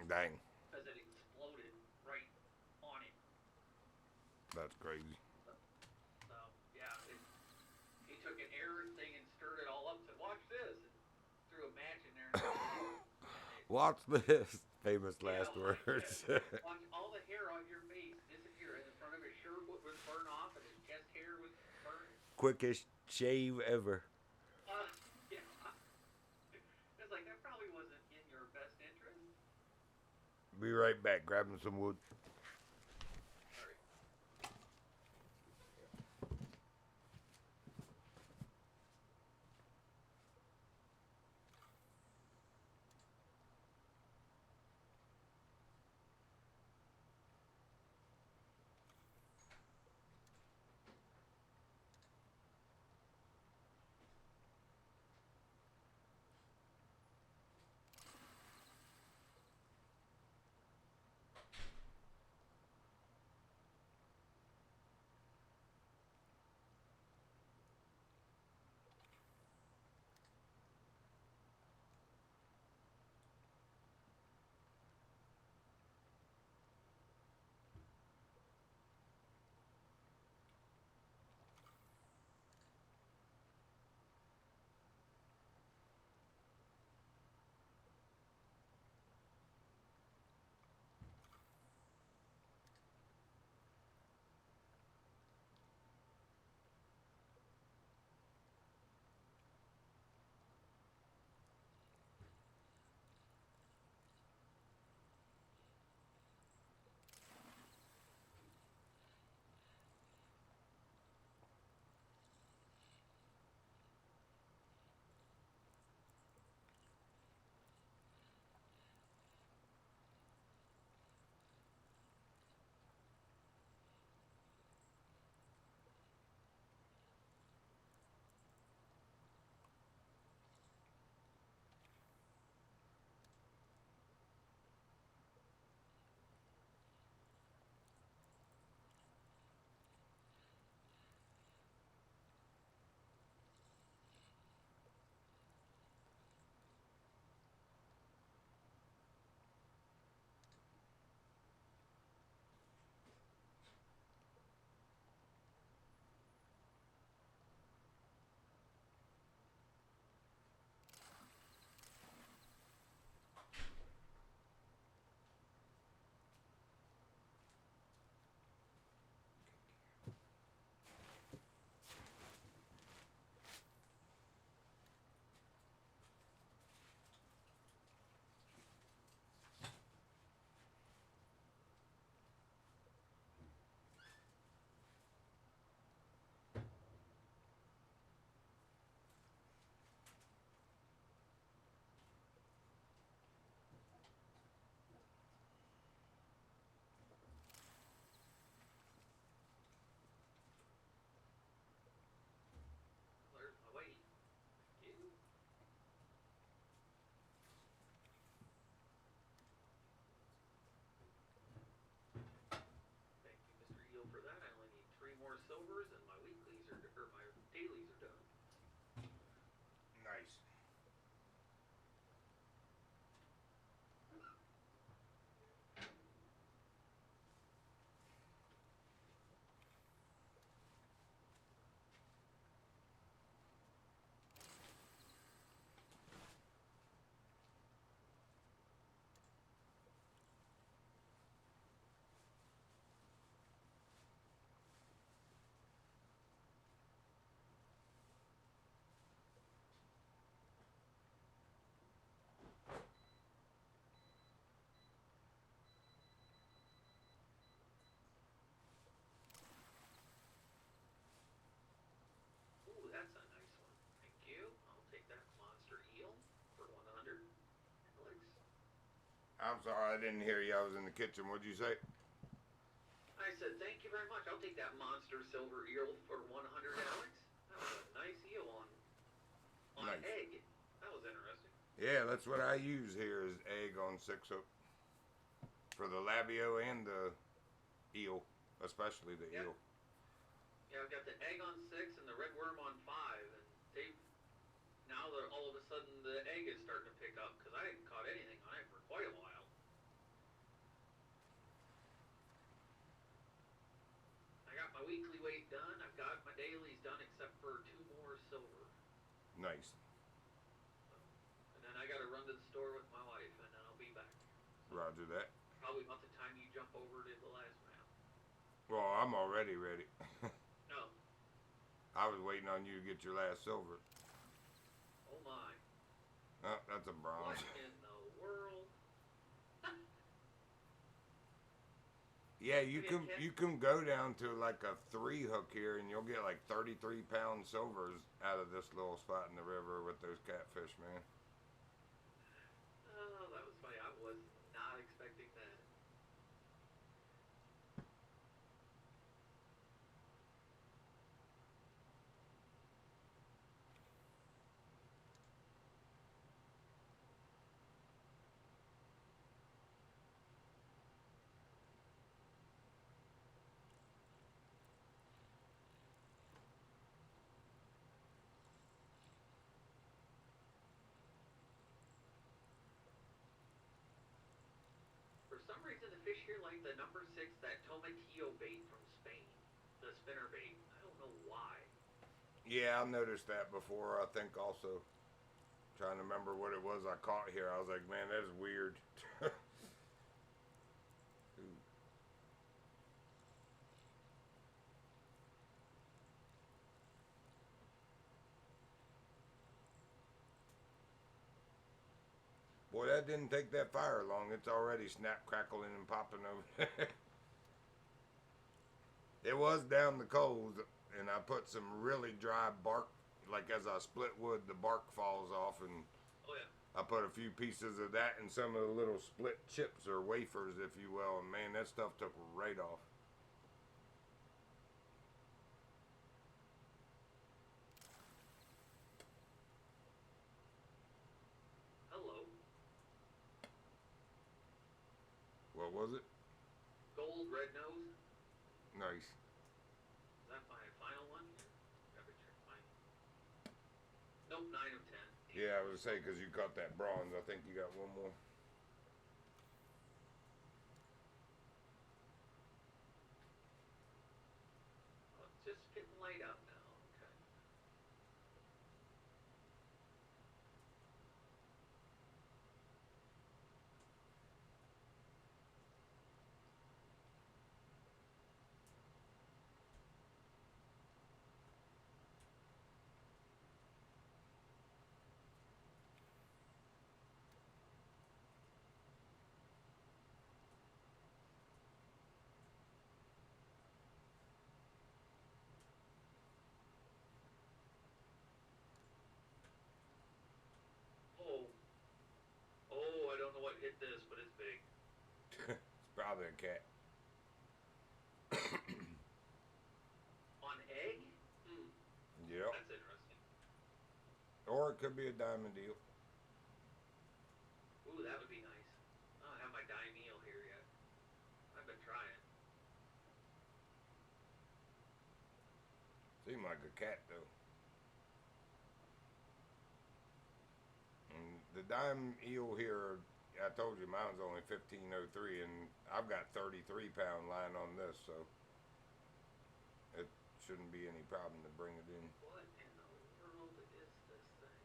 Dang, because it exploded right on him. that's crazy. So, so yeah, he took an air thing and stirred it all up. Said, "Watch this," and threw a match in there and everything. And it, Watch this. Famous yeah, last words. watch all the hair on your face disappear, and the front of his shirt would burn off, and his chest hair would burn. Quickest shave ever. Yeah. It's like that probably wasn't in your best interest. Be right back, grabbing some wood. All right. There's my weight. You. Thank you, Mr. Eel, for that. I only need 3 more silvers, and my weeklies are or my dailies are done. Nice. Ooh, that's a nice one. Thank you. I'll take that monster eel for 100. Alex. I'm sorry, I didn't hear you. I was in the kitchen. What'd you say? I said, thank you very much. I'll take that monster silver eel for 100, Alex. That was a nice eel on Nice. egg. That was interesting. Yeah, that's what I use here is egg on 6-0 for the labio and the eel, especially the eel. Yeah, I've got the egg on 6 and the red worm on 5, and they've now that all of a sudden the egg is starting to pick up because I hadn't caught anything on it for quite a while. weekly weight done. I've got my dailies done except for 2 more silver. Nice. And then I got to run to the store with my wife, and then I'll be back. Roger that. Probably about the time you jump over to the last map. Well, I'm already ready. No. I was waiting on you to get your last silver. Oh my. Oh, that's a bronze. What in the world? Yeah, you can go down to like a 3 hook here, and you'll get like 33-pound silvers out of this little spot in the river with those catfish, man. Oh, that was funny. I was not expecting that. For some reason, the fish here like the number 6, that tomatillo bait from Spain. The spinner bait. I don't know why. Yeah, I noticed that before. I think also trying to remember what it was I caught here. I was like, man, that's weird. Boy, that didn't take that fire long. It's already snap, crackling, and popping over there. It was down the coals, and I put some really dry bark. Like as I split wood, the bark falls off, and Oh yeah. I put a few pieces of that in some of the little split chips or wafers, if you will, and man, that stuff took right off. Hello. What was it? Gold red nose. Nice. Is that my final one here? Gotta check my. Nope, 9 of 10. Yeah, I was gonna say, because you caught that bronze, I think you got one more. Oh, it's just getting light out now. Okay. Oh. Oh, I don't know what hit this, but it's big. It's probably a cat. On egg? Hmm. Yep. That's interesting. Or it could be a diamond deal. Ooh, that would be nice. I don't have my dime eel here yet. I've been trying. Seemed like a cat though. And the dime eel here, I told you mine's only 1503, and I've got 33-pound line on this, so it shouldn't be any problem to bring it in. What in the world is this thing?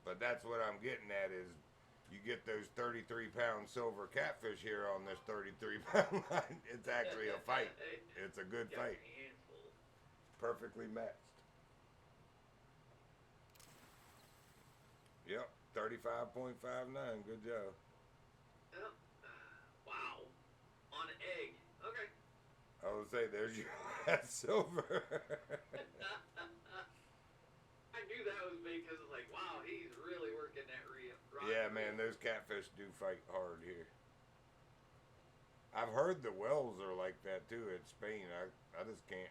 But that's what I'm getting at is you get those 33-pound silver catfish here on this 33-pound line. It's actually a fight. It's a good Got fight. a handful. Perfectly matched. Yep, 35.59. Good job. Yep. Wow. On egg. Okay. I would say there's your last silver. I knew that was big because it's like, wow, he's really working that rod. Yeah, man, those catfish do fight hard here. I've heard the wells are like that too in Spain. I just can't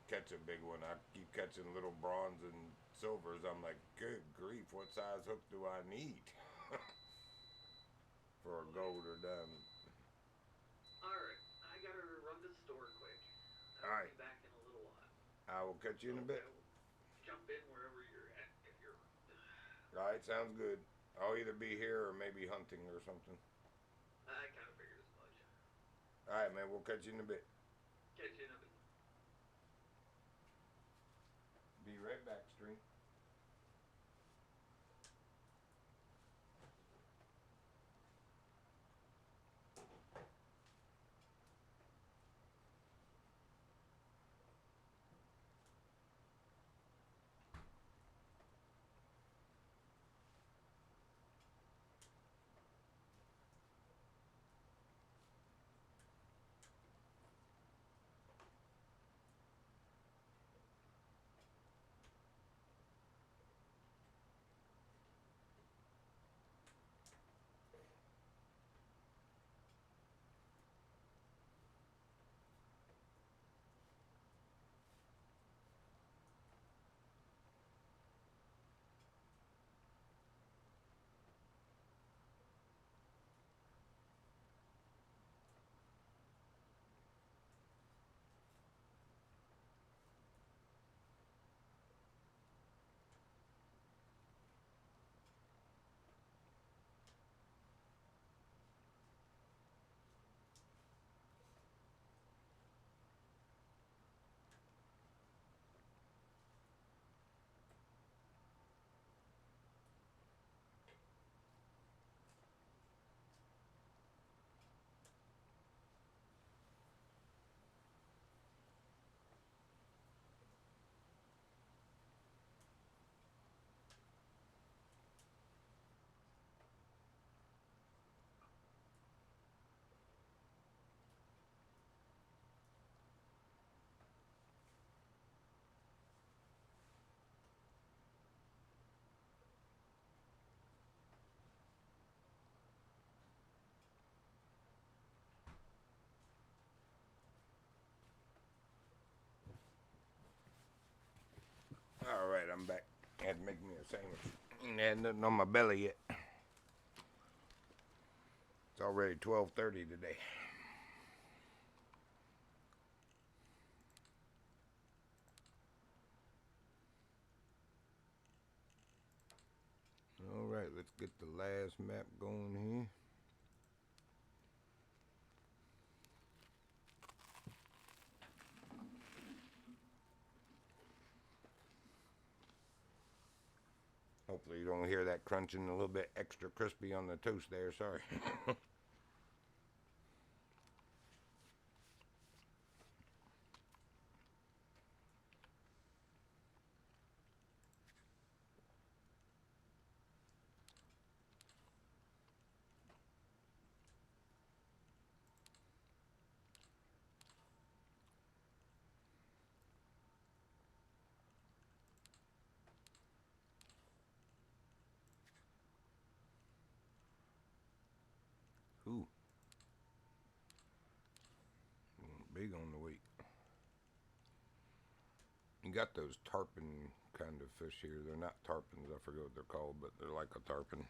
catch a big one. I keep catching little bronze and silvers. I'm like, good grief, what size hook do I need for a gold or diamond? Alright, I gotta run to the store quick. I'll Alright. be back in a little while. I will catch you in a bit. Jump in wherever you're at if you're. Alright, sounds good. I'll either be here or maybe hunting or something. I kind of figured as much. Alright, man, we'll catch you in a bit. Catch you in a bit. be right back, Stream. Alright, I'm back. Had to make me a sandwich. Ain't had nothing on my belly yet. It's already 12:30 today. Alright, let's get the last map going here. Hopefully you don't hear that crunching a little bit extra crispy on the toast there, sorry. Ooh. Big on the weight. You got those tarpon kind of fish here. They're not tarpons, I forget what they're called, but they're like a tarpon.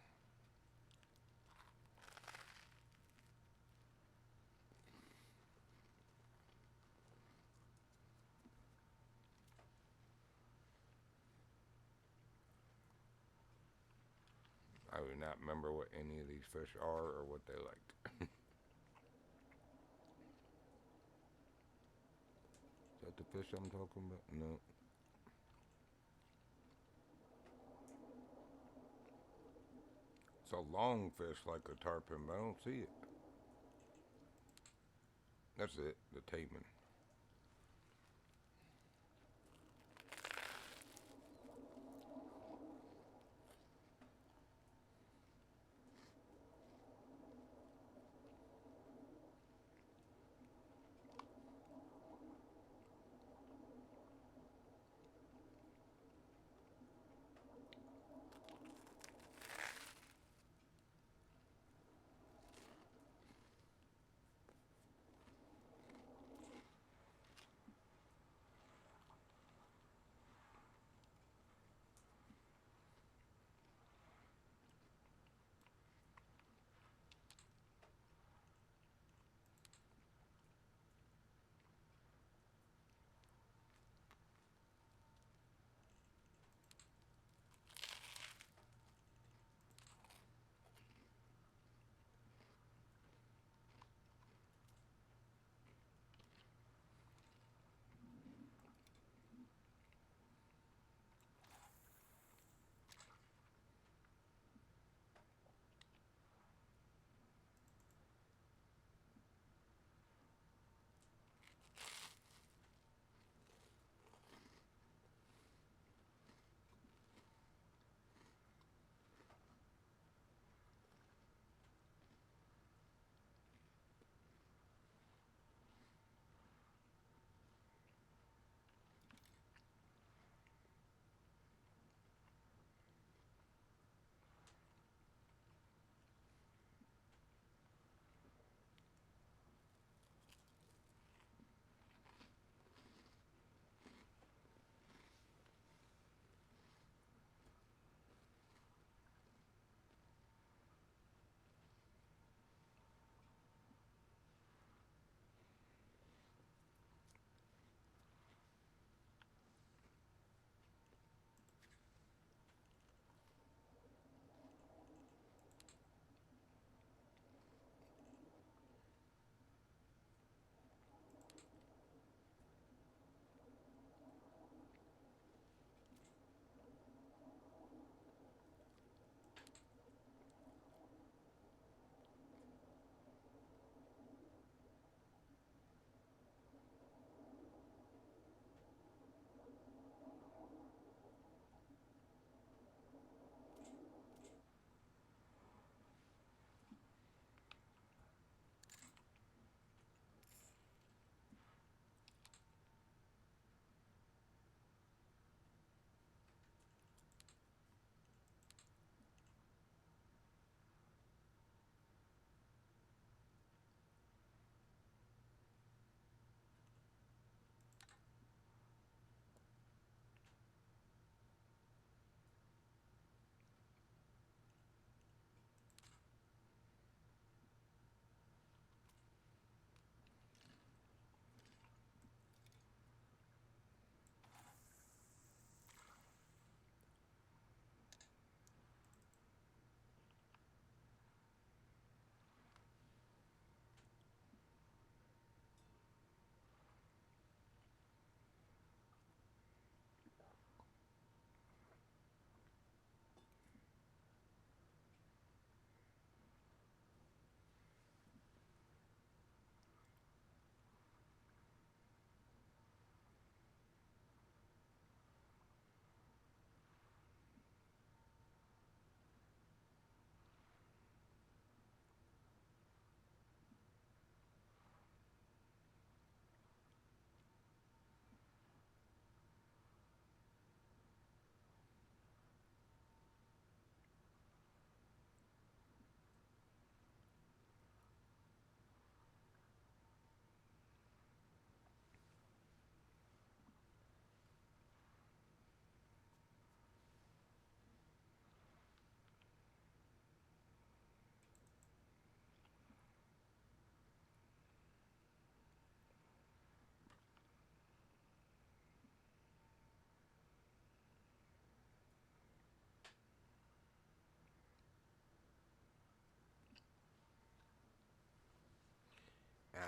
I do not remember what any of these fish are or what they like. Is that the fish I'm talking about? No. It's a long fish like a tarpon, but I don't see it. That's it, the taimen.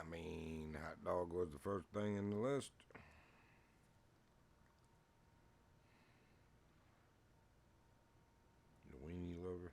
I mean, hot dog was the first thing in the list. The weenie lover.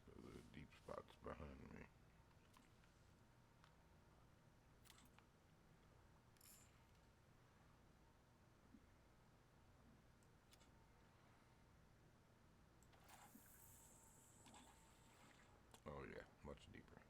The deep spots behind me. Oh yeah, much deeper.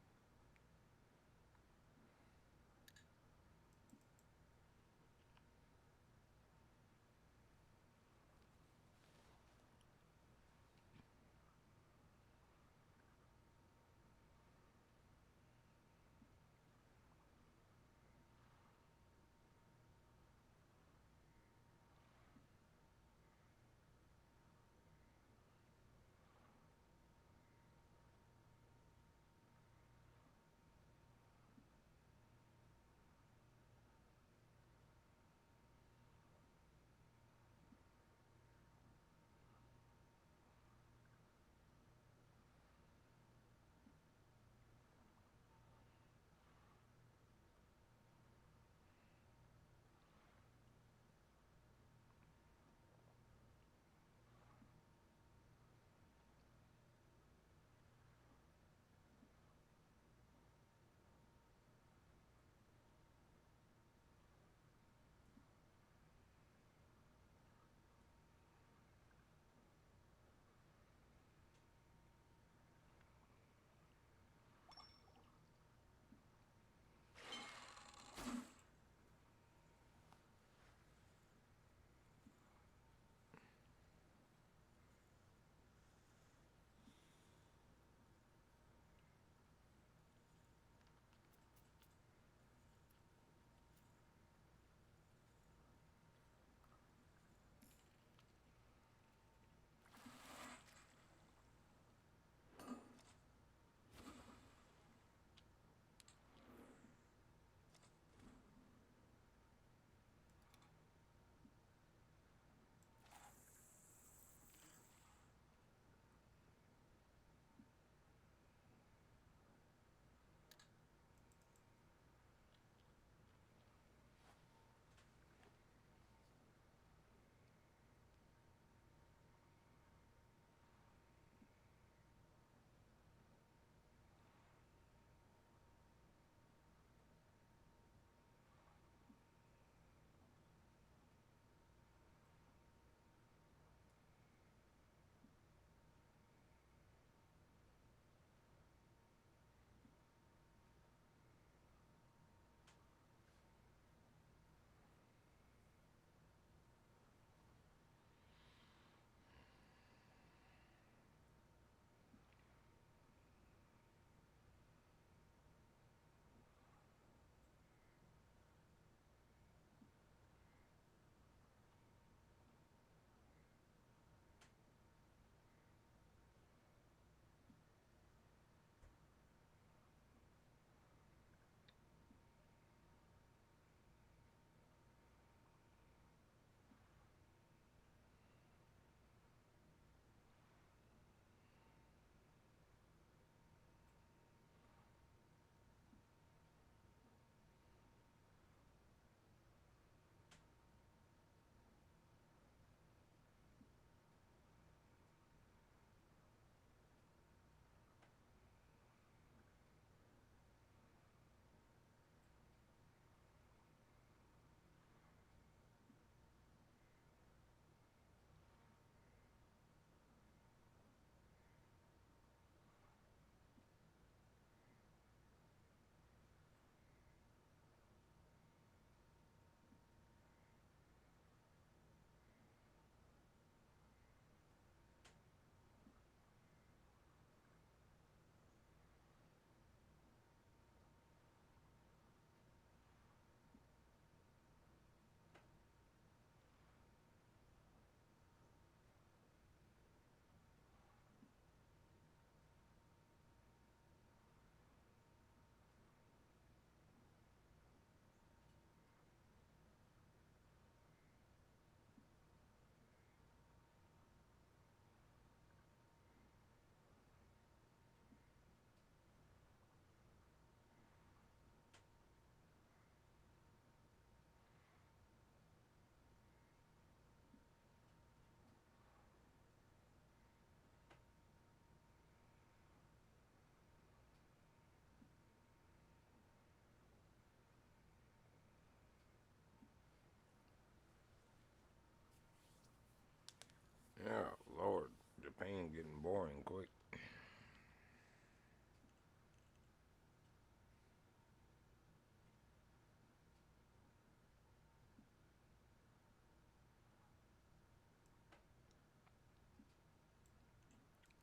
ain't getting boring quick.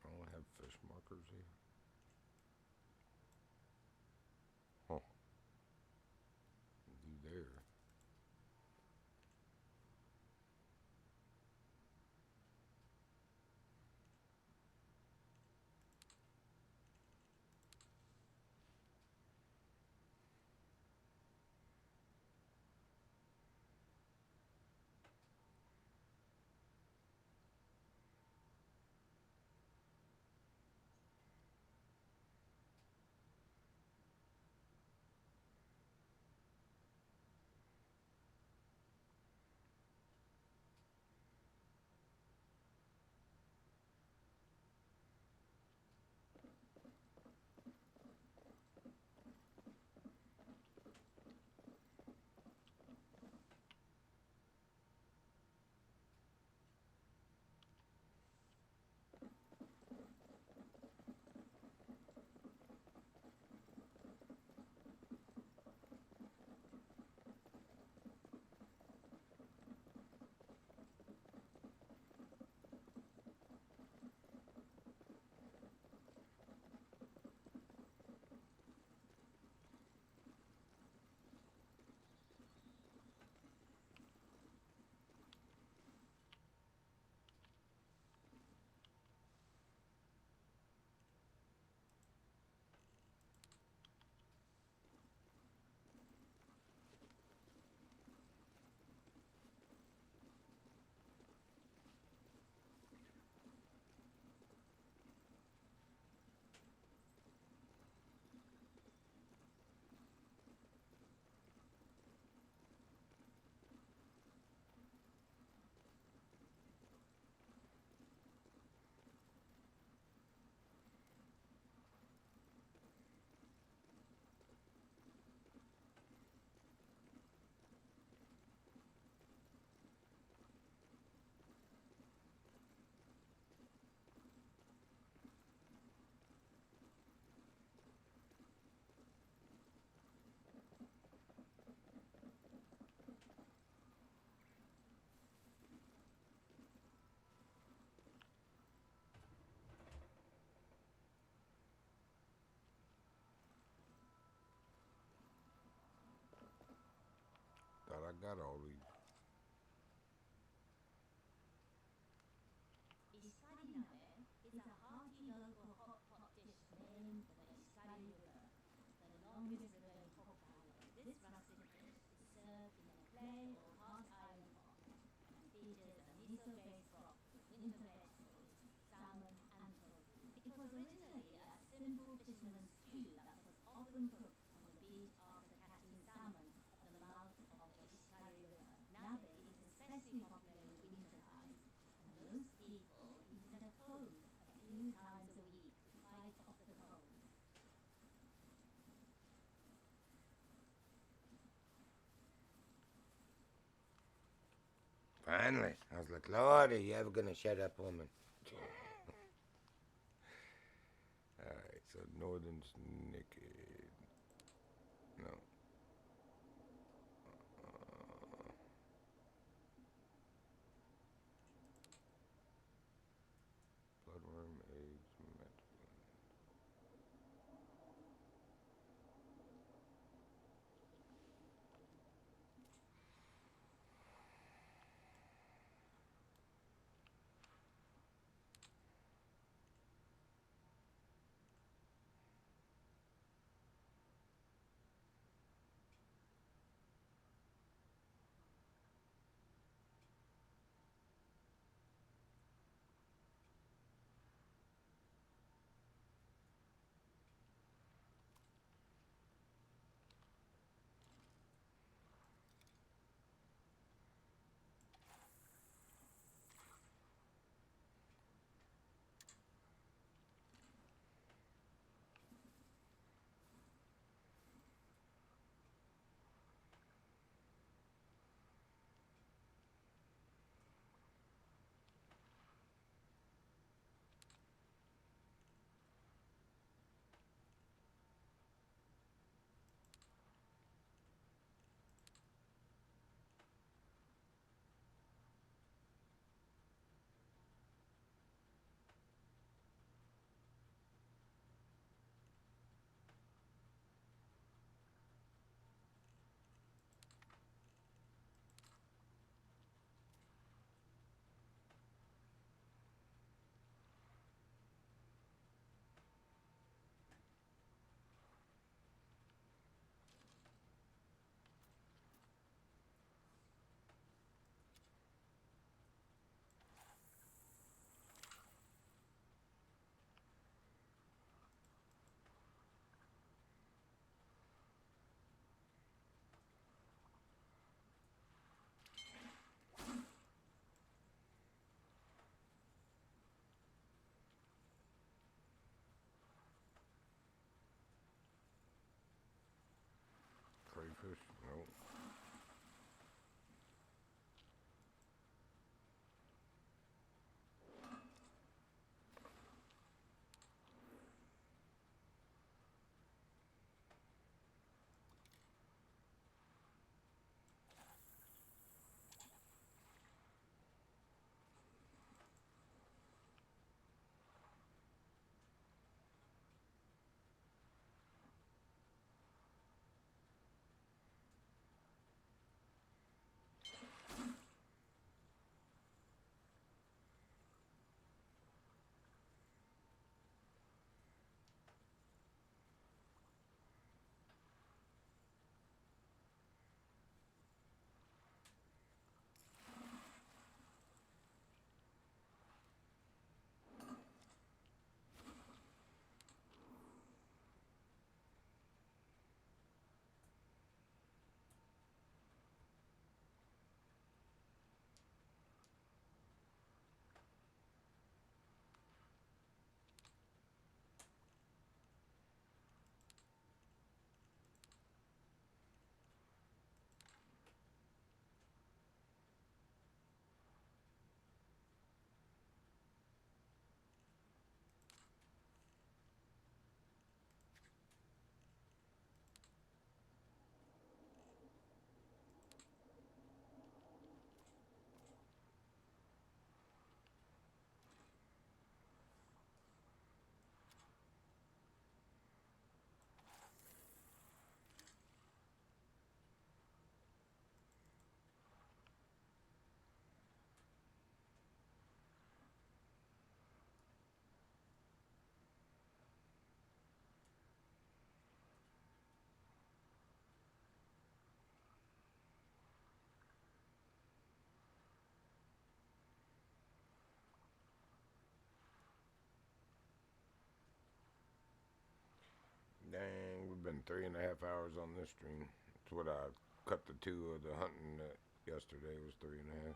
I don't have fish markers here. Huh. You there. Thought I got all these. Ishikari is a hearty local hot pot dish named for the Ishikari River, the longest river in Hokkaido. This rustic dish is served in a clay or hot iron pot and features a miso-based broth with winter vegetables, salmon, and tofu. It was originally a simple fisherman's stew that was often cooked on the beach after catching salmon at the mouth of the Ishikari River. Nabe is especially popular in winter times, and most people eat it at home a few times a week to fight off the cold. Finally. I was like, Lord, are you ever going to shut up, woman? Alright, so Northern Snicket. No. Bloodworm, eggs, metformin. fish? Nope. Dang, we've been 3.5 hours on this stream. That's what I cut the 2 of the hunting that yesterday was 3.5.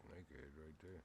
Snakehead right there.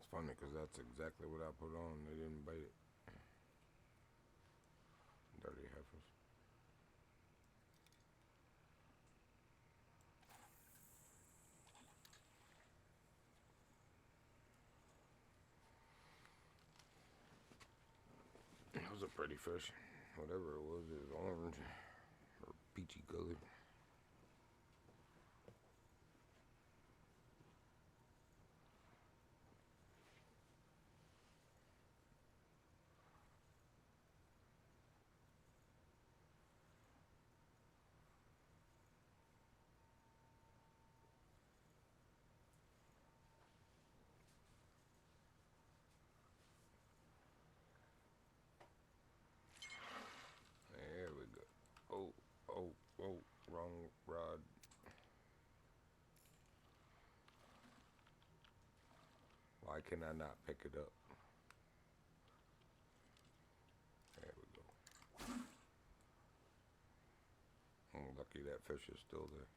It's funny because that's exactly what I put on. They didn't bite it. Dirty heifers. That was a pretty fish. Whatever it was orange or peachy colored. There we go. Oh, wrong rod. Why can I not pick it up? There we go. I'm lucky that fish is still there.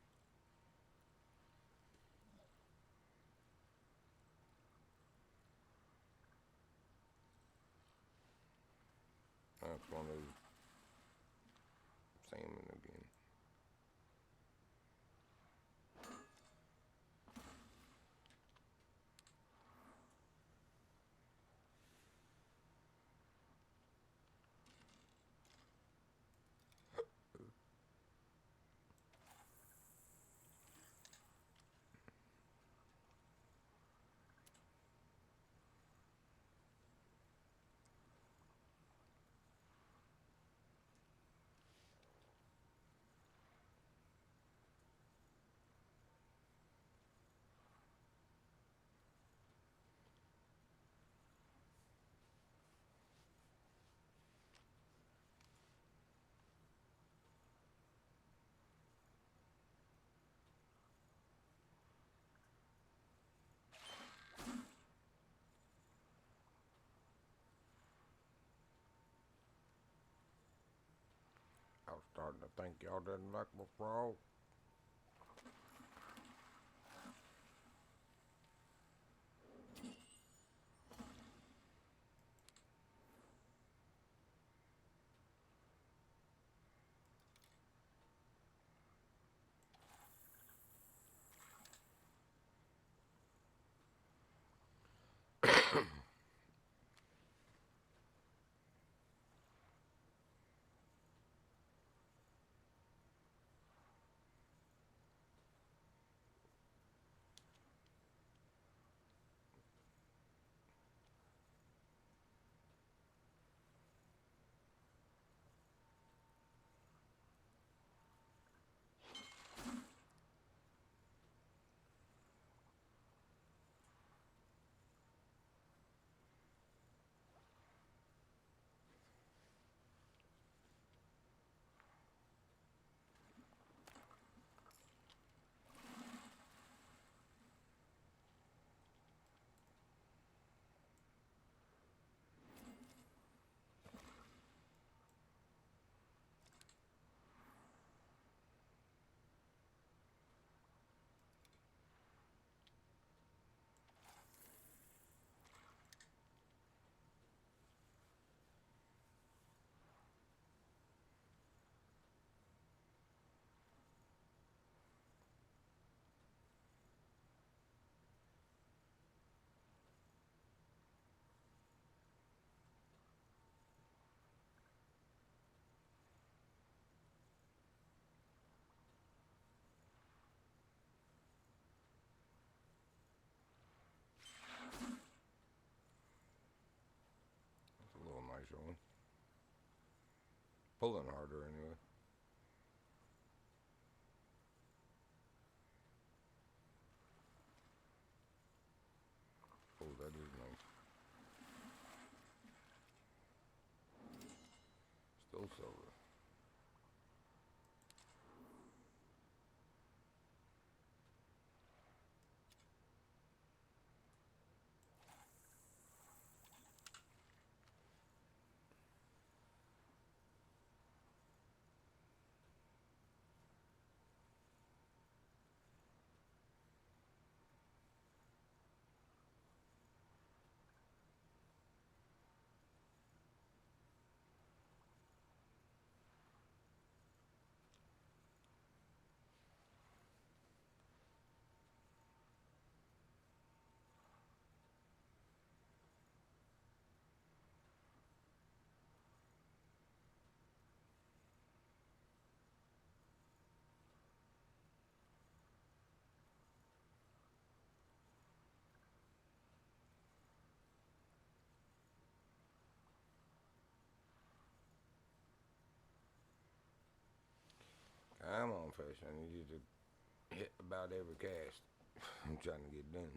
That's one of those salmon again. I was starting to think y'all didn't like my frog. That's a little nicer one. Pulling harder anyway. Oh, that is nice. Still silver. Come on, Fish. I need you to hit about every cast. I'm trying to get done.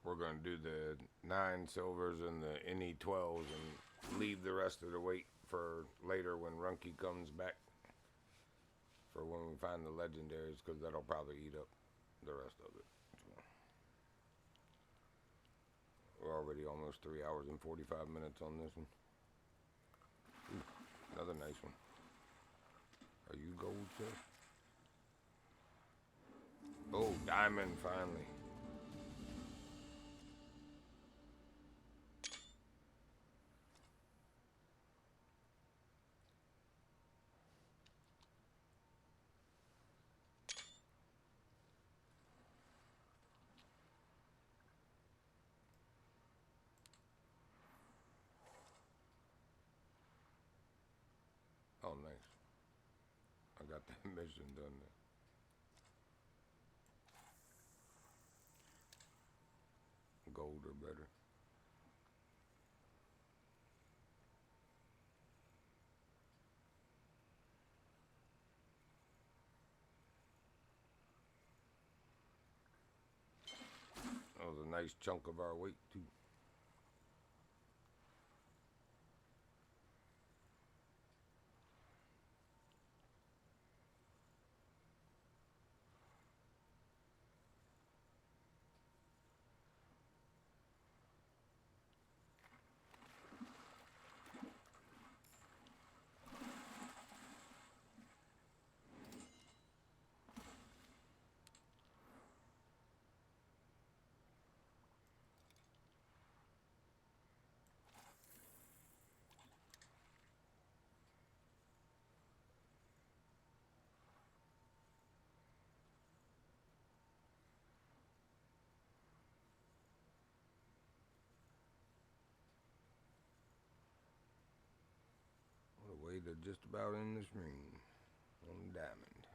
We're going to do the 9 silvers and the NE12s and leave the rest of the weight for later when Runky comes back. For when we find the legendaries, because that'll probably eat up the rest of it. So we're already almost 3 hours and 45 minutes on this one. Ooh, another nice one. Are you gold, sir? Oh, diamond finally. Oh, nice. I got that mission done there. Gold or better. That was a nice chunk of our weight, too. What a way to just about end the stream on diamond.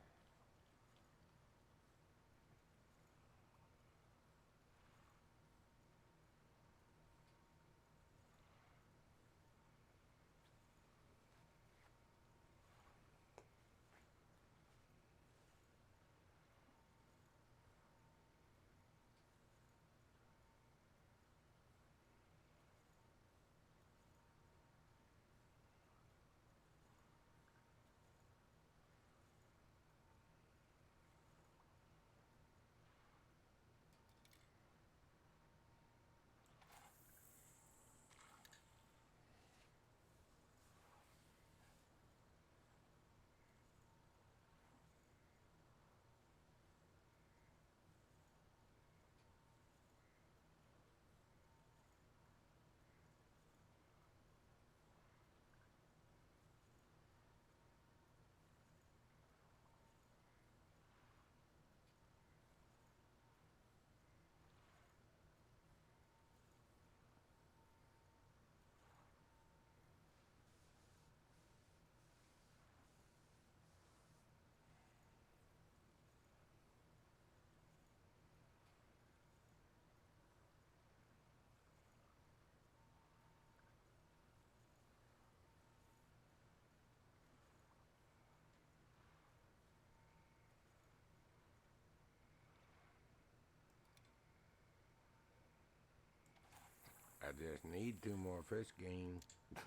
I just need 2 more fish game.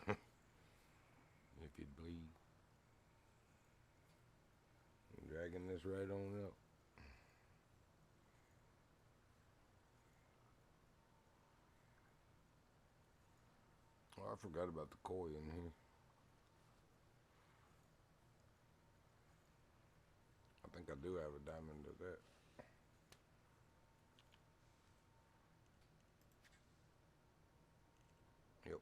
If you'd please. I'm dragging this right on up. Oh, I forgot about the koi in here. I think I do have a diamond of that. Yep.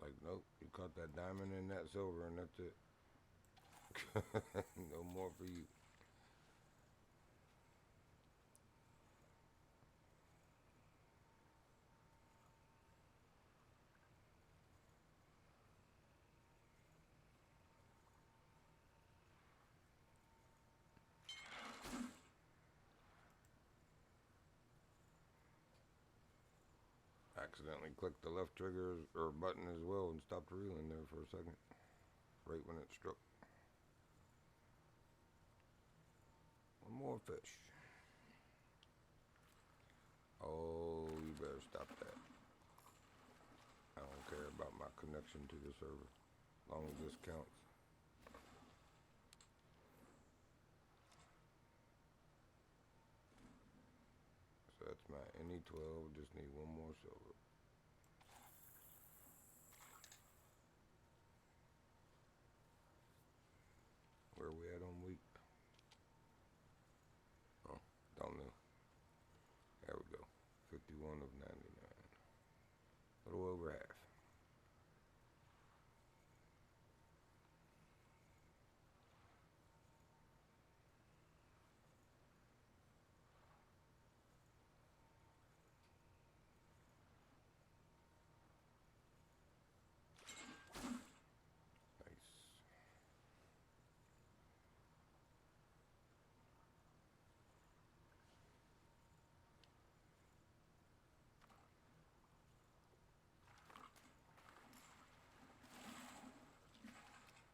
Like, nope, you caught that diamond and that silver and that's it. No more for you. Accidentally clicked the left trigger or button as well and stopped reeling there for a second. Right when it struck. One more fish. Oh, you better stop that. I don't care about my connection to the server, as long as this counts. So that's my NE12, just need one more silver. Where are we at on wheat? Oh, don't know. There we go. 51 of 99. A little over half. Nice.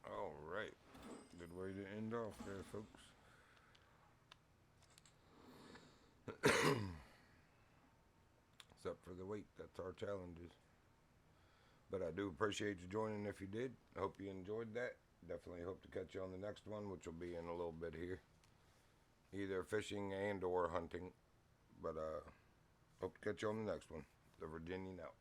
All right. Good way to end off there, folks. Except for the weight, that's our challenges. But I do appreciate you joining if you did. I hope you enjoyed that. Definitely hope to catch you on the next one, which will be in a little bit here. Either fishing and or hunting. But hope to catch you on the next one. The Virginian out.